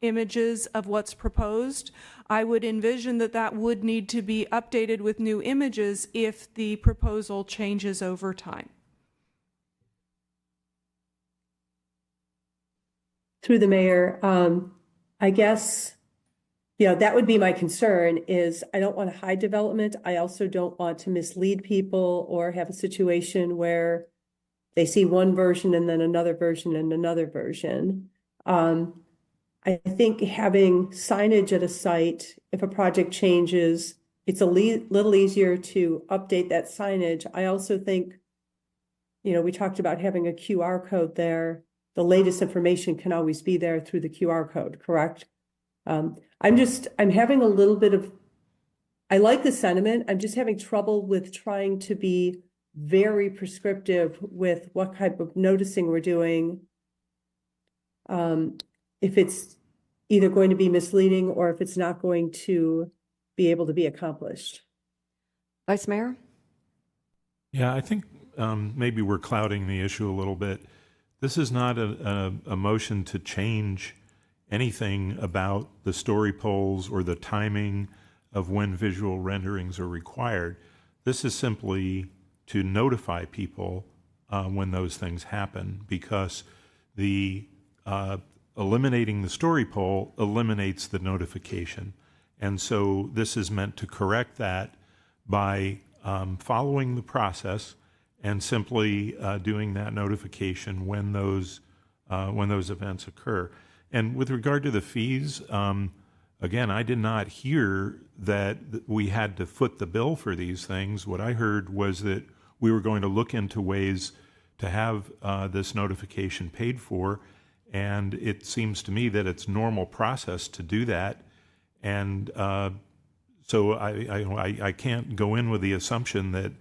images of what's proposed. I would envision that that would need to be updated with new images if the proposal changes over time. Through the mayor, I guess, that would be my concern is I don't want to hide development. I also don't want to mislead people or have a situation where they see one version and then another version and another version. I think having signage at a site, if a project changes, it's a little easier to update that signage. I also think, we talked about having a QR code there. The latest information can always be there through the QR code, correct? I'm having a little bit of, I like the sentiment. I'm just having trouble with trying to be very prescriptive with what type of noticing we're doing. If it's either going to be misleading or if it's not going to be able to be accomplished. Vice Mayor? Yeah, I think maybe we're clouding the issue a little bit. This is not a motion to change anything about the story poles or the timing of when visual renderings are required. This is simply to notify people when those things happen, because the eliminating the story pole eliminates the notification. And so this is meant to correct that by following the process and simply doing that notification when those events occur. And with regard to the fees, again, I did not hear that we had to foot the bill for these things. What I heard was that we were going to look into ways to have this notification paid for, and it seems to me that it's normal process to do that. And so I can't go in with the assumption that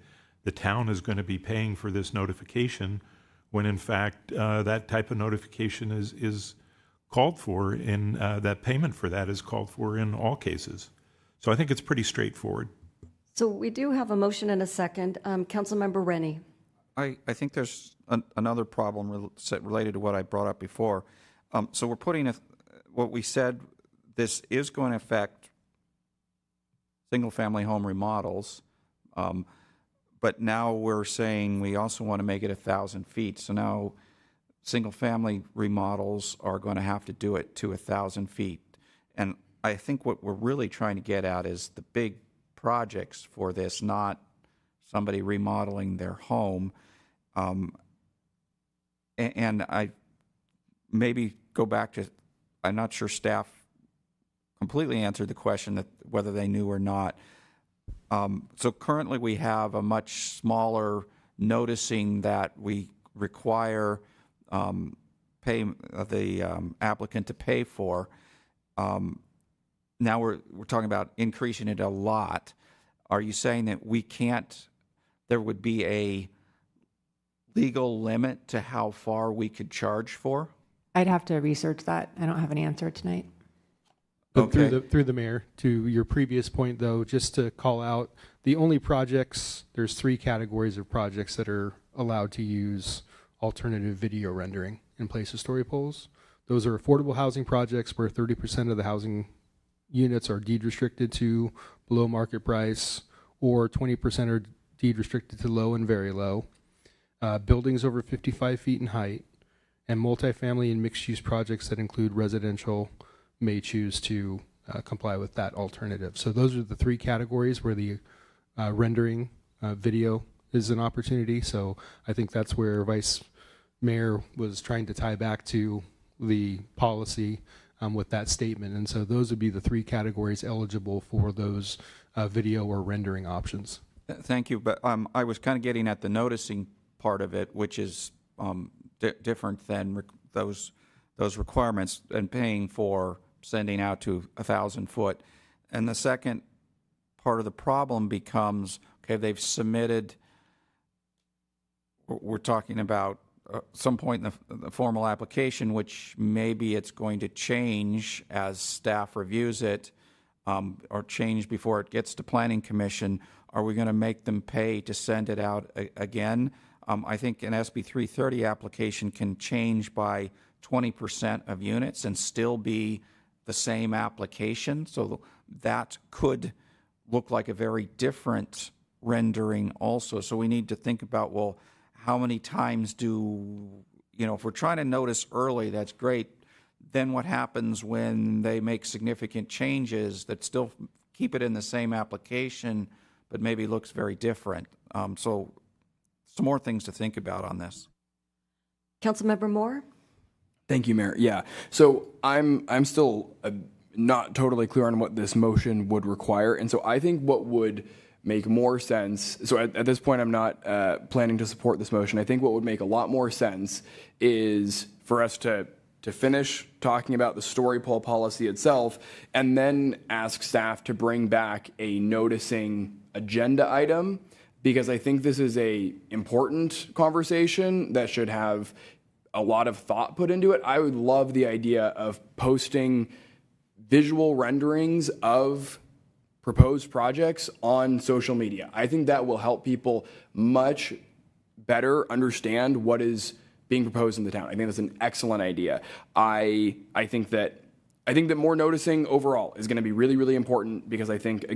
the town is going to be paying for this notification when in fact that type of notification is called for in that payment for that is called for in all cases. So I think it's pretty straightforward. So we do have a motion and a second. Councilmember Rennie. I think there's another problem related to what I brought up before. So we're putting what we said, this is going to affect single-family home remodels, but now we're saying we also want to make it 1,000 feet. So now single-family remodels are going to have to do it to 1,000 feet. And I think what we're really trying to get at is the big projects for this, not somebody remodeling their home. And I maybe go back to, I'm not sure staff completely answered the question that whether they knew or not. So currently we have a much smaller noticing that we require the applicant to pay for. Now we're talking about increasing it a lot. Are you saying that we can't, there would be a legal limit to how far we could charge for? I'd have to research that. I don't have an answer tonight. But Okay. through the mayor, to your previous point, though, just to call out, the only projects, there's 3 categories of projects that are allowed to use alternative video rendering in place of story poles. Those are affordable housing projects where 30% of the housing units are deed restricted to below market price, or 20% are deed restricted to low and very low. Buildings over 55 feet in height, and multifamily and mixed-use projects that include residential may choose to comply with that alternative. So those are the 3 categories where the rendering video is an opportunity. So I think that's where Vice Mayor was trying to tie back to the policy with that statement. And so those would be the 3 categories eligible for those video or rendering options. Thank you, but I was kind of getting at the noticing part of it, which is different than those requirements and paying for sending out to 1,000 foot. And the second part of the problem becomes, okay, they've submitted, we're talking about some point in the formal application, which maybe it's going to change as staff reviews it, or change before it gets to Planning Commission. Are we going to make them pay to send it out again? I think an SB 330 application can change by 20% of units and still be the same application. So that could look like a very different rendering also. So we need to think about, well, how many times if we're trying to notice early, that's great. Then what happens when they make significant changes that still keep it in the same application, but maybe looks very different? So some more things to think about on this. Councilmember Moore? Thank you, Mayor. Yeah. So I'm still not totally clear on what this motion would require. And so I think what would make more sense, so at this point I'm not planning to support this motion. I think what would make a lot more sense is for us to finish talking about the story poll policy itself and then ask staff to bring back a noticing agenda item, because I think this is a important conversation that should have a lot of thought put into it. I would love the idea of posting visual renderings of proposed projects on social media. I think that will help people much better understand what is being proposed in the town. I think that's an excellent idea. I think that more noticing overall is going to be really, really important, because I think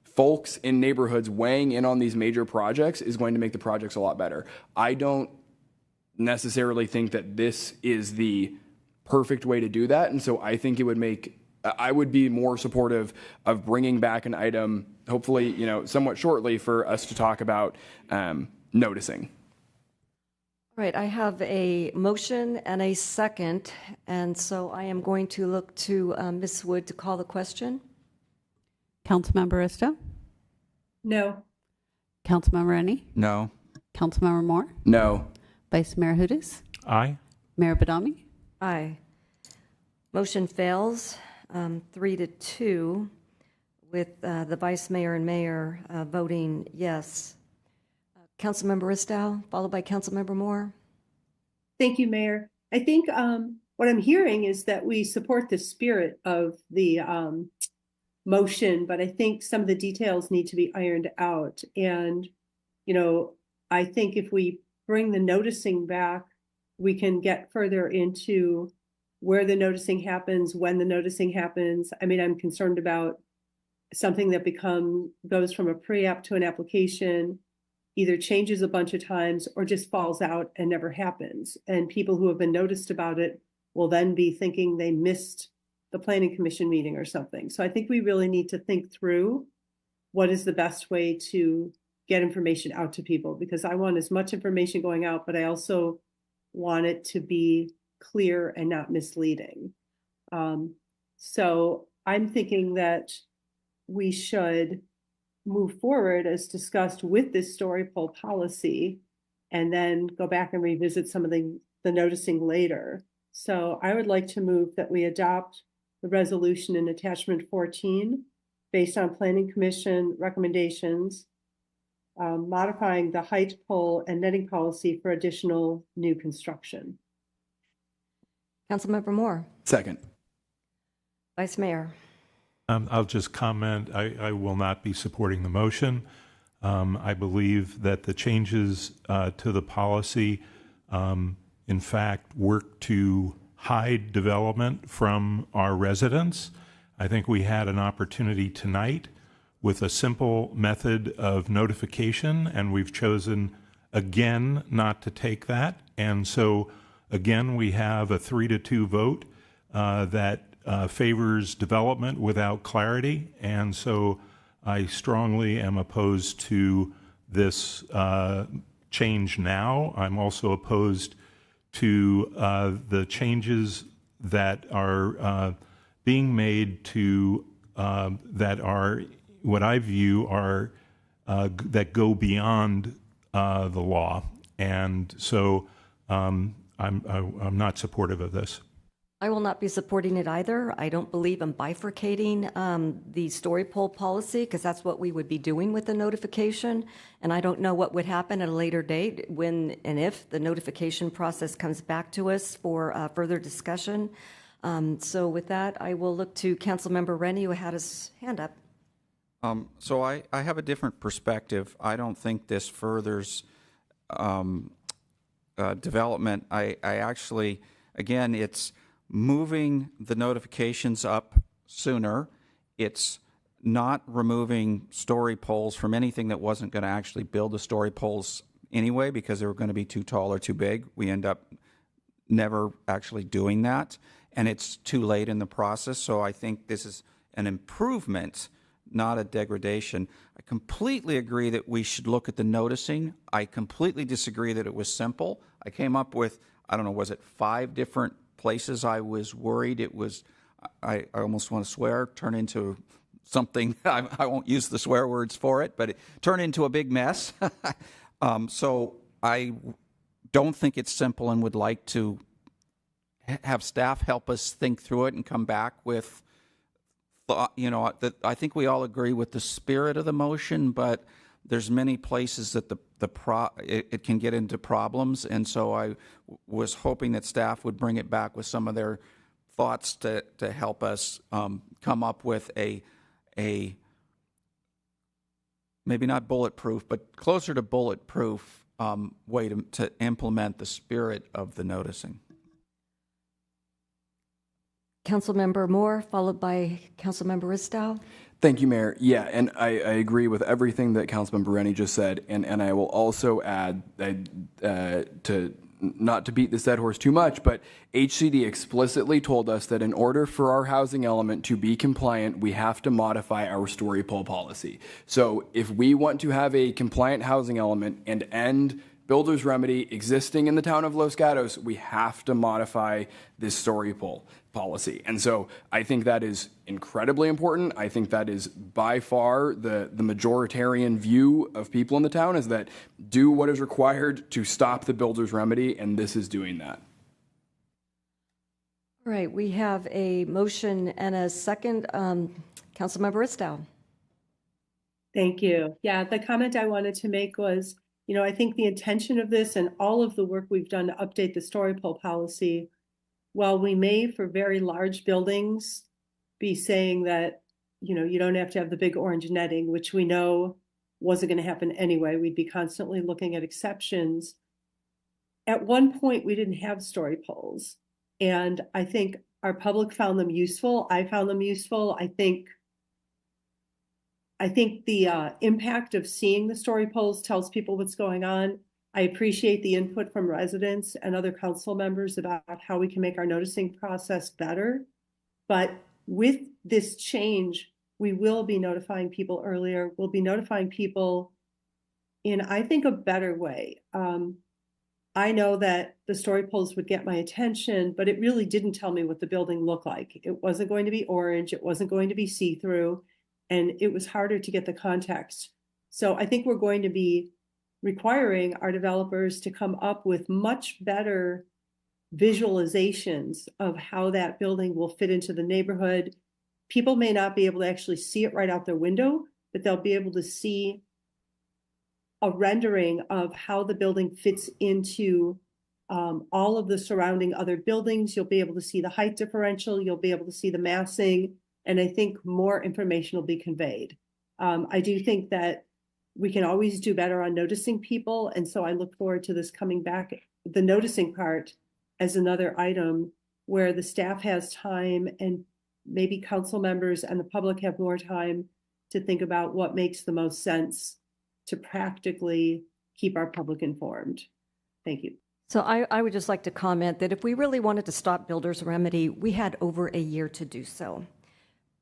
folks in neighborhoods weighing in on these major projects is going to make the projects a lot better. I don't necessarily think that this is the perfect way to do that, and so I think I would be more supportive of bringing back an item, hopefully, somewhat shortly, for us to talk about noticing. All right, I have a motion and a second, and so I am going to look to Ms. Wood to call the question. Councilmember Isto? No. Councilmember Rennie? No. Councilmember Moore? No. Vice Mayor Hudes? Aye. Mayor Badami? Aye. Motion fails 3-2, with the Vice Mayor and Mayor voting yes. Councilmember Ristow, followed by Councilmember Moore. Thank you, Mayor. I think what I'm hearing is that we support the spirit of the motion, but I think some of the details need to be ironed out. And, I think if we bring the noticing back, we can get further into where the noticing happens, when the noticing happens. I mean, I'm concerned about something that goes from a pre-app to an application, either changes a bunch of times or just falls out and never happens. And people who have been noticed about it will then be thinking they missed the planning commission meeting or something. So I think we really need to think through what is the best way to get information out to people, because I want as much information going out, but I also want it to be clear and not misleading. So I'm thinking that we should move forward as discussed with this story poll policy, and then go back and revisit some of the noticing later. So I would like to move that we adopt the resolution in attachment 14 based on Planning Commission recommendations, modifying the height pole and netting policy for additional new construction. Councilmember Moore. Second. Vice Mayor. I'll just comment, I will not be supporting the motion. I believe that the changes to the policy, in fact, work to hide development from our residents. I think we had an opportunity tonight with a simple method of notification, and we've chosen again not to take that. And so, again, we have a 3-2 vote that favors development without clarity. And so I strongly am opposed to this change now. I'm also opposed to the changes that are being made to that are what I view are that go beyond the law. And so I'm not supportive of this. I will not be supporting it either. I don't believe in bifurcating the story poll policy, because that's what we would be doing with the notification. And I don't know what would happen at a later date when and if the notification process comes back to us for further discussion. So with that, I will look to Councilmember Rennie, who had his hand up. So I have a different perspective. I don't think this furthers development. I actually, again, it's moving the notifications up sooner. It's not removing story poles from anything that wasn't going to actually build the story poles anyway, because they were going to be too tall or too big. We end up never actually doing that, and it's too late in the process. So I think this is an improvement, not a degradation. I completely agree that we should look at the noticing. I completely disagree that it was simple. I came up with, I don't know, was it 5 different places I was worried it was, I almost want to swear, turn into something, I won't use the swear words for it, but it turned into a big mess. So I don't think it's simple, and would like to have staff help us think through it and come back with, I think we all agree with the spirit of the motion, but there's many places that it can get into problems, and so I was hoping that staff would bring it back with some of their thoughts to help us come up with a maybe not bulletproof, but closer to bulletproof way to implement the spirit of the noticing. Councilmember Moore, followed by Councilmember Ristow. Thank you, Mayor. Yeah, and I agree with everything that Councilmember Rennie just said, and I will also add to not to beat this dead horse too much, but HCD explicitly told us that in order for our housing element to be compliant, we have to modify our story poll policy. So if we want to have a compliant housing element and end builder's remedy existing in the town of Los Gatos, we have to modify this story poll policy. And so I think that is incredibly important. I think that is by far the majoritarian view of people in the town, is that do what is required to stop the builder's remedy, and this is doing that. All right, we have a motion and a second. Councilmember Ristow. Thank you. Yeah, the comment I wanted to make was, I think the intention of this and all of the work we've done to update the story poll policy, while we may for very large buildings be saying that, you don't have to have the big orange netting, which we know wasn't going to happen anyway. We'd be constantly looking at exceptions. At one point, we didn't have story poles. And I think our public found them useful. I found them useful. I think the impact of seeing the story poles tells people what's going on. I appreciate the input from residents and other council members about how we can make our noticing process better. But with this change, we will be notifying people earlier. We'll be notifying people in, I think, a better way. I know that the story poles would get my attention, but it really didn't tell me what the building looked like. It wasn't going to be orange. It wasn't going to be see-through, and it was harder to get the context. So I think we're going to be requiring our developers to come up with much better visualizations of how that building will fit into the neighborhood. People may not be able to actually see it right out their window, but they'll be able to see a rendering of how the building fits into all of the surrounding other buildings. You'll be able to see the height differential. You'll be able to see the massing. And I think more information will be conveyed. I do think that we can always do better on noticing people. And so I look forward to this coming back, the noticing part, as another item where the staff has time and maybe council members and the public have more time to think about what makes the most sense to practically keep our public informed. Thank you. So I would just like to comment that if we really wanted to stop builder's remedy, we had over a year to do so.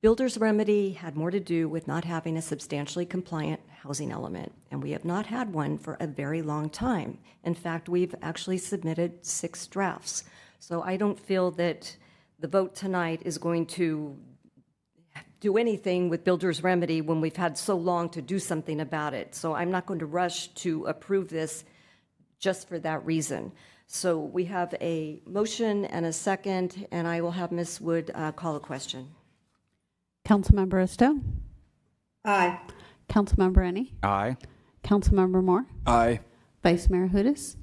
Builder's remedy had more to do with not having a substantially compliant housing element, and we have not had one for a very long time. In fact, we've actually submitted 6 drafts. So I don't feel that the vote tonight is going to do anything with builder's remedy when we've had so long to do something about it. So I'm not going to rush to approve this just for that reason. So we have a motion and a second, and I will have Ms. Wood call a question. Councilmember Isto? Aye. Councilmember Ennie? Aye. Councilmember Moore? Aye. Vice Mayor Hudas?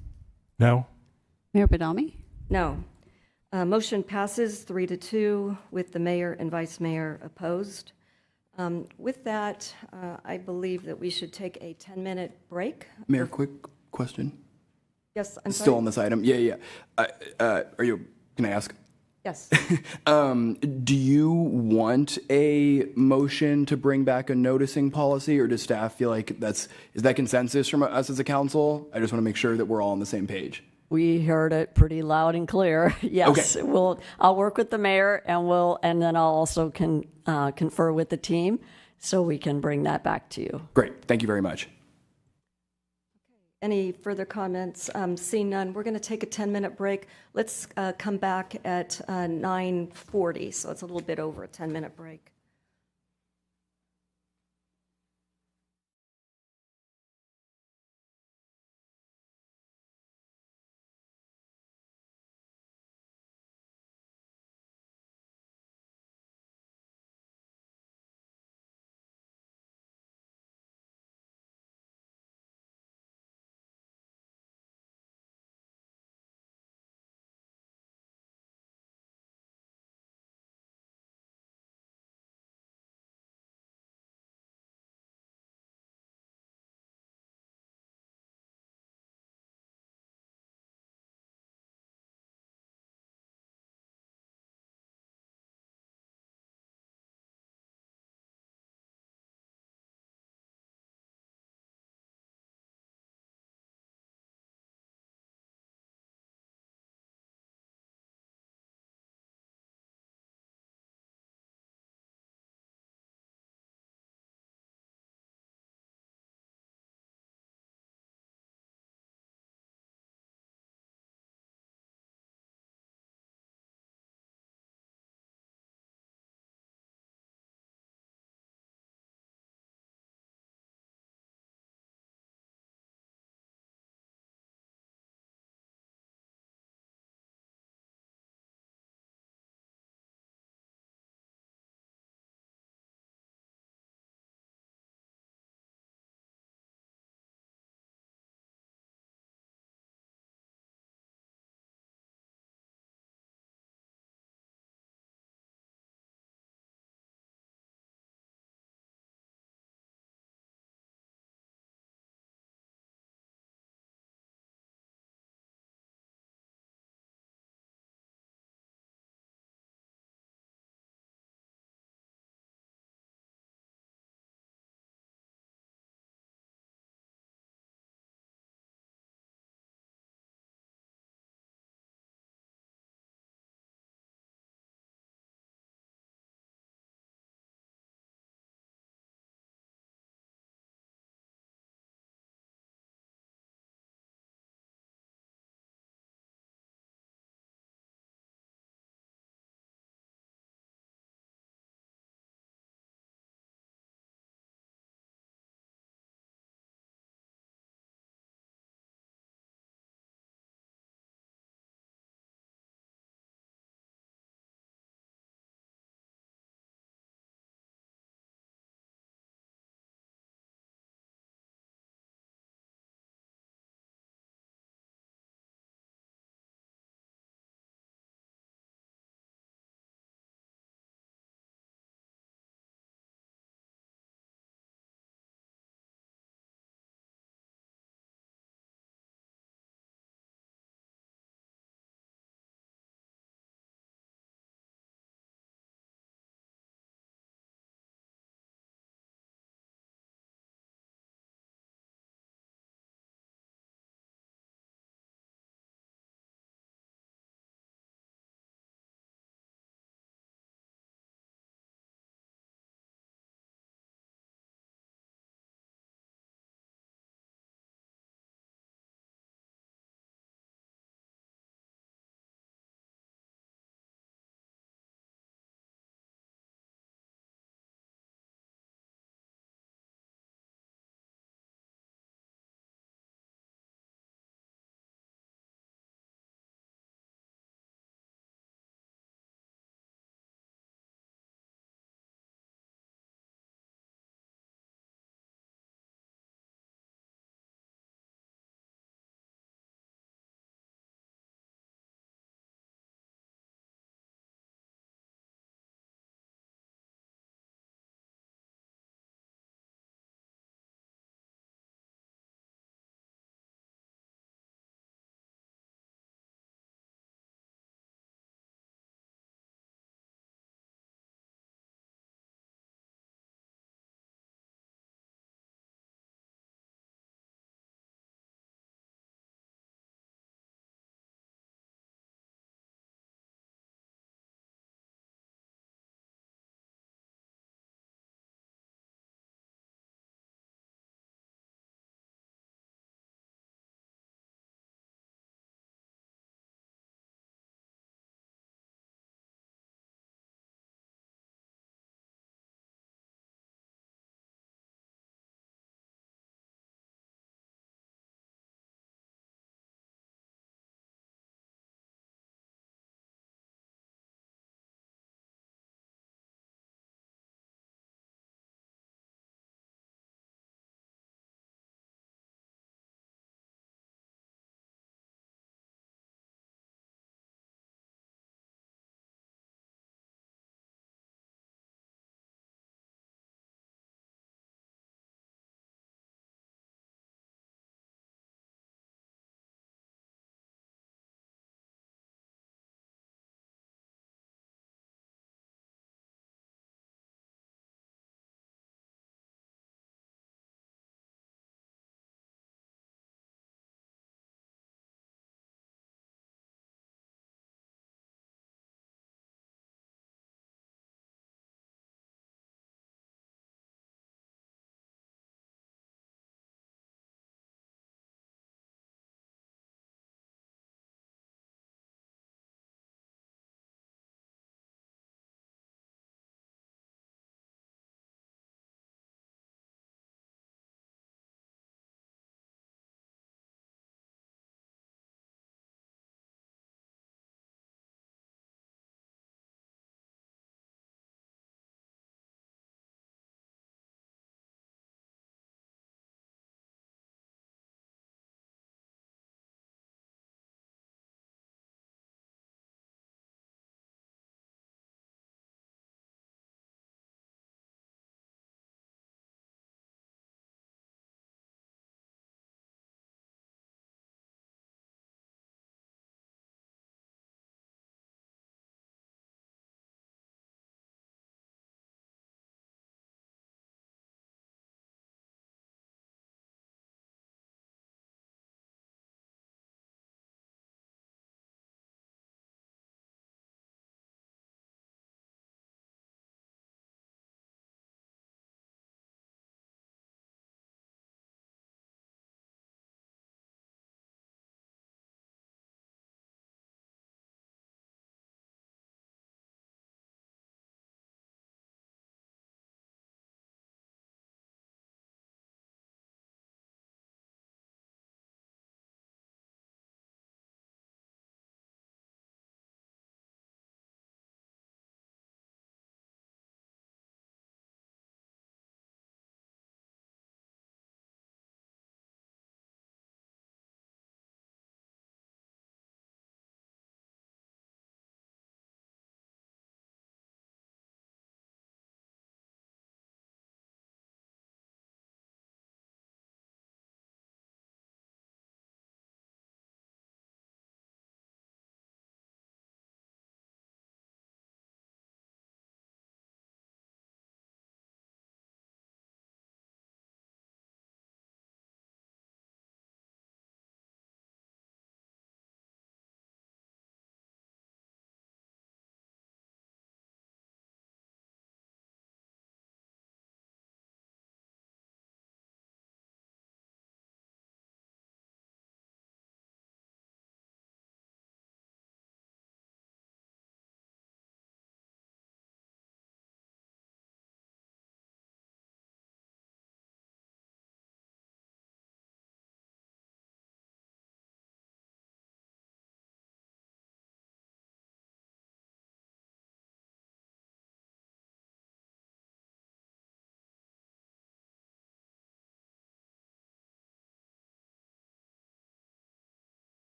No. Mayor Badami? No. Motion passes 3-2 with the mayor and vice mayor opposed. With that, I believe that we should take a 10-minute break. Mayor, quick question. Yes, I'm Still sorry. on this item. Yeah. Can I ask? Yes. Do you want a motion to bring back a noticing policy, or does staff feel like is that consensus from us as a council? I just want to make sure that we're all on the same page. We heard it pretty loud and clear. Yes, Okay. I'll work with the mayor, and then I'll also confer with the team so we can bring that back to you. Great. Thank you very much. Any further comments? Seeing none, we're going to take a 10-minute break. Let's come back at 9:40, so it's a little bit over a 10-minute break.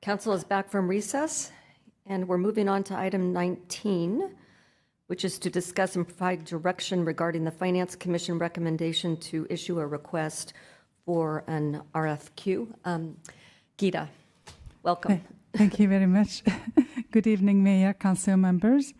Council is back from recess, and we're moving on to item 19, which is to discuss and provide direction regarding the Finance Commission recommendation to issue a request for an RFQ. Gita, welcome. Thank you very much. Good evening, Mayor, Council members.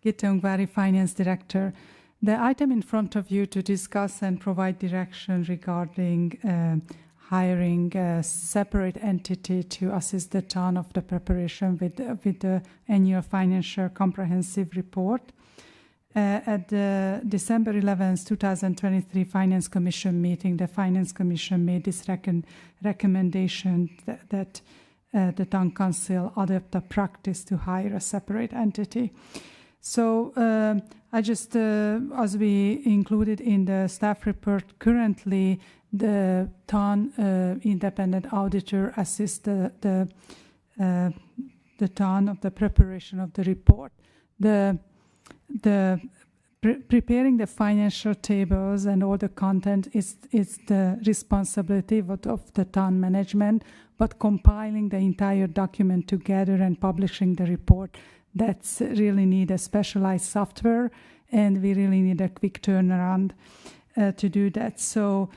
Gita Ungvari, Finance Director. The item in front of you to discuss and provide direction regarding hiring a separate entity to assist the town of the preparation with the annual financial comprehensive report. At the December 11th, 2023 Finance Commission meeting, the Finance Commission made this recommendation that the town council adopt a practice to hire a separate entity. So I just, as we included in the staff report, currently the town independent auditor assists the town of the preparation of the report. Preparing the financial tables and all the content is the responsibility of the town management, but compiling the entire document together and publishing the report, that's really need a specialized software, and we really need a quick turnaround to do that. So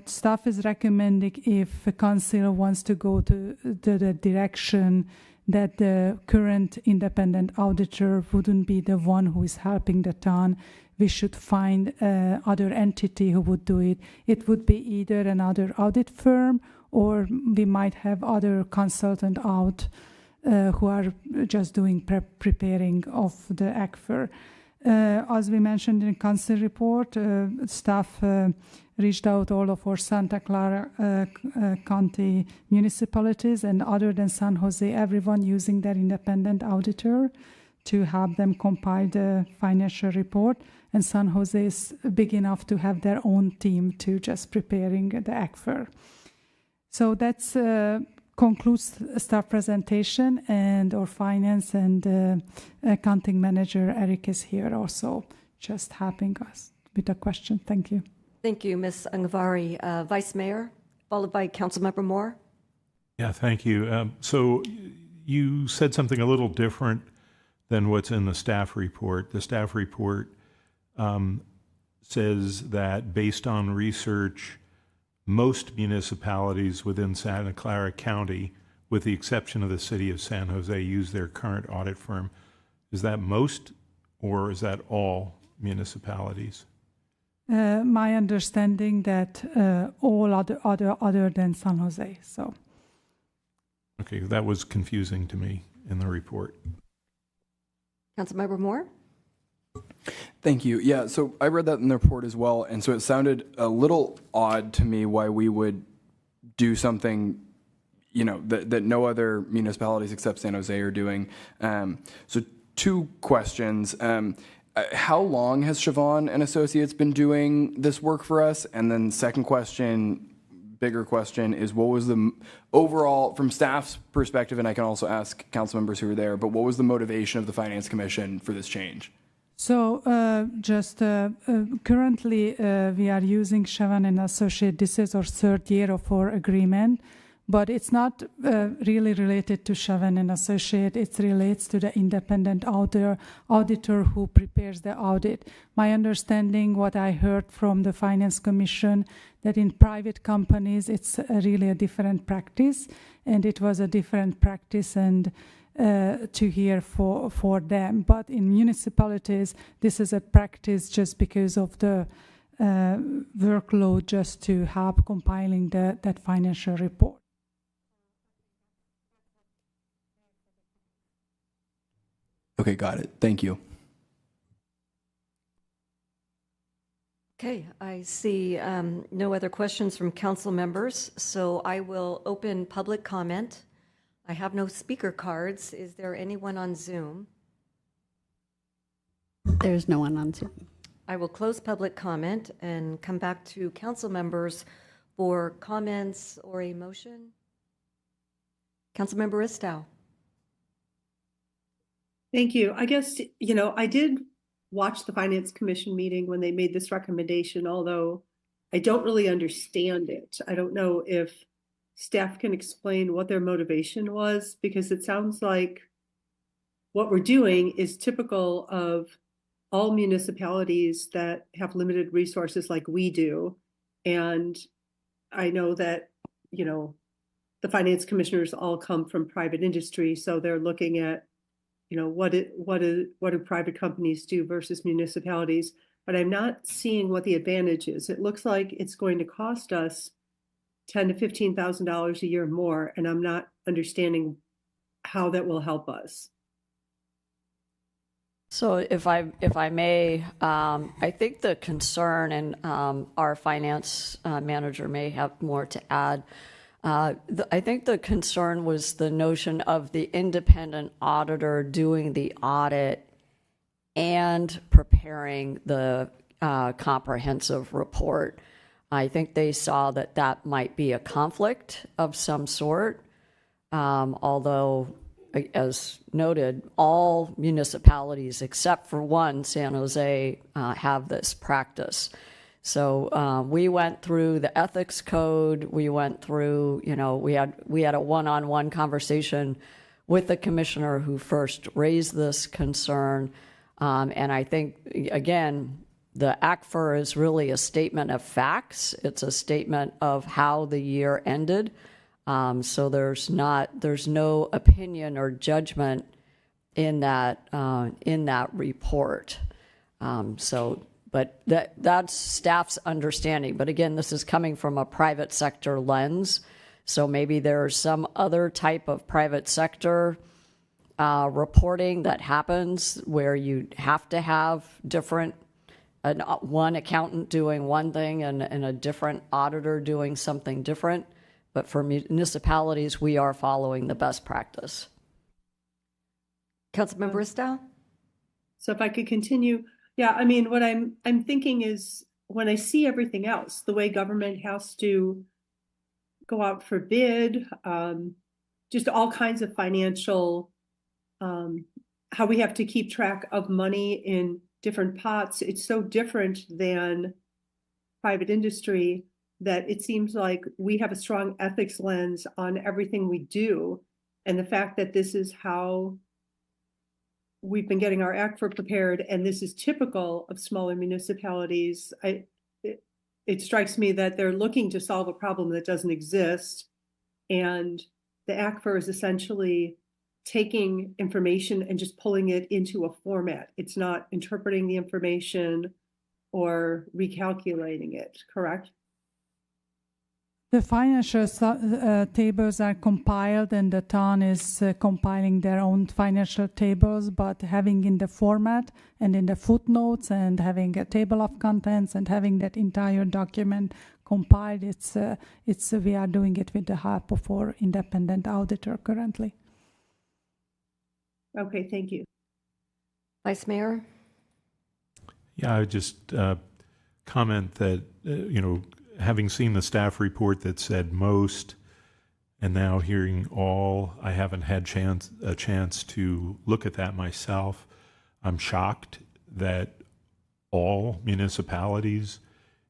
staff is recommending, if the council wants to go to the direction that the current independent auditor wouldn't be the one who is helping the town, we should find other entity who would do it. It would be either another audit firm, or we might have other consultant out who are just doing preparing of the ACFR. As we mentioned in the council report, staff reached out all of our Santa Clara County municipalities, and other than San Jose, everyone using their independent auditor to help them compile the financial report. And San Jose is big enough to have their own team to just preparing the ACFR. So that's concludes staff presentation, and our finance and accounting manager Eric is here also, just helping us with a question. Thank you. Thank you, Ms. Ungvari. Vice Mayor, followed by Councilmember Moore. Yeah, thank you. So you said something a little different than what's in the staff report. The staff report says that based on research, most municipalities within Santa Clara County, with the exception of the city of San Jose, use their current audit firm. Is that most, or is that all municipalities? My understanding that all other than San Jose. So. Okay, that was confusing to me in the report. Councilmember Moore? Thank you. Yeah, so I read that in the report as well, and so it sounded a little odd to me why we would do something, you know, that no other municipalities except San Jose are doing. So two questions. How long has Siobhan and Associates been doing this work for us? And then second question, bigger question, is what was the overall, from staff's perspective, and I can also ask council members who are there, but what was the motivation of the Finance Commission for this change? So currently we are using Siobhan and Associates. This is our third year of our agreement, but it's not really related to Siobhan and Associates. It relates to the independent auditor who prepares the audit. My understanding, what I heard from the Finance Commission, that in private companies it's really a different practice, and it was a different practice and to hear for them. But in municipalities, this is a practice just because of the workload, just to help compiling that financial report. Okay, got it. Thank you. Okay, I see no other questions from council members, so I will open public comment. I have no speaker cards. Is there anyone on Zoom? There's no one on Zoom. I will close public comment and come back to council members for comments or a motion. Councilmember Istow. Thank you. I guess, you know, I did watch the Finance Commission meeting when they made this recommendation, although I don't really understand it. I don't know if staff can explain what their motivation was, because it sounds like what we're doing is typical of all municipalities that have limited resources like we do. And I know that, you know, the finance commissioners all come from private industry, so they're looking at, you know, what do private companies do versus municipalities. But I'm not seeing what the advantage is. It looks like it's going to cost us $10,000 to $15,000 a year more, and I'm not understanding how that will help us. So if I may, I think the concern, and our finance manager may have more to add, I think the concern was the notion of the independent auditor doing the audit and preparing the comprehensive report. I think they saw that that might be a conflict of some sort, although, as noted, all municipalities except for one, San Jose, have this practice. So we went through the ethics code. We went through, you know, we had a one-on-one conversation with the commissioner who first raised this concern. And I think, again, the ACFR is really a statement of facts. It's a statement of how the year ended. So there's no opinion or judgment in that report. But that's staff's understanding. But again, this is coming from a private sector lens. So maybe there's some other type of private sector reporting that happens where you have to have one accountant doing one thing and a different auditor doing something different. But for municipalities, we are following the best practice. Councilmember Bristow? So if I could continue. Yeah, I mean, what I'm thinking is, when I see everything else, the way government has to go out for bid, just all kinds of financial, how we have to keep track of money in different pots, it's so different than private industry that it seems like we have a strong ethics lens on everything we do. And the fact that this is how we've been getting our ACFR prepared, and this is typical of smaller municipalities, it strikes me that they're looking to solve a problem that doesn't exist. And the ACFR is essentially taking information and just pulling it into a format. It's not interpreting the information or recalculating it, correct? The financial tables are compiled, and the town is compiling their own financial tables, but having in the format and in the footnotes and having a table of contents and having that entire document compiled, we are doing it with the help of our independent auditor currently. Okay, thank you. Vice Mayor? Yeah, I would just comment that, having seen the staff report that said most, and now hearing all, I haven't had a chance to look at that myself. I'm shocked that all municipalities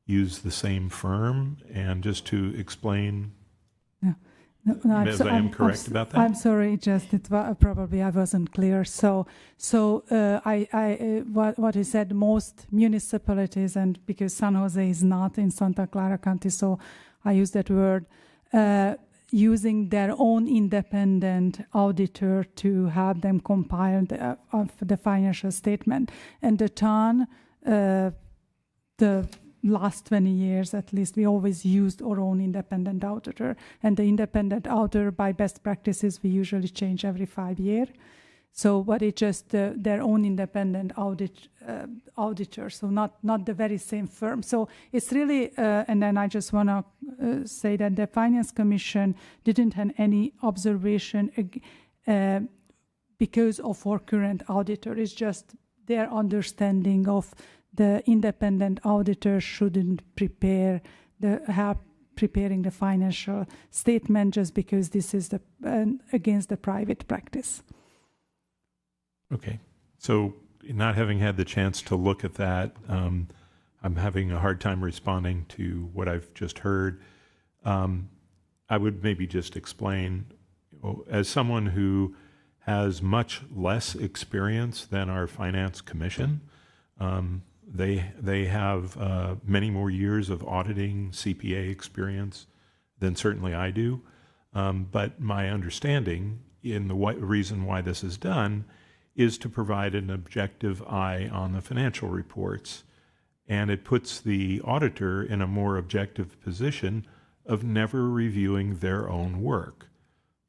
use the same firm. And just to explain, if I am correct about that? I'm sorry, probably I wasn't clear. So what he said, most municipalities, and because San Jose is not in Santa Clara County, so I use that word, using their own independent auditor to help them compile the financial statement. And the town, the last 20 years at least, we always used our own independent auditor. And the independent auditor, by best practices, we usually change every 5 years. So, but it's just their own independent auditor, so not the very same firm. So it's really, and then I just want to say that the Finance Commission didn't have any observation because of our current auditor. It's just their understanding of the independent auditor shouldn't help preparing the financial statement just because this is against the private practice. Okay. So not having had the chance to look at that, I'm having a hard time responding to what I've just heard. I would maybe just explain, as someone who has much less experience than our Finance Commission, they have many more years of auditing CPA experience than certainly I do. But my understanding in the reason why this is done is to provide an objective eye on the financial reports. And it puts the auditor in a more objective position of never reviewing their own work.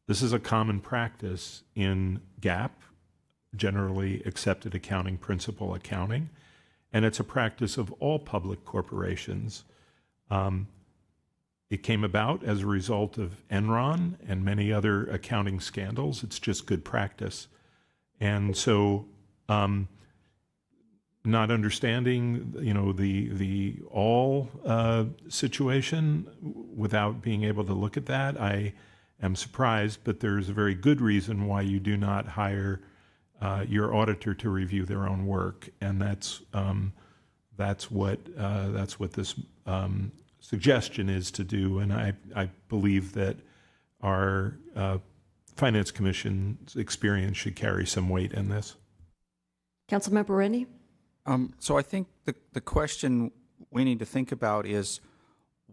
This is a common practice in GAAP, generally accepted accounting principle accounting, and it's a practice of all public corporations. It came about as a result of Enron and many other accounting scandals. It's just good practice. And so not understanding, the all situation without being able to look at that, I am surprised, but there's a very good reason why you do not hire your auditor to review their own work, and that's what this suggestion is to do, and I believe that our Finance Commission's experience should carry some weight in this. Councilmember Rennie? So I think the question we need to think about is,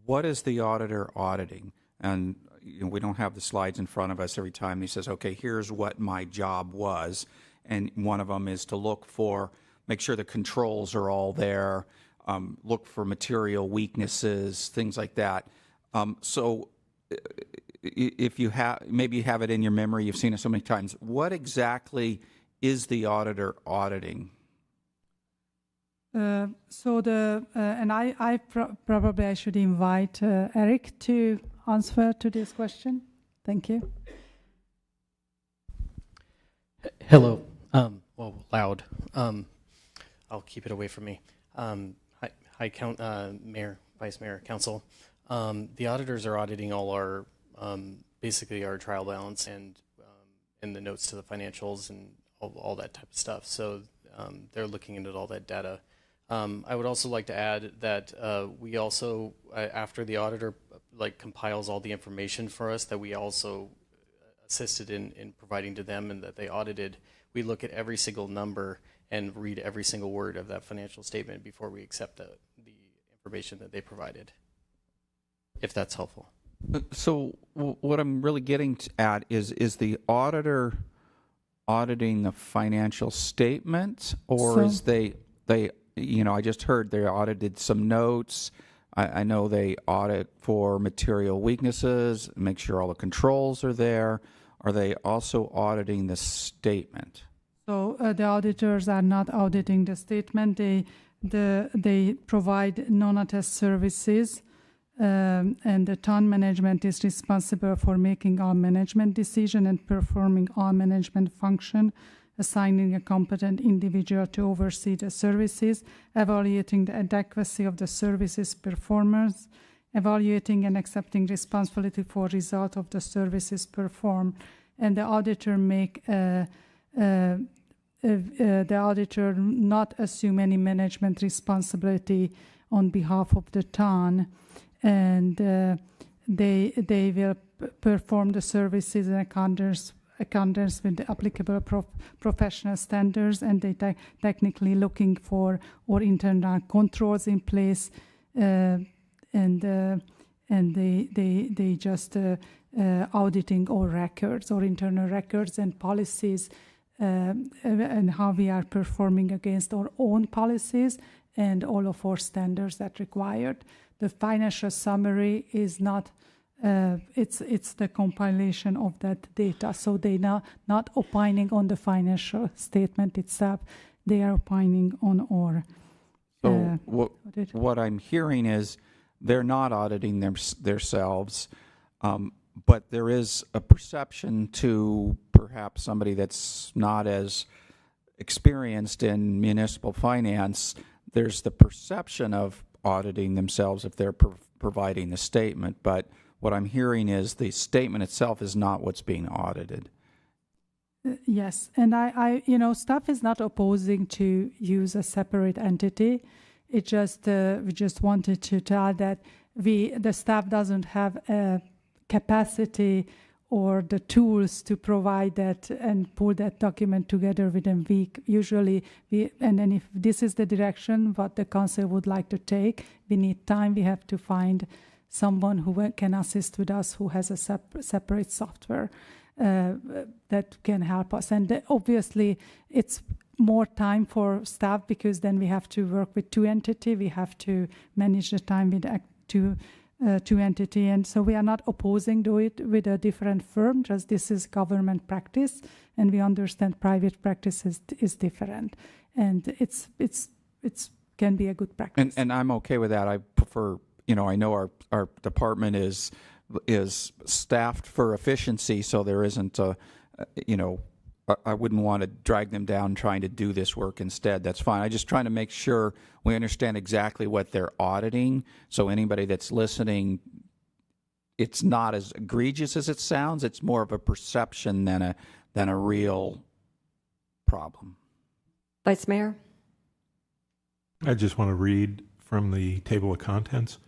what is the auditor auditing? And we don't have the slides in front of us every time. He says, okay, here's what my job was. And one of them is to make sure the controls are all there, look for material weaknesses, things like that. So if you maybe you have it in your memory, you've seen it so many times, what exactly is the auditor auditing? And I probably should invite Eric to answer to this question. Thank you. Hello. Loud. I'll keep it away from me. Hi, Mayor, Vice Mayor, Council. The auditors are auditing all our, basically our trial balance and the notes to the financials and all that type of stuff. So they're looking into all that data. I would also like to add that we also, after the auditor compiles all the information for us that we also assisted in providing to them and that they audited, we look at every single number and read every single word of that financial statement before we accept the information that they provided, if that's helpful. So what I'm really getting at is the auditor auditing the financial statement, or is they I just heard they audited some notes. I know they audit for material weaknesses, make sure all the controls are there. Are they also auditing the statement? So the auditors are not auditing the statement. They provide non-attest services, and the town management is responsible for making all management decision and performing all management function, assigning a competent individual to oversee the services, evaluating the adequacy of the services performance, evaluating and accepting responsibility for result of the services performed, and the auditor the auditor not assume any management responsibility on behalf of the town, and they will perform the services in accordance with the applicable professional standards, and they technically looking for or internal controls in place, and they just auditing all records or internal records and policies, and how we are performing against our own policies and all of our standards that required. The financial summary is not. It's the compilation of that data. So they are not opining on the financial statement itself. They are opining on our. So what I'm hearing is they're not auditing themselves, but there is a perception to perhaps somebody that's not as experienced in municipal finance. There's the perception of auditing themselves if they're providing the statement, but what I'm hearing is the statement itself is not what's being audited. Yes, and I staff is not opposing to use a separate entity. It just we just wanted to tell that the staff doesn't have a capacity or the tools to provide that and pull that document together within a week. Usually, and then if this is the direction what the council would like to take, we need time. We have to find someone who can assist with us, who has a separate software that can help us. And obviously, it's more time for staff because then we have to work with two entities. We have to manage the time with two entities. And so we are not opposing to it with a different firm, just this is government practice. And we understand private practice is different. And it's can be a good practice. And I'm okay with that. I prefer, I know our department is staffed for efficiency, so there isn't I wouldn't want to drag them down trying to do this work instead. That's fine. I'm just trying to make sure we understand exactly what they're auditing. So anybody that's listening, it's not as egregious as it sounds. It's more of a perception than a real problem. Vice Mayor? I just want to read from the table of contents.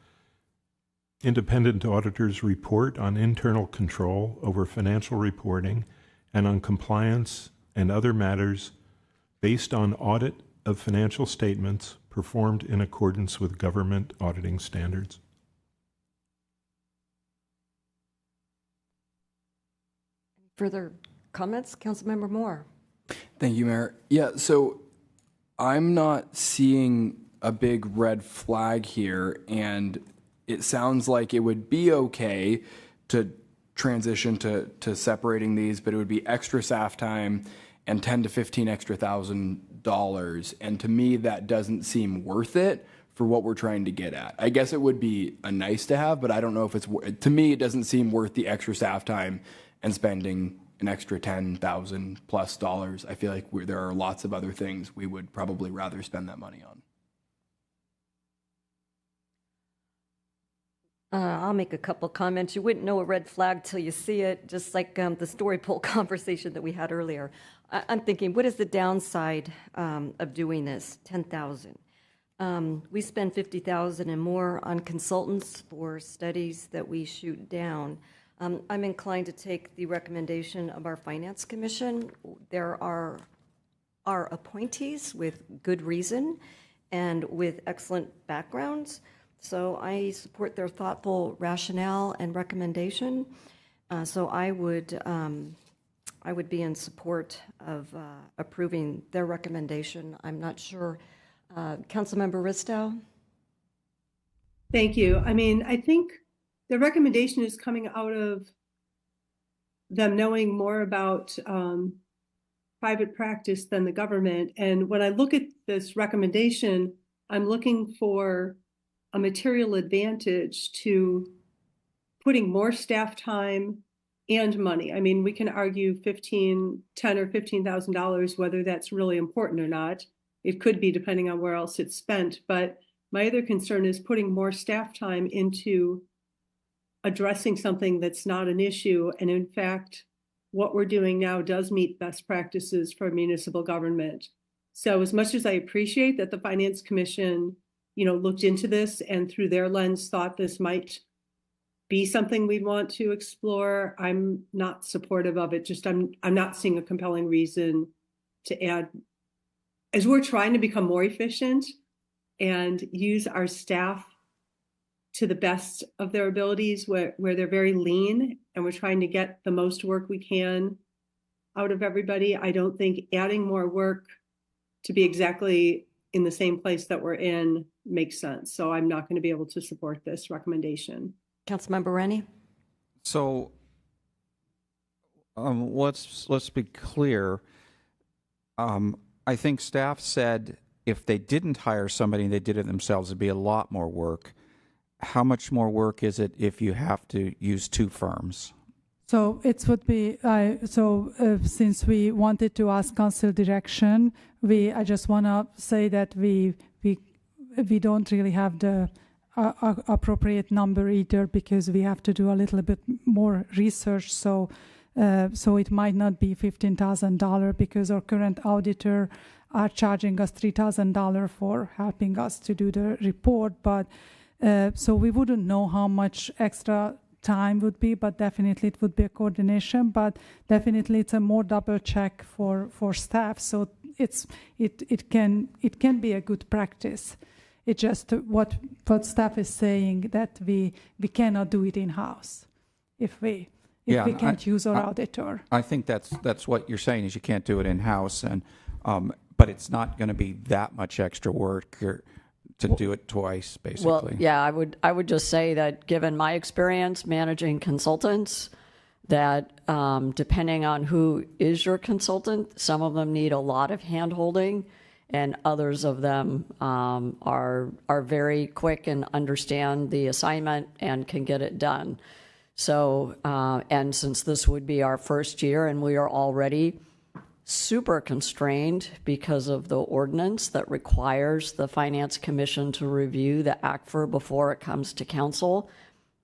Independent auditors report on internal control over financial reporting and on compliance and other matters based on audit of financial statements performed in accordance with government auditing standards. Further comments? Councilmember Moore. Thank you, Mayor. Yeah, so I'm not seeing a big red flag here, and it sounds like it would be okay to transition to separating these, but it would be extra staff time and 10 to 15 extra $1,000. And to me, that doesn't seem worth it for what we're trying to get at. I guess it would be a nice to have, but I don't know if to me, it doesn't seem worth the extra staff time and spending an extra $10,000 plus. I feel like there are lots of other things we would probably rather spend that money on. I'll make a couple comments. You wouldn't know a red flag till you see it, just like the story poll conversation that we had earlier. I'm thinking, what is the downside of doing this? 10,000. We spend 50,000 and more on consultants for studies that we shoot down. I'm inclined to take the recommendation of our Finance Commission. There are appointees with good reason and with excellent backgrounds. So I support their thoughtful rationale and recommendation. So I would be in support of approving their recommendation. I'm not sure. Councilmember Ristow? Thank you. I mean, I think the recommendation is coming out of them knowing more about private practice than the government. And when I look at this recommendation, I'm looking for a material advantage to putting more staff time and money. I mean, we can argue $10,000 or $15,000, whether that's really important or not. It could be, depending on where else it's spent. But my other concern is putting more staff time into addressing something that's not an issue. And in fact, what we're doing now does meet best practices for municipal government. So as much as I appreciate that the Finance Commission looked into this and through their lens thought this might be something we'd want to explore, I'm not supportive of it. Just I'm not seeing a compelling reason to add. As we're trying to become more efficient and use our staff to the best of their abilities, where they're very lean and we're trying to get the most work we can out of everybody, I don't think adding more work to be exactly in the same place that we're in makes sense. So I'm not going to be able to support this recommendation. Councilmember Rennie? So let's be clear. I think staff said if they didn't hire somebody and they did it themselves, it'd be a lot more work. How much more work is it if you have to use two firms? So it would be, since we wanted to ask council direction, I just want to say that we don't really have the appropriate number either, because we have to do a little bit more research. So it might not be $15,000 because our current auditor are charging us $3,000 for helping us to do the report. But so we wouldn't know how much extra time would be, but definitely it would be a coordination. But definitely it's a more double check for staff. So it can be a good practice. It's just what staff is saying, that we cannot do it in house if we can't use our auditor. I think that's what you're saying, is you can't do it in house, and but it's not going to be that much extra work to do it twice, basically. Well, yeah, I would just say that given my experience managing consultants, that depending on who is your consultant, some of them need a lot of hand-holding, and others of them are very quick and understand the assignment and can get it done. So, and since this would be our first year and we are already super constrained because of the ordinance that requires the Finance Commission to review the ACFR before it comes to council,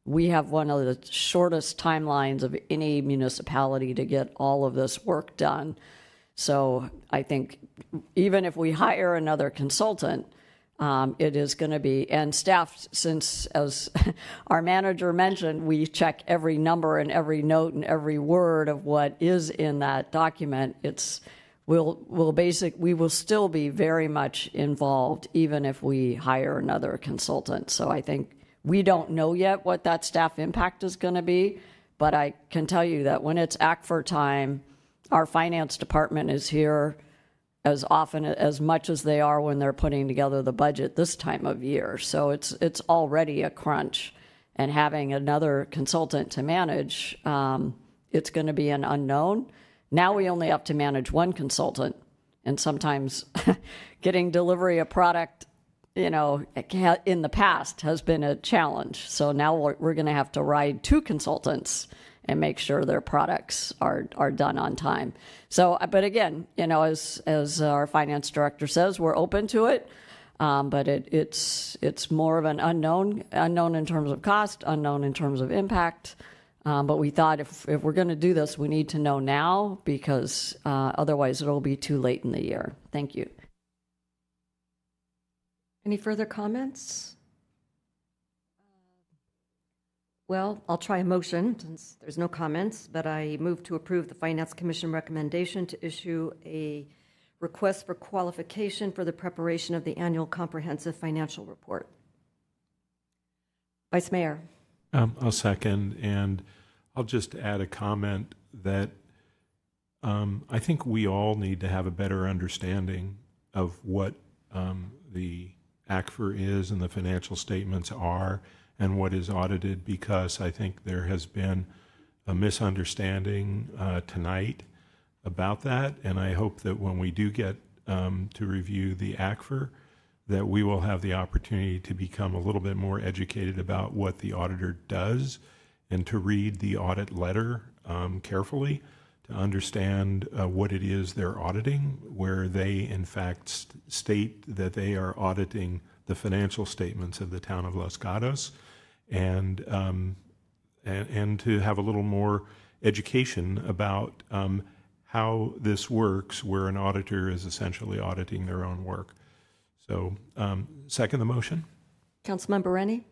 we have one of the shortest timelines of any municipality to get all of this work done. So I think even if we hire another consultant, it is going to be, and staff, since as our manager mentioned, we check every number and every note and every word of what is in that document. We will still be very much involved even if we hire another consultant. So I think we don't know yet what that staff impact is going to be, but I can tell you that when it's ACFR time, our finance department is here as much as they are when they're putting together the budget this time of year. So it's already a crunch, and having another consultant to manage, it's going to be an unknown. Now we only have to manage one consultant, and sometimes getting delivery of product, in the past has been a challenge. So now we're going to have to ride two consultants and make sure their products are done on time. So, but again, as our finance director says, we're open to it, but it's more of an unknown in terms of cost, unknown in terms of impact. But we thought if we're going to do this, we need to know now, because otherwise it'll be too late in the year. Thank you. Any further comments? Well, I'll try a motion since there's no comments, but I move to approve the Finance Commission recommendation to issue a request for qualification for the preparation of the annual comprehensive financial report. Vice Mayor. I'll second, and I'll just add a comment that I think we all need to have a better understanding of what the ACFR is and the financial statements are and what is audited, because I think there has been a misunderstanding tonight about that, and I hope that when we do get to review the ACFR, that we will have the opportunity to become a little bit more educated about what the auditor does, and to read the audit letter carefully to understand what it is they're auditing, where they in fact state that they are auditing the financial statements of the town of Los Gatos, and to have a little more education about how this works, where an auditor is essentially auditing their own work. So, second the motion. Councilmember Rennie?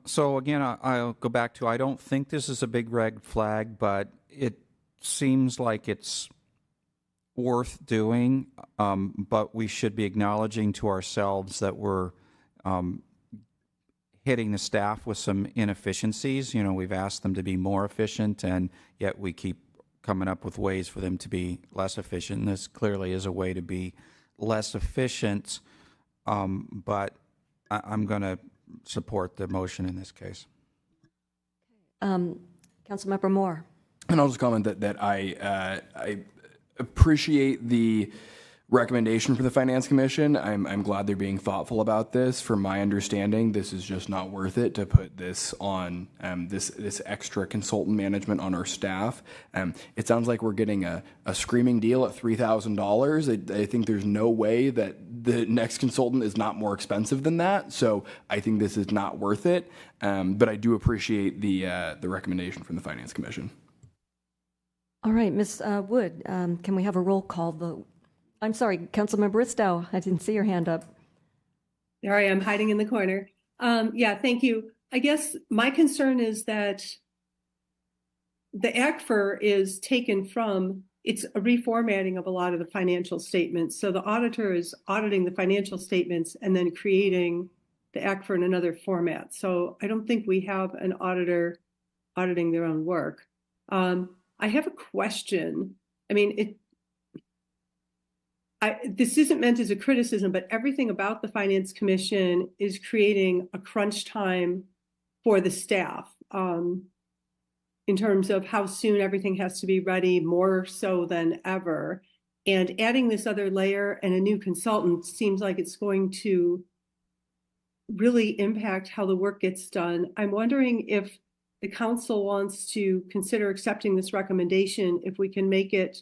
So again, I'll go back to, I don't think this is a big red flag, but it seems like it's worth doing, but we should be acknowledging to ourselves that we're hitting the staff with some inefficiencies. We've asked them to be more efficient, and yet we keep coming up with ways for them to be less efficient. This clearly is a way to be less efficient, but I'm going to support the motion in this case. Councilmember Moore. And I'll just comment that I appreciate the recommendation for the Finance Commission. I'm glad they're being thoughtful about this. From my understanding, this is just not worth it to put this on this extra consultant management on our staff. It sounds like we're getting a screaming deal at $3,000. I think there's no way that the next consultant is not more expensive than that. So I think this is not worth it. But I do appreciate the recommendation from the Finance Commission. All right, Ms. Wood, can we have a roll call vote? I'm sorry, Councilmember Bristow, I didn't see your hand up. There I am, hiding in the corner. Yeah, thank you. I guess my concern is that the ACFR is taken from, it's a reformatting of a lot of the financial statements. So the auditor is auditing the financial statements and then creating the ACFR in another format. So I don't think we have an auditor auditing their own work. I have a question. I mean, this isn't meant as a criticism, but everything about the Finance Commission is creating a crunch time for the staff in terms of how soon everything has to be ready, more so than ever. And adding this other layer and a new consultant seems like it's going to really impact how the work gets done. I'm wondering if the council wants to consider accepting this recommendation, if we can make it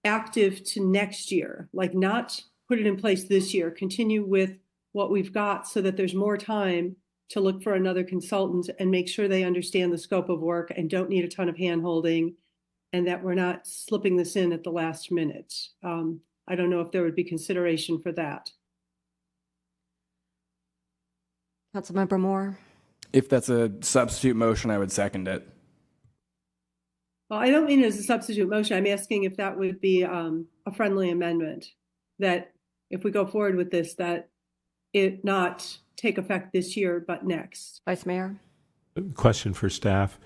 active to next year, like not put it in place this year, continue with what we've got so that there's more time to look for another consultant and make sure they understand the scope of work and don't need a ton of hand-holding, and that we're not slipping this in at the last minute. I don't know if there would be consideration for that. Councilmember Moore. If that's a substitute motion, I would second it. Well, I don't mean it as a substitute motion. I'm asking if that would be a friendly amendment, that if we go forward with this, that it not take effect this year, but next. Vice Mayor? Question for staff.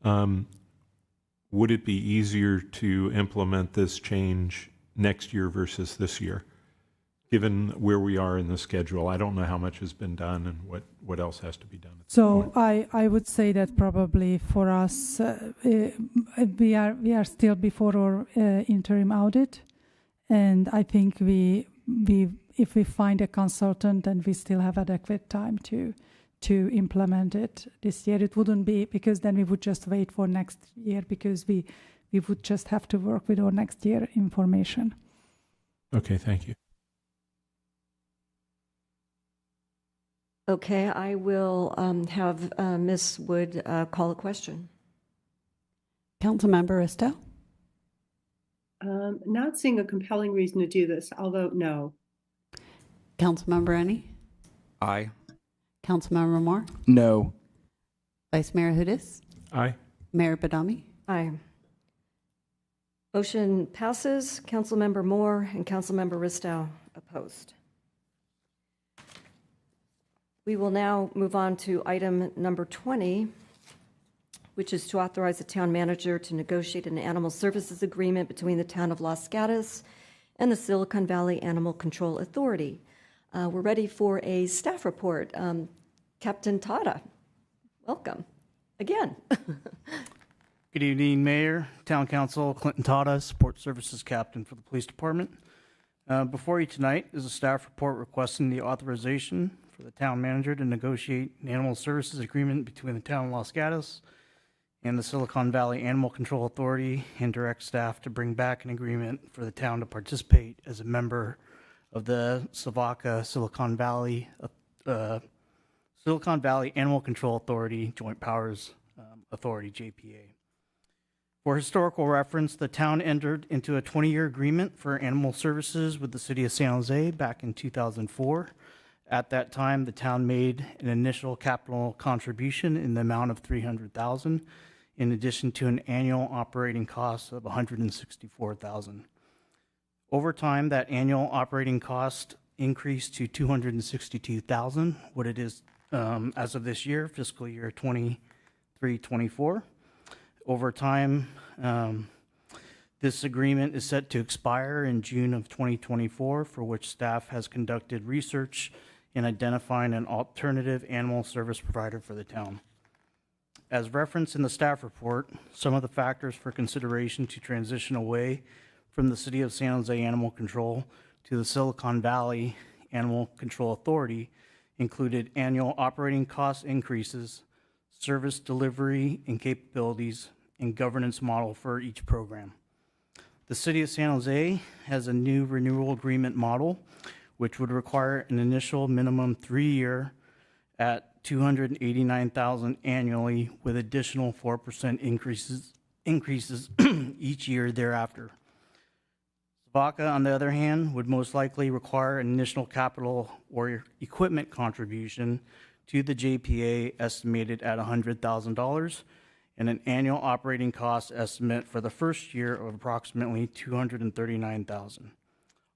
Would it be easier to implement this change next year versus this year, given where we are in the schedule? I don't know how much has been done and what else has to be done. So I would say that probably for us, we are still before our interim audit, and I think we if we find a consultant and we still have adequate time to implement it this year, it wouldn't be, because then we would just wait for next year, because we would just have to work with our next year information. Okay, thank you. Okay, I will have Ms. Wood call a question. Councilmember Risto? Not seeing a compelling reason to do this. I'll vote no. Councilmember Rennie? Aye. Councilmember Moore? No. Vice Mayor Hudas? Aye. Mayor Badami? Aye. Motion passes. Councilmember Moore and Councilmember Ristow opposed. We will now move on to item number 20, which is to authorize the town manager to negotiate an animal services agreement between the town of Los Gatos and the Silicon Valley Animal Control Authority. We're ready for a staff report. Captain Tada, welcome again. Good evening, Mayor, Town Council, Clinton Tada, Support Services Captain for the Police Department. Before you tonight is a staff report requesting the authorization for the town manager to negotiate an animal services agreement between the town of Los Gatos and the Silicon Valley Animal Control Authority, and direct staff to bring back an agreement for the town to participate as a member of the SAVACA Silicon Valley Animal Control Authority Joint Powers Authority, JPA. For historical reference, the town entered into a 20-year agreement for animal services with the city of San Jose back in 2004. At that time, the town made an initial capital contribution in the amount of $300,000, in addition to an annual operating cost of $164,000. Over time, that annual operating cost increased to $262,000, what it is as of this year, fiscal year 23-24. Over time, this agreement is set to expire in June of 2024, for which staff has conducted research in identifying an alternative animal service provider for the town. As referenced in the staff report, some of the factors for consideration to transition away from the City of San Jose Animal Control to the Silicon Valley Animal Control Authority included annual operating cost increases, service delivery and capabilities, and governance model for each program. The City of San Jose has a new renewal agreement model, which would require an initial minimum 3-year at $289,000 annually, with additional 4% increases each year thereafter. SAVACA, on the other hand, would most likely require an initial capital or equipment contribution to the JPA estimated at $100,000 and an annual operating cost estimate for the first year of approximately $239,000.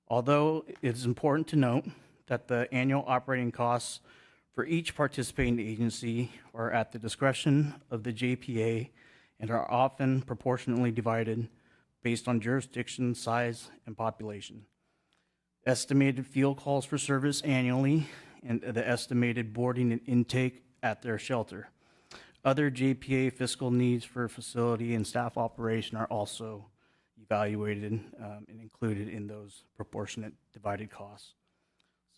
Although it's important to note that the annual operating costs for each participating agency are at the discretion of the JPA and are often proportionately divided based on jurisdiction, size, and population. Estimated field calls for service annually and the estimated boarding and intake at their shelter. Other JPA fiscal needs for facility and staff operation are also evaluated and included in those proportionate divided costs.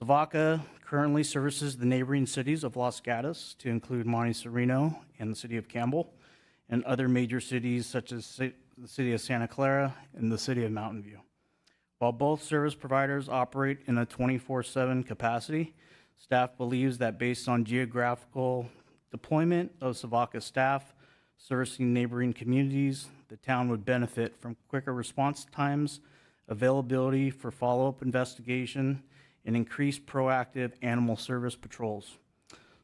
Savaca currently services the neighboring cities of Los Gatos, to include Monte Sereno and the city of Campbell, and other major cities such as the city of Santa Clara and the city of Mountain View. While both service providers operate in a 24/7 capacity, staff believes that based on geographical deployment of Savaca staff servicing neighboring communities, the town would benefit from quicker response times, availability for follow-up investigation, and increased proactive animal service patrols.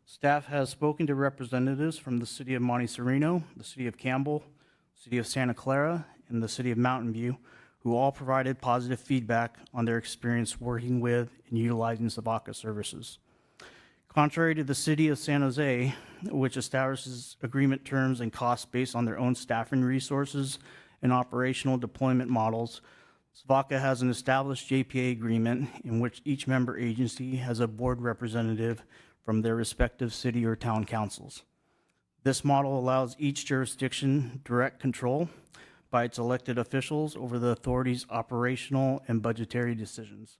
Staff has spoken to representatives from the city of Monte Sereno, the city of Campbell, city of Santa Clara, and the city of Mountain View, who all provided positive feedback on their experience working with and utilizing Savaca services. Contrary to the city of San Jose, which establishes agreement terms and costs based on their own staffing resources and operational deployment models, Savaca has an established JPA agreement in which each member agency has a board representative from their respective city or town councils. This model allows each jurisdiction direct control by its elected officials over the authority's operational and budgetary decisions.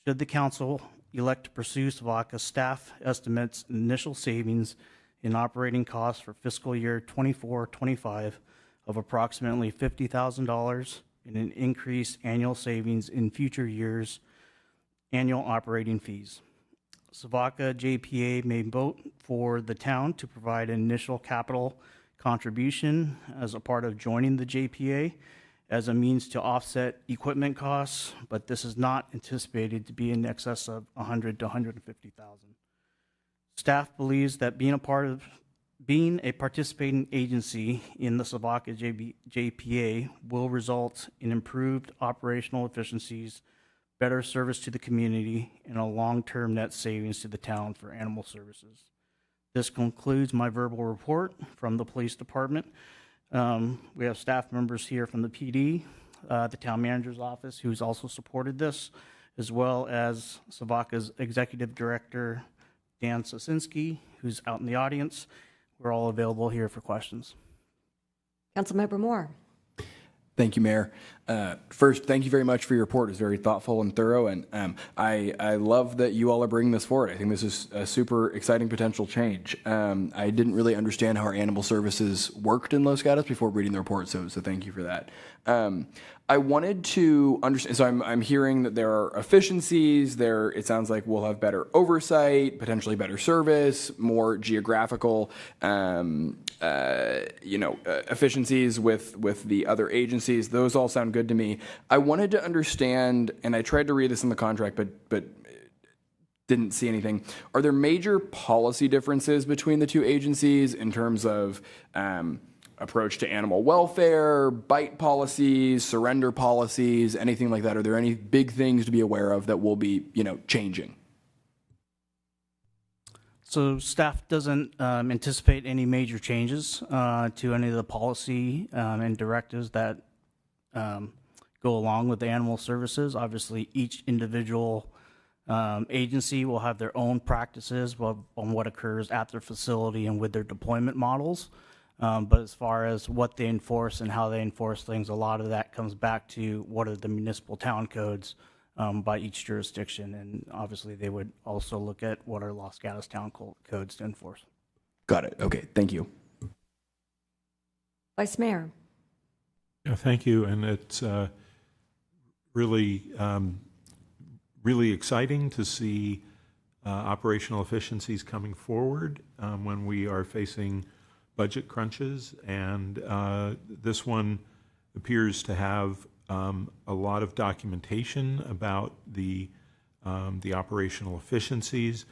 Should the council elect to pursue Savaca, staff estimates initial savings in operating costs for fiscal year 24-25 of approximately $50,000 and an increased annual savings in future years' annual operating fees. Savaca JPA may vote for the town to provide an initial capital contribution as a part of joining the JPA as a means to offset equipment costs, but this is not anticipated to be in excess of $100,000 to $150,000. Staff believes that being a participating agency in the Savaca JPA will result in improved operational efficiencies, better service to the community, and a long-term net savings to the town for animal services. This concludes my verbal report from the police department. We have staff members here from the PD, the town manager's office, who's also supported this, as well as Savaca's executive director, Dan Sosinski, who's out in the audience. We're all available here for questions. Councilmember Moore. Thank you, Mayor. First, thank you very much for your report. It's very thoughtful and thorough, and I love that you all are bringing this forward. I think this is a super exciting potential change. I didn't really understand how our animal services worked in Los Gatos before reading the report, so thank you for that. I wanted to understand, so I'm hearing that there are efficiencies there. It sounds like we'll have better oversight, potentially better service, more geographical, efficiencies with the other agencies. Those all sound good to me. I wanted to understand, and I tried to read this in the contract, but didn't see anything. Are there major policy differences between the two agencies in terms of approach to animal welfare, bite policies, surrender policies, anything like that? Are there any big things to be aware of that will be, changing? So staff doesn't anticipate any major changes to any of the policy and directives that go along with the animal services. Obviously, each individual agency will have their own practices on what occurs at their facility and with their deployment models. But as far as what they enforce and how they enforce things, a lot of that comes back to what are the municipal town codes by each jurisdiction. And obviously, they would also look at what are Los Gatos town codes to enforce. Got it. Okay. Thank you. Vice Mayor. Yeah, thank you. And it's really exciting to see operational efficiencies coming forward when we are facing budget crunches, and this one appears to have a lot of documentation about the operational efficiencies.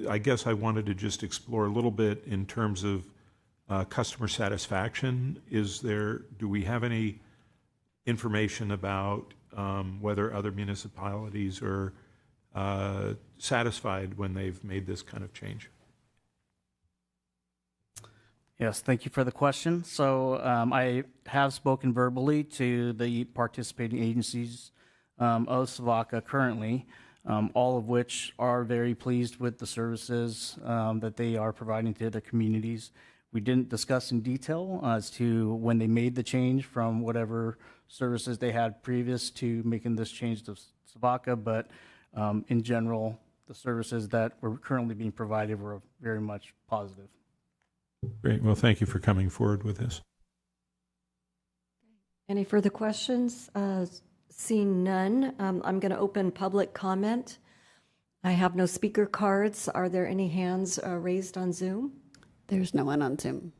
I guess I wanted to just explore a little bit in terms of customer satisfaction. Do we have any information about whether other municipalities are satisfied when they've made this kind of change? Yes, thank you for the question. So I have spoken verbally to the participating agencies of SVACA currently, all of which are very pleased with the services that they are providing to their communities. We didn't discuss in detail as to when they made the change from whatever services they had previous to making this change to SVACA, but in general, the services that were currently being provided were very much positive. Great. Well, thank you for coming forward with this. Any further questions? Seeing none, I'm going to open public comment. I have no speaker cards. Are there any hands raised on Zoom? There's no one on Zoom.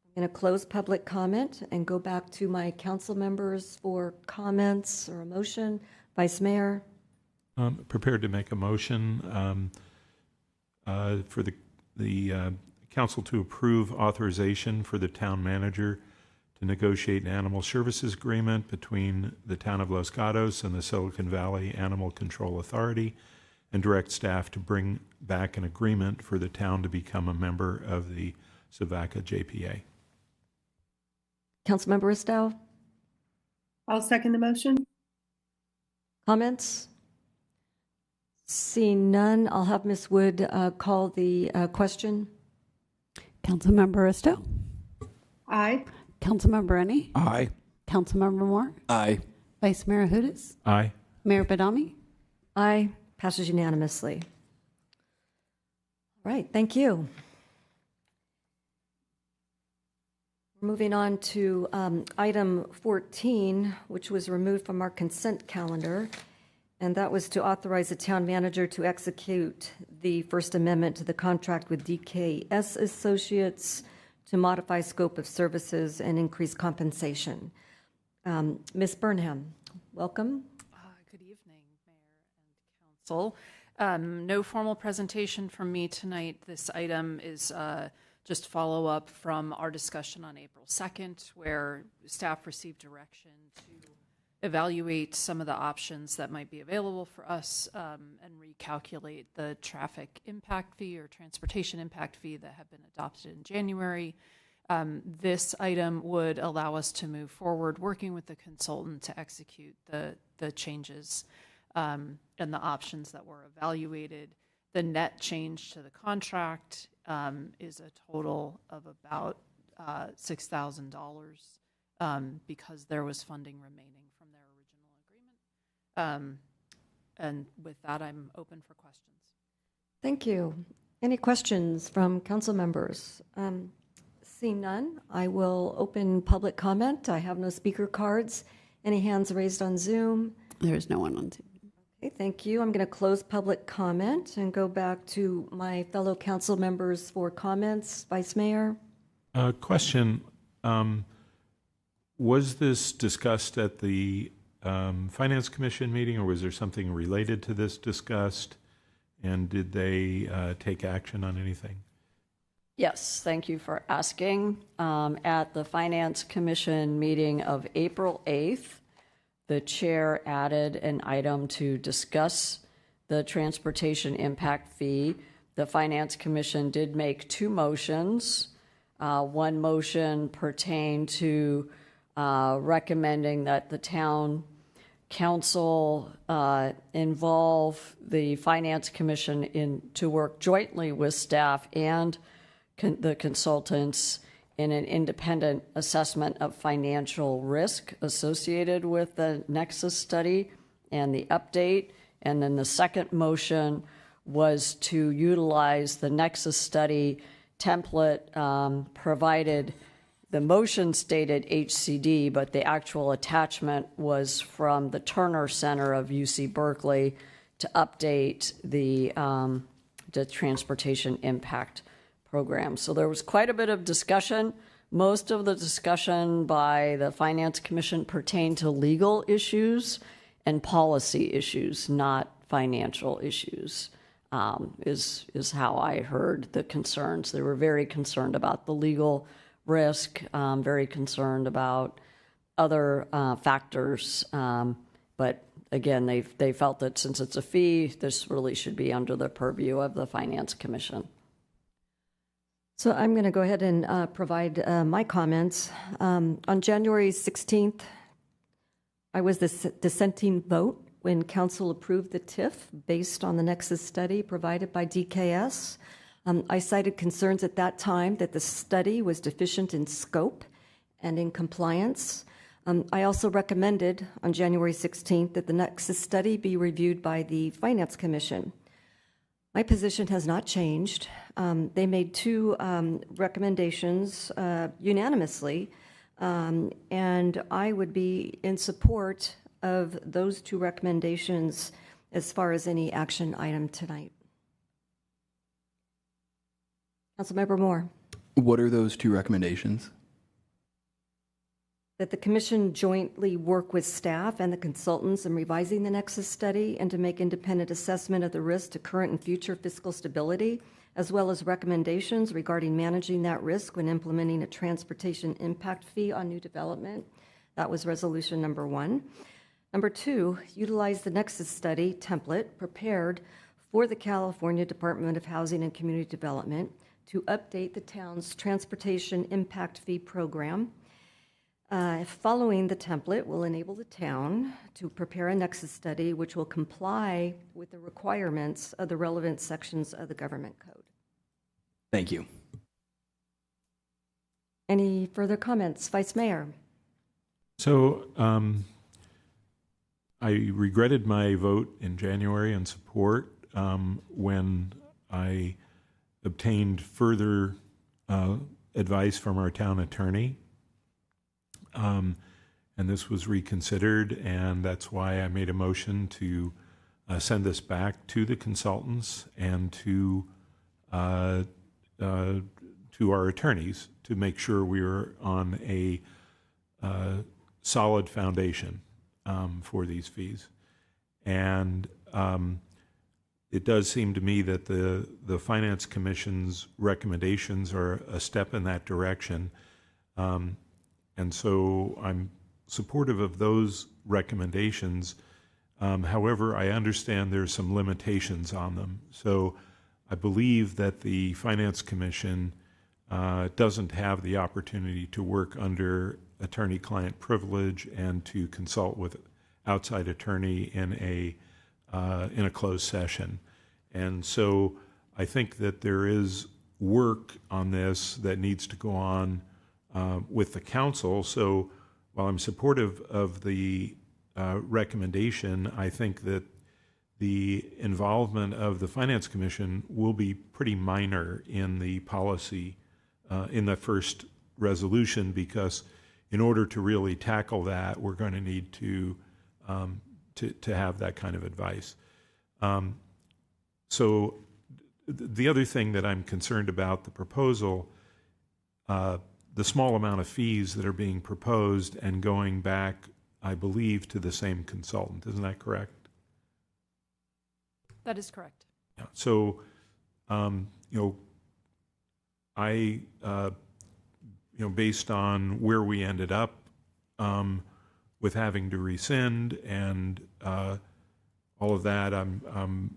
I'm going to close public comment and go back to my council members for comments or a motion. Vice Mayor? Prepared to make a motion for the council to approve authorization for the town manager to negotiate an animal services agreement between the town of Los Gatos and the Silicon Valley Animal Control Authority, and direct staff to bring back an agreement for the town to become a member of the SVACA JPA. Councilmember Istow? I'll second the motion. Comments? Seeing none, I'll have Ms. Wood call the question. Councilmember Istow? Aye. Councilmember Rennie? Aye. Councilmember Moore? Aye. Vice Mayor Hudas? Aye. Mayor Badami? Aye. Passes unanimously. All right, thank you. Moving on to item 14, which was removed from our consent calendar, and that was to authorize the town manager to execute the First Amendment to the contract with DKS Associates to modify scope of services and increase compensation. Ms. Burnham, welcome. Good evening, Mayor and Council. No formal presentation from me tonight. This item is just follow up from our discussion on April 2nd, where staff received direction to evaluate some of the options that might be available for us and recalculate the traffic impact fee or transportation impact fee that have been adopted in January. This item would allow us to move forward working with the consultant to execute the changes and the options that were evaluated. The net change to the contract is a total of about $6,000 because there was funding remaining from their original agreement. And with that, I'm open for questions. Thank you. Any questions from council members? Seeing none, I will open public comment. I have no speaker cards. Any hands raised on Zoom? There's no one on Zoom. Okay, thank you. I'm going to close public comment and go back to my fellow council members for comments. Vice Mayor? Question. Was this discussed at the Finance Commission meeting, or was there something related to this discussed? And did they take action on anything? Yes, thank you for asking. At the Finance Commission meeting of April 8th, the chair added an item to discuss the transportation impact fee. The Finance Commission did make two motions. One motion pertained to recommending that the town council involve the Finance Commission to work jointly with staff and the consultants in an independent assessment of financial risk associated with the Nexus study and the update. And then the second motion was to utilize the Nexus study template provided. The motion stated HCD, but the actual attachment was from the Turner Center of UC Berkeley to update the transportation impact program. So there was quite a bit of discussion. Most of the discussion by the Finance Commission pertained to legal issues and policy issues, not financial issues. is how I heard the concerns. They were very concerned about the legal risk, very concerned about other factors, but again, they felt that since it's a fee, this really should be under the purview of the Finance Commission. So I'm going to go ahead and provide my comments. On January 16th, I was the dissenting vote when Council approved the TIF based on the Nexus study provided by DKS. I cited concerns at that time that the study was deficient in scope and in compliance. I also recommended on January 16th that the Nexus study be reviewed by the Finance Commission. My position has not changed. They made two recommendations unanimously, and I would be in support of those two recommendations as far as any action item tonight. Councilmember Moore. What are those two recommendations? That the Commission jointly work with staff and the consultants in revising the Nexus study and to make independent assessment of the risk to current and future fiscal stability, as well as recommendations regarding managing that risk when implementing a transportation impact fee on new development. That was resolution number 1. Number 2, utilize the Nexus study template prepared for the California Department of Housing and Community Development to update the town's transportation impact fee program. Following the template will enable the town to prepare a Nexus study which will comply with the requirements of the relevant sections of the government code. Thank you. Any further comments? Vice Mayor. So I regretted my vote in January in support when I obtained further advice from our town attorney. And this was reconsidered, and that's why I made a motion to send this back to the consultants and to our attorneys to make sure we were on a solid foundation for these fees. And it does seem to me that the Finance Commission's recommendations are a step in that direction. And so I'm supportive of those recommendations. However, I understand there's some limitations on them. So I believe that the Finance Commission doesn't have the opportunity to work under attorney-client privilege and to consult with outside attorney in a closed session. And so I think that there is work on this that needs to go on with the council. So while I'm supportive of the recommendation, I think that the involvement of the Finance Commission will be pretty minor in the policy in the first resolution, because in order to really tackle that, we're going to need to have that kind of advice. So the other thing that I'm concerned about the proposal, the small amount of fees that are being proposed and going back, I believe, to the same consultant. Isn't that correct? That is correct. Yeah. So, I, based on where we ended up with having to rescind and all of that, I'm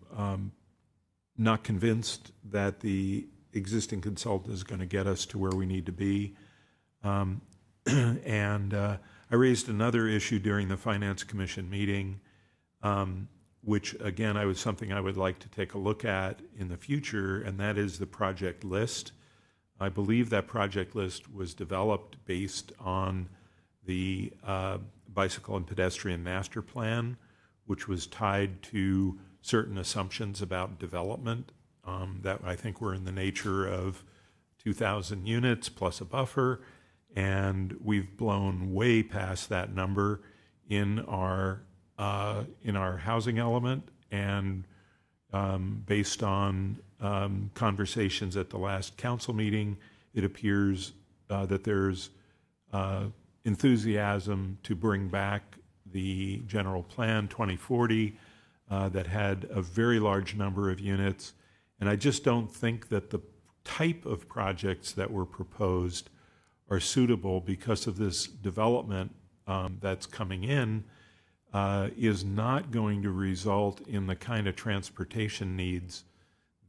not convinced that the existing consultant is going to get us to where we need to be. And I raised another issue during the Finance Commission meeting, which again, was something I would like to take a look at in the future, and that is the project list. I believe that project list was developed based on the Bicycle and Pedestrian Master Plan, which was tied to certain assumptions about development that I think were in the nature of 2,000 units plus a buffer, and we've blown way past that number in our housing element. And based on conversations at the last council meeting, it appears that there's enthusiasm to bring back the general plan 2040 that had a very large number of units. And I just don't think that the type of projects that were proposed are suitable because of this development that's coming in is not going to result in the kind of transportation needs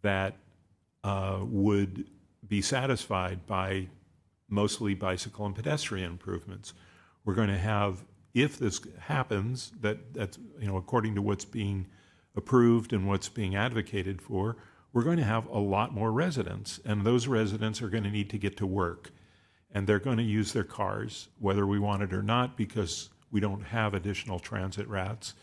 that would be satisfied by mostly bicycle and pedestrian improvements. We're going to have, if this happens, that's according to what's being approved and what's being advocated for, we're going to have a lot more residents, and those residents are going to need to get to work, and they're going to use their cars, whether we want it or not, because we don't have additional transit routes,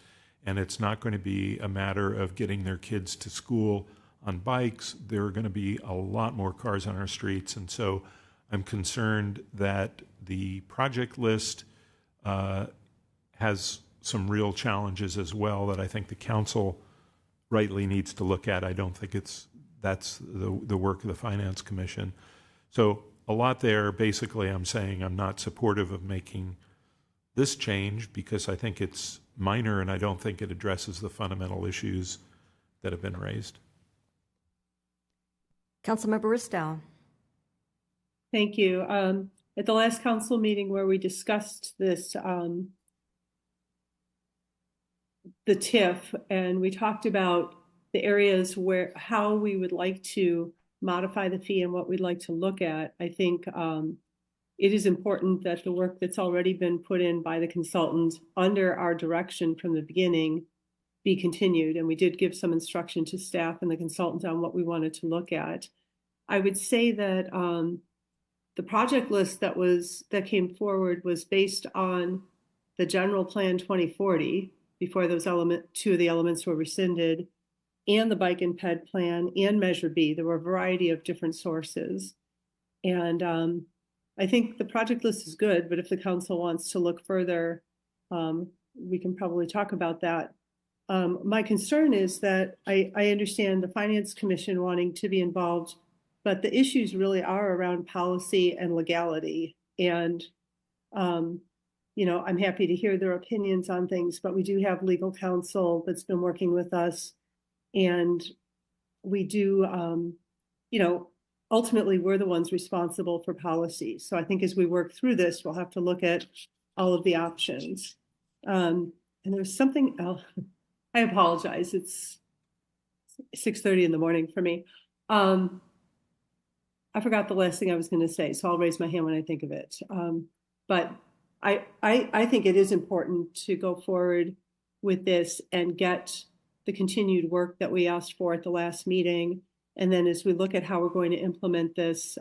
and it's not going to be a matter of getting their kids to school on bikes. There are going to be a lot more cars on our streets, and so I'm concerned that the project list has some real challenges as well that I think the council rightly needs to look at. I don't think that's the work of the Finance Commission. So a lot there. Basically, I'm saying I'm not supportive of making this change because I think it's minor and I don't think it addresses the fundamental issues that have been raised. Councilmember Ristow. Thank you. At the last council meeting where we discussed this, the TIF, and we talked about the areas where how we would like to modify the fee and what we'd like to look at. I think it is important that the work that's already been put in by the consultant under our direction from the beginning be continued. And we did give some instruction to staff and the consultant on what we wanted to look at. I would say that the project list that came forward was based on the general plan 2040 before those two of the elements were rescinded, and the bike and ped plan and Measure B. There were a variety of different sources. And I think the project list is good, but if the council wants to look further, we can probably talk about that. My concern is that I understand the Finance Commission wanting to be involved, but the issues really are around policy and legality. And I'm happy to hear their opinions on things, but we do have legal counsel that's been working with us. And we do, ultimately we're the ones responsible for policy. So I think as we work through this, we'll have to look at all of the options. And there's something else. I apologize. It's 6:30 in the morning for me. I forgot the last thing I was going to say, so I'll raise my hand when I think of it. But I think it is important to go forward with this and get the continued work that we asked for at the last meeting. And then as we look at how we're going to implement this,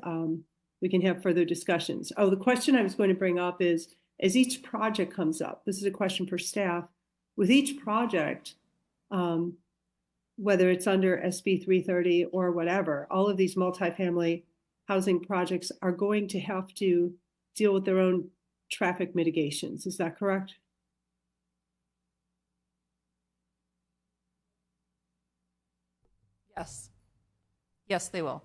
we can have further discussions. Oh, the question I was going to bring up is, as each project comes up, this is a question for staff, with each project, whether it's under SB 330 or whatever, all of these multifamily housing projects are going to have to deal with their own traffic mitigations. Is that correct? Yes. Yes, they will.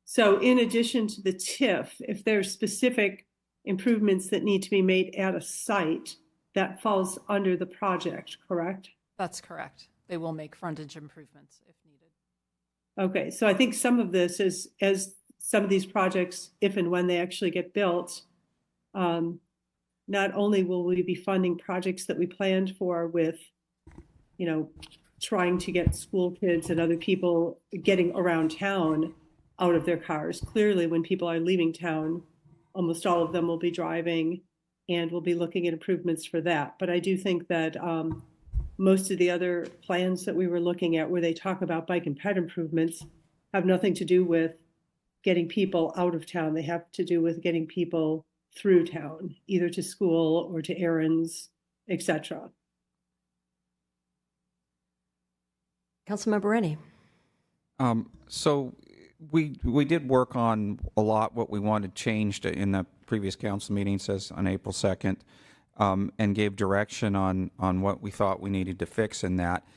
So in addition to the TIF, if there's specific improvements that need to be made at a site, that falls under the project, correct? That's correct. They will make frontage improvements if needed. Okay, so I think some of this is, as some of these projects, if and when they actually get built, not only will we be funding projects that we planned for with, trying to get school kids and other people getting around town out of their cars. Clearly, when people are leaving town, almost all of them will be driving, and we'll be looking at improvements for that. But I do think that most of the other plans that we were looking at where they talk about bike and ped improvements have nothing to do with getting people out of town. They have to do with getting people through town, either to school or to errands, etc. Councilmember Rennie. So we did work on a lot what we wanted changed in the previous council meeting, says on April 2nd, and gave direction on what we thought we needed to fix in that.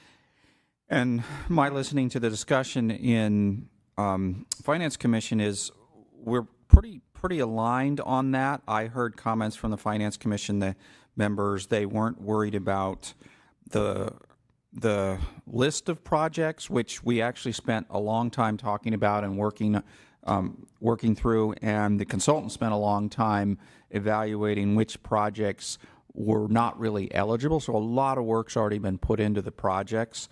And my listening to the discussion in Finance Commission is we're pretty aligned on that. I heard comments from the Finance Commission, the members, they weren't worried about the list of projects, which we actually spent a long time talking about and working through, and the consultant spent a long time evaluating which projects were not really eligible. So a lot of work's already been put into the projects.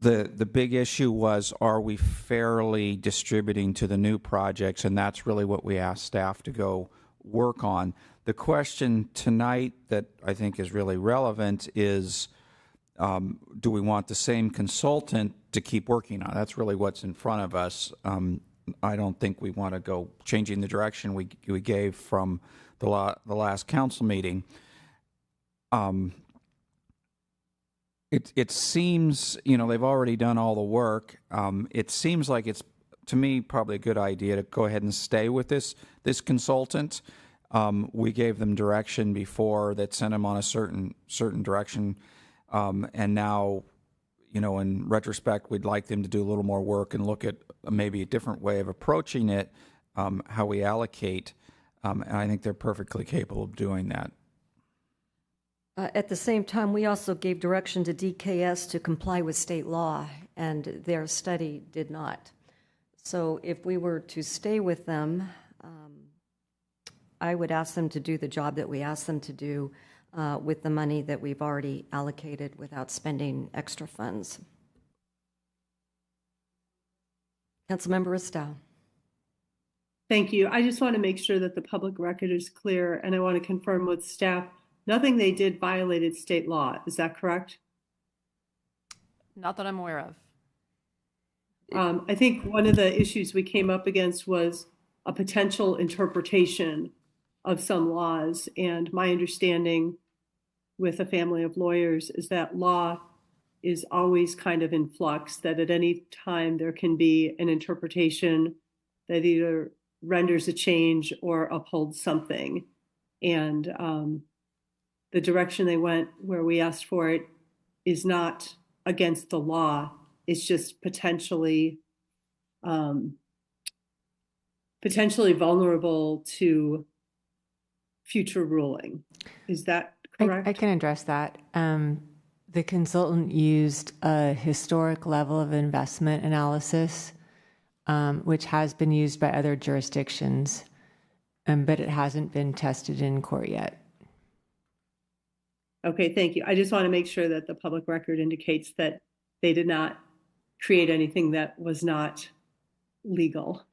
The big issue was, are we fairly distributing to the new projects? And that's really what we asked staff to go work on. The question tonight that I think is really relevant is, do we want the same consultant to keep working on? That's really what's in front of us. I don't think we want to go changing the direction we gave from the last council meeting. It seems, they've already done all the work. It seems like it's, to me, probably a good idea to go ahead and stay with this consultant. We gave them direction before that sent them on a certain direction, and now, in retrospect, we'd like them to do a little more work and look at maybe a different way of approaching it, how we allocate, and I think they're perfectly capable of doing that. At the same time, we also gave direction to DKS to comply with state law, and their study did not. So if we were to stay with them, I would ask them to do the job that we asked them to do with the money that we've already allocated without spending extra funds. Councilmember Ristow. Thank you. I just want to make sure that the public record is clear, and I want to confirm with staff, nothing they did violated state law. Is that correct? Not that I'm aware of. I think one of the issues we came up against was a potential interpretation of some laws. And my understanding with a family of lawyers is that law is always kind of in flux, that at any time there can be an interpretation that either renders a change or upholds something. And the direction they went where we asked for it is not against the law. It's just potentially vulnerable to future ruling. Is that correct? I can address that. The consultant used a historic level of investment analysis, which has been used by other jurisdictions, but it hasn't been tested in court yet. Okay, thank you. I just want to make sure that the public record indicates that they did not create anything that was not legal.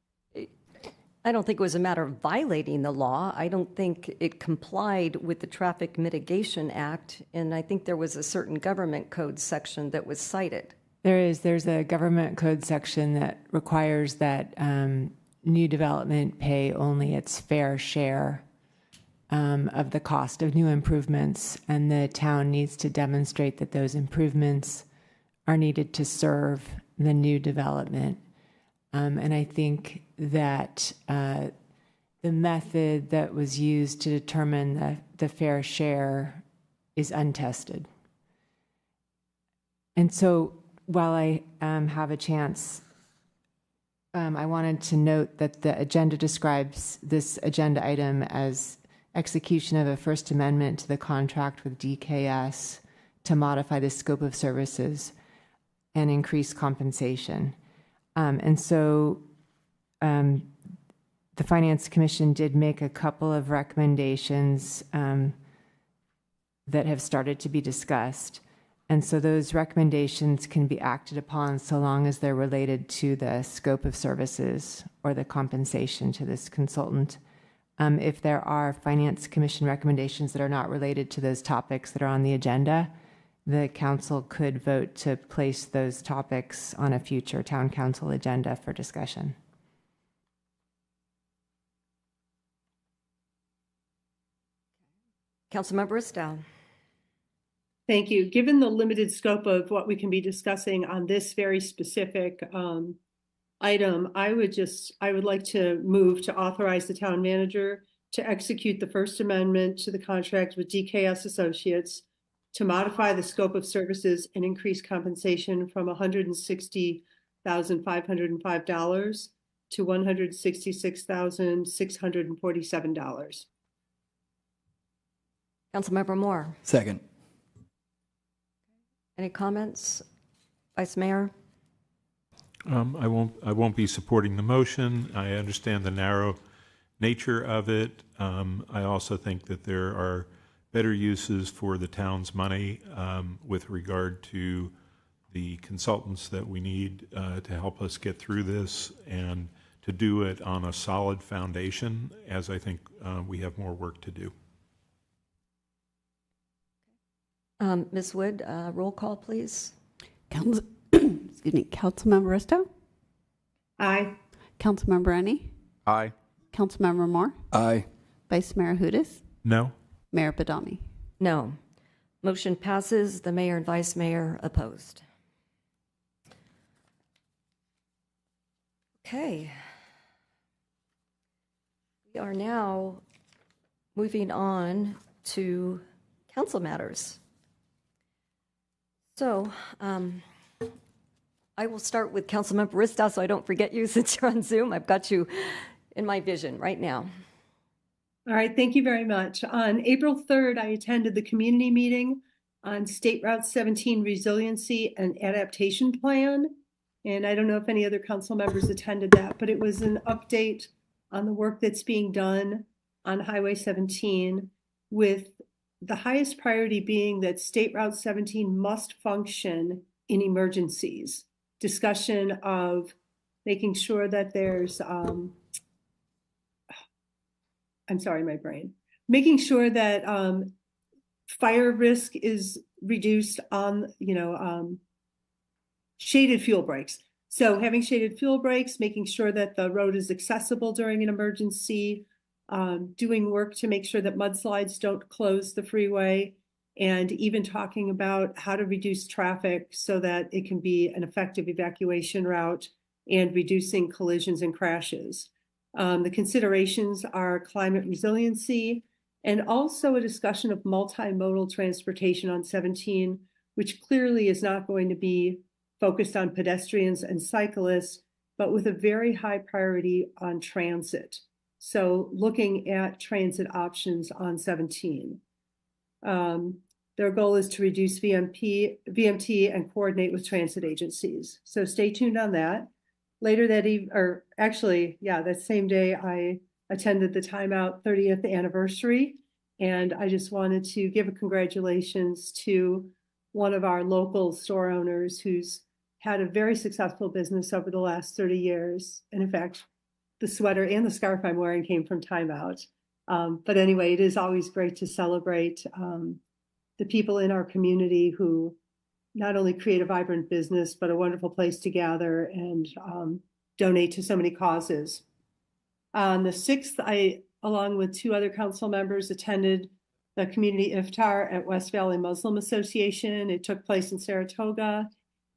I don't think it was a matter of violating the law. I don't think it complied with the Traffic Mitigation Act, and I think there was a certain government code section that was cited. There's a government code section that requires that new development pay only its fair share of the cost of new improvements, and the town needs to demonstrate that those improvements are needed to serve the new development. And I think that the method that was used to determine the fair share is untested. And so while I have a chance, I wanted to note that the agenda describes this agenda item as execution of a First Amendment to the contract with DKS to modify the scope of services and increase compensation. And so the Finance Commission did make a couple of recommendations that have started to be discussed. And so those recommendations can be acted upon so long as they're related to the scope of services or the compensation to this consultant. If there are Finance Commission recommendations that are not related to those topics that are on the agenda, the council could vote to place those topics on a future town council agenda for discussion. Councilmember Ristow. Thank you. Given the limited scope of what we can be discussing on this very specific item, I would like to move to authorize the town manager to execute the First Amendment to the contract with DKS Associates to modify the scope of services and increase compensation from $160,505 to $166,647. Councilmember Moore. Second. Any comments? Vice Mayor? I won't be supporting the motion. I understand the narrow nature of it. I also think that there are better uses for the town's money with regard to the consultants that we need to help us get through this and to do it on a solid foundation, as I think we have more work to do. Ms. Wood, roll call, please. Excuse me, Councilmember Risto? Aye. Councilmember Rennie? Aye. Councilmember Moore? Aye. Vice Mayor Hudas? No. Mayor Badami? No. Motion passes. The mayor and vice mayor opposed. Okay. We are now moving on to council matters. So I will start with Councilmember Rista so I don't forget you since you're on Zoom. I've got you in my vision right now. All right, thank you very much. On April 3rd, I attended the community meeting on State Route 17 Resiliency and Adaptation Plan. And I don't know if any other council members attended that, but it was an update on the work that's being done on Highway 17, with the highest priority being that State Route 17 must function in emergencies. Discussion of making sure that there's, I'm sorry, my brain. Making sure that fire risk is reduced on, shaded fuel breaks. So having shaded fuel breaks, making sure that the road is accessible during an emergency, doing work to make sure that mudslides don't close the freeway, and even talking about how to reduce traffic so that it can be an effective evacuation route and reducing collisions and crashes. The considerations are climate resiliency and also a discussion of multimodal transportation on 17, which clearly is not going to be focused on pedestrians and cyclists, but with a very high priority on transit. So looking at transit options on 17. Their goal is to reduce VMT and coordinate with transit agencies. So stay tuned on that. Later that evening, or actually, yeah, that same day, I attended the Timeout 30th anniversary. And I just wanted to give a congratulations to one of our local store owners who's had a very successful business over the last 30 years. And in fact, the sweater and the scarf I'm wearing came from Timeout. But anyway, it is always great to celebrate the people in our community who not only create a vibrant business, but a wonderful place to gather and donate to so many causes. On the 6th, I, along with 2 other council members, attended the community iftar at West Valley Muslim Association. It took place in Saratoga,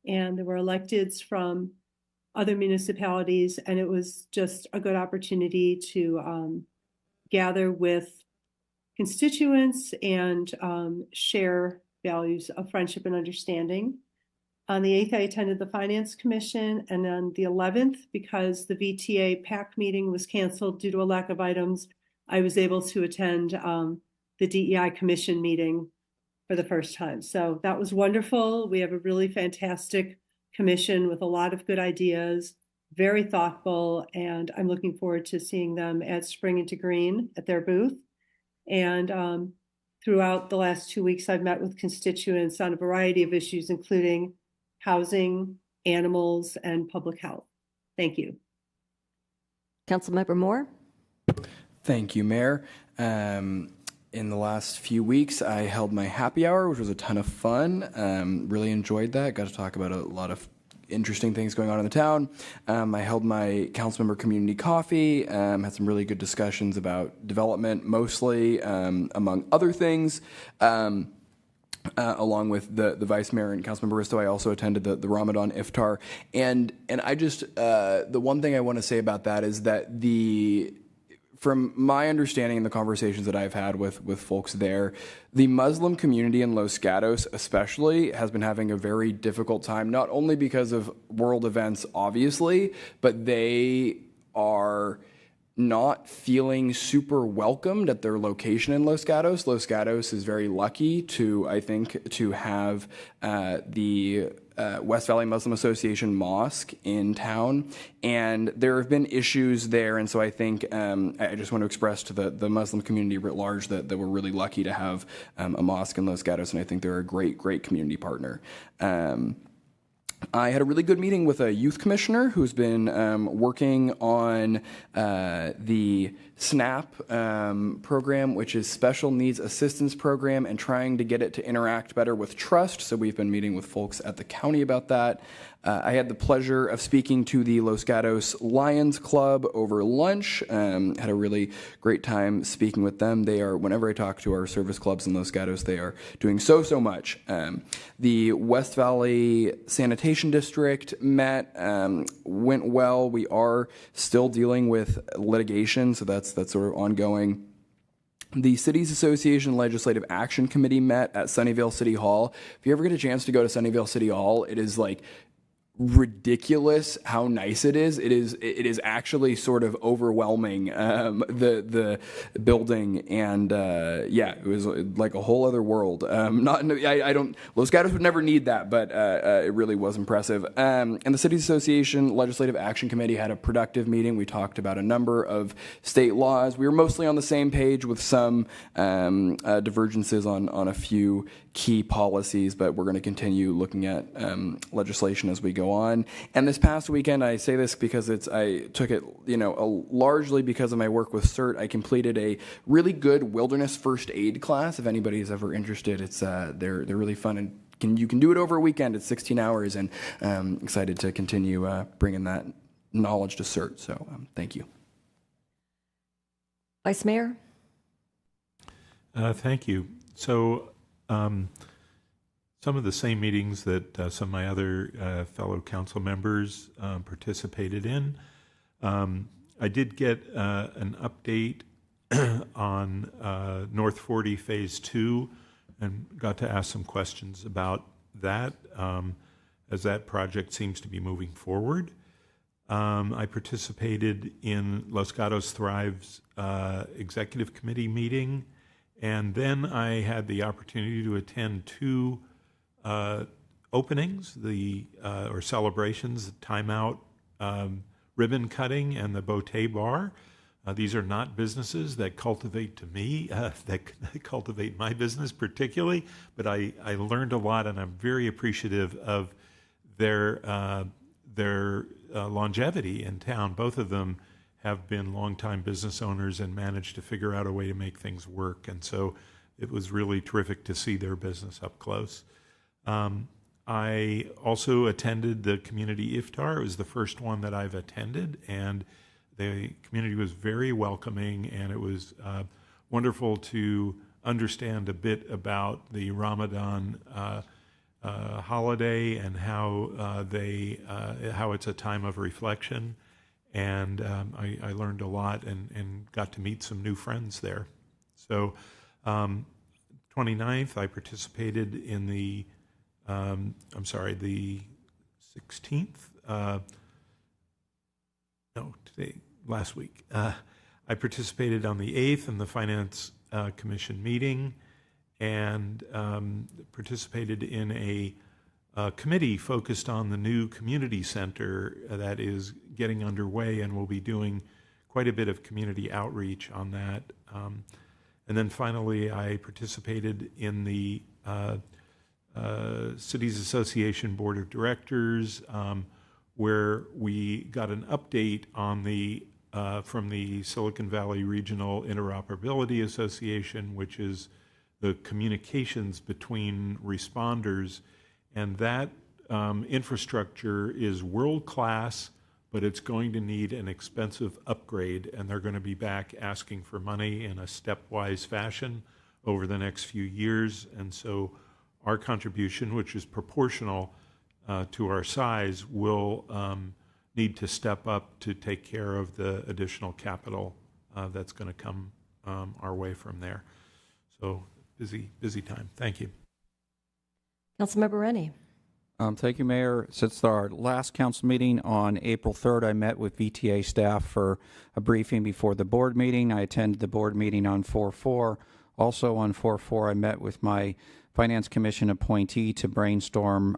and there were electeds from other municipalities, and it was just a good opportunity to gather with constituents and share values of friendship and understanding. On the 8th, I attended the Finance Commission, and on the 11th, because the VTA PAC meeting was canceled due to a lack of items, I was able to attend the DEI Commission meeting for the first time. So that was wonderful. We have a really fantastic commission with a lot of good ideas, very thoughtful, and I'm looking forward to seeing them at Spring into Green at their booth. And throughout the last 2 weeks, I've met with constituents on a variety of issues, including housing, animals, and public health. Thank you. Councilmember Moore? Thank you, Mayor. In the last few weeks, I held my happy hour, which was a ton of fun. Really enjoyed that. Got to talk about a lot of interesting things going on in the town. I held my councilmember community coffee, had some really good discussions about development, mostly, among other things. Along with the vice mayor and councilmember Risto, I also attended the Ramadan iftar. And I just, the one thing I want to say about that is that from my understanding and the conversations that I've had with folks there, the Muslim community in Los Gatos especially has been having a very difficult time, not only because of world events, obviously, but they are not feeling super welcomed at their location in Los Gatos. Los Gatos is very lucky to, I think, to have the West Valley Muslim Association Mosque in town, and there have been issues there, and so I think I just want to express to the Muslim community writ large that we're really lucky to have a mosque in Los Gatos, and I think they're a great community partner. I had a really good meeting with a youth commissioner who's been working on the SNAP program, which is Special Needs Assistance Program, and trying to get it to interact better with trust. So we've been meeting with folks at the county about that. I had the pleasure of speaking to the Los Gatos Lions Club over lunch. Had a really great time speaking with them. They are, whenever I talk to our service clubs in Los Gatos, they are doing so much. The West Valley Sanitation District met, went well. We are still dealing with litigation, so that's sort of ongoing. The Cities Association Legislative Action Committee met at Sunnyvale City Hall. If you ever get a chance to go to Sunnyvale City Hall, it is like ridiculous how nice it is. It is actually sort of overwhelming, the building, and yeah, it was like a whole other world. Los Gatos would never need that, but it really was impressive. And the Cities Association Legislative Action Committee had a productive meeting. We talked about a number of state laws. We were mostly on the same page with some divergences on a few key policies, but we're going to continue looking at legislation as we go on. And this past weekend, I say this because I took it, largely because of my work with CERT. I completed a really good wilderness first aid class. If anybody's ever interested, it's they're really fun, and you can do it over a weekend. It's 16 hours, and excited to continue bringing that knowledge to CERT. So thank you. Vice Mayor. Thank you. So some of the same meetings that some of my other fellow council members participated in. I did get an update on North 40 Phase 2 and got to ask some questions about that as that project seems to be moving forward. I participated in Los Gatos Thrive's executive committee meeting, and then I had the opportunity to attend two openings, or celebrations, the Timeout ribbon cutting and the Beauté Bar. These are not businesses that cultivate to me, that cultivate my business particularly, but I learned a lot, and I'm very appreciative of their longevity in town. Both of them have been longtime business owners and managed to figure out a way to make things work. And so it was really terrific to see their business up close. I also attended the community iftar. It was the first one that I've attended, and the community was very welcoming, and it was wonderful to understand a bit about the Ramadan holiday and how how it's a time of reflection. And I learned a lot and got to meet some new friends there. So 29th, I participated in the, the 16th, last week. I participated on the 8th in the Finance Commission meeting, and participated in a committee focused on the new community center that is getting underway, and we'll be doing quite a bit of community outreach on that. And then finally, I participated in the Cities Association Board of Directors, where we got an update on from the Silicon Valley Regional Interoperability Association, which is the communications between responders. And that infrastructure is world-class, but it's going to need an expensive upgrade, and they're going to be back asking for money in a stepwise fashion over the next few years. And so our contribution, which is proportional to our size, will need to step up to take care of the additional capital that's going to come our way from there. So busy time. Thank you. Councilmember Rennie. Thank you, Mayor. Since our last council meeting on April 3rd, I met with VTA staff for a briefing before the board meeting. I attended the board meeting on 4/4. Also on 4/4, I met with my Finance Commission appointee to brainstorm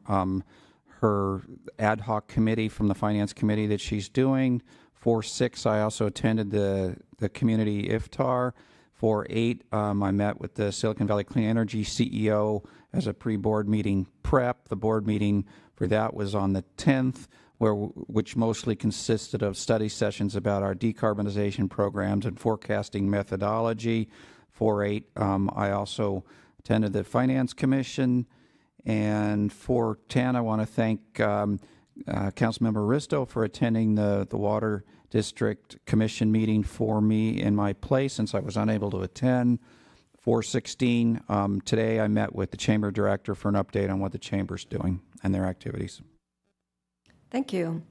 her ad hoc committee from the Finance Committee that she's doing. 4/6, I also attended the community iftar. 4/8, I met with the Silicon Valley Clean Energy CEO as a pre-board meeting prep. The board meeting for that was on the 10th, which mostly consisted of study sessions about our decarbonization programs and forecasting methodology. 4/8, I also attended the Finance Commission. And 4/10, I want to thank Councilmember Risto for attending the Water District Commission meeting for me in my place since I was unable to attend. 4/16, today I met with the Chamber Director for an update on what the Chamber's doing and their activities. Thank you.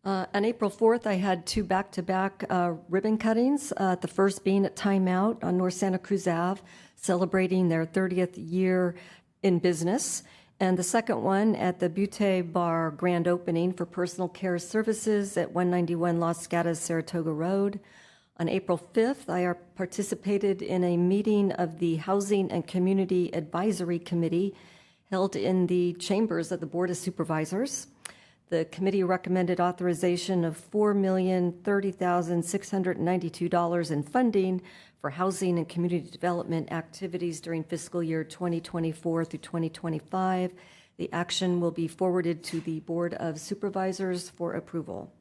On April 4th, I had two back-to-back ribbon cuttings, the first being at Time Out on North Santa Cruz Ave, celebrating their 30th year in business, and the second one at the Butte Bar grand opening for personal care services at 191 Los Gatos, Saratoga Road. On April 5th, I participated in a meeting of the Housing and Community Advisory Committee held in the chambers of the Board of Supervisors. The committee recommended authorization of $4,030,692 in funding for housing and community development activities during fiscal year 2024 through 2025. The action will be forwarded to the Board of Supervisors for approval.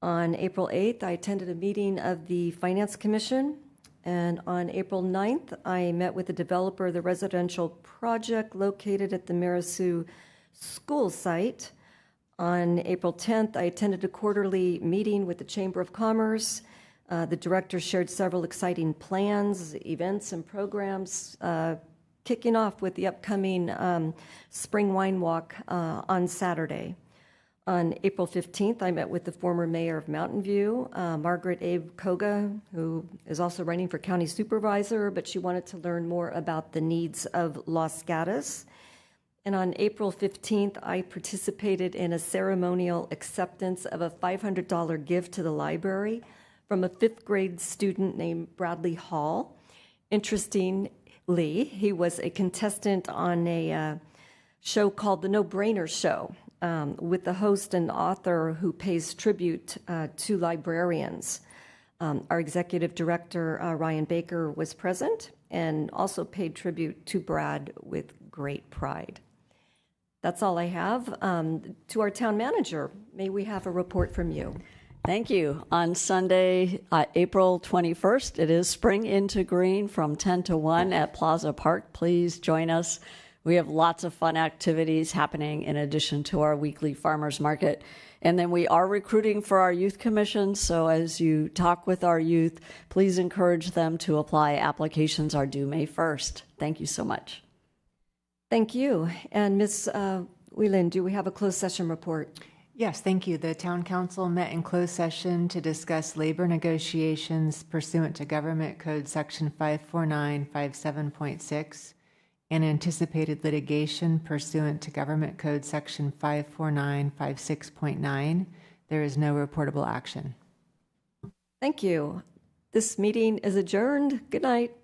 On April 8th, I attended a meeting of the Finance Commission, and on April 9th, I met with the developer of the residential project located at the Marisu school site. On April 10th, I attended a quarterly meeting with the Chamber of Commerce. The director shared several exciting plans, events, and programs, kicking off with the upcoming Spring Wine Walk on Saturday. On April 15th, I met with the former mayor of Mountain View, Margaret Abe Koga, who is also running for county supervisor, but she wanted to learn more about the needs of Los Gatos. And on April 15th, I participated in a ceremonial acceptance of a $500 gift to the library from a 5th grade student named Bradley Hall. Interestingly, he was a contestant on a show called The No-Brainer Show, with the host and author who pays tribute to librarians. Our executive director, Ryan Baker, was present and also paid tribute to Brad with great pride. That's all I have. To our town manager, may we have a report from you? Thank you. On Sunday, April 21st, it is Spring into Green from 10 to 1 at Plaza Park. Please join us. We have lots of fun activities happening in addition to our weekly farmers market. And then we are recruiting for our youth commission. So as you talk with our youth, please encourage them to apply. Applications are due May 1st. Thank you so much. Thank you. And Ms. Whelan, do we have a closed session report? Yes, thank you. The Town Council met in closed session to discuss labor negotiations pursuant to Government Code Section 54957.6 and anticipated litigation pursuant to Government Code Section 54956.9. There is no reportable action. Thank you. This meeting is adjourned. Good night.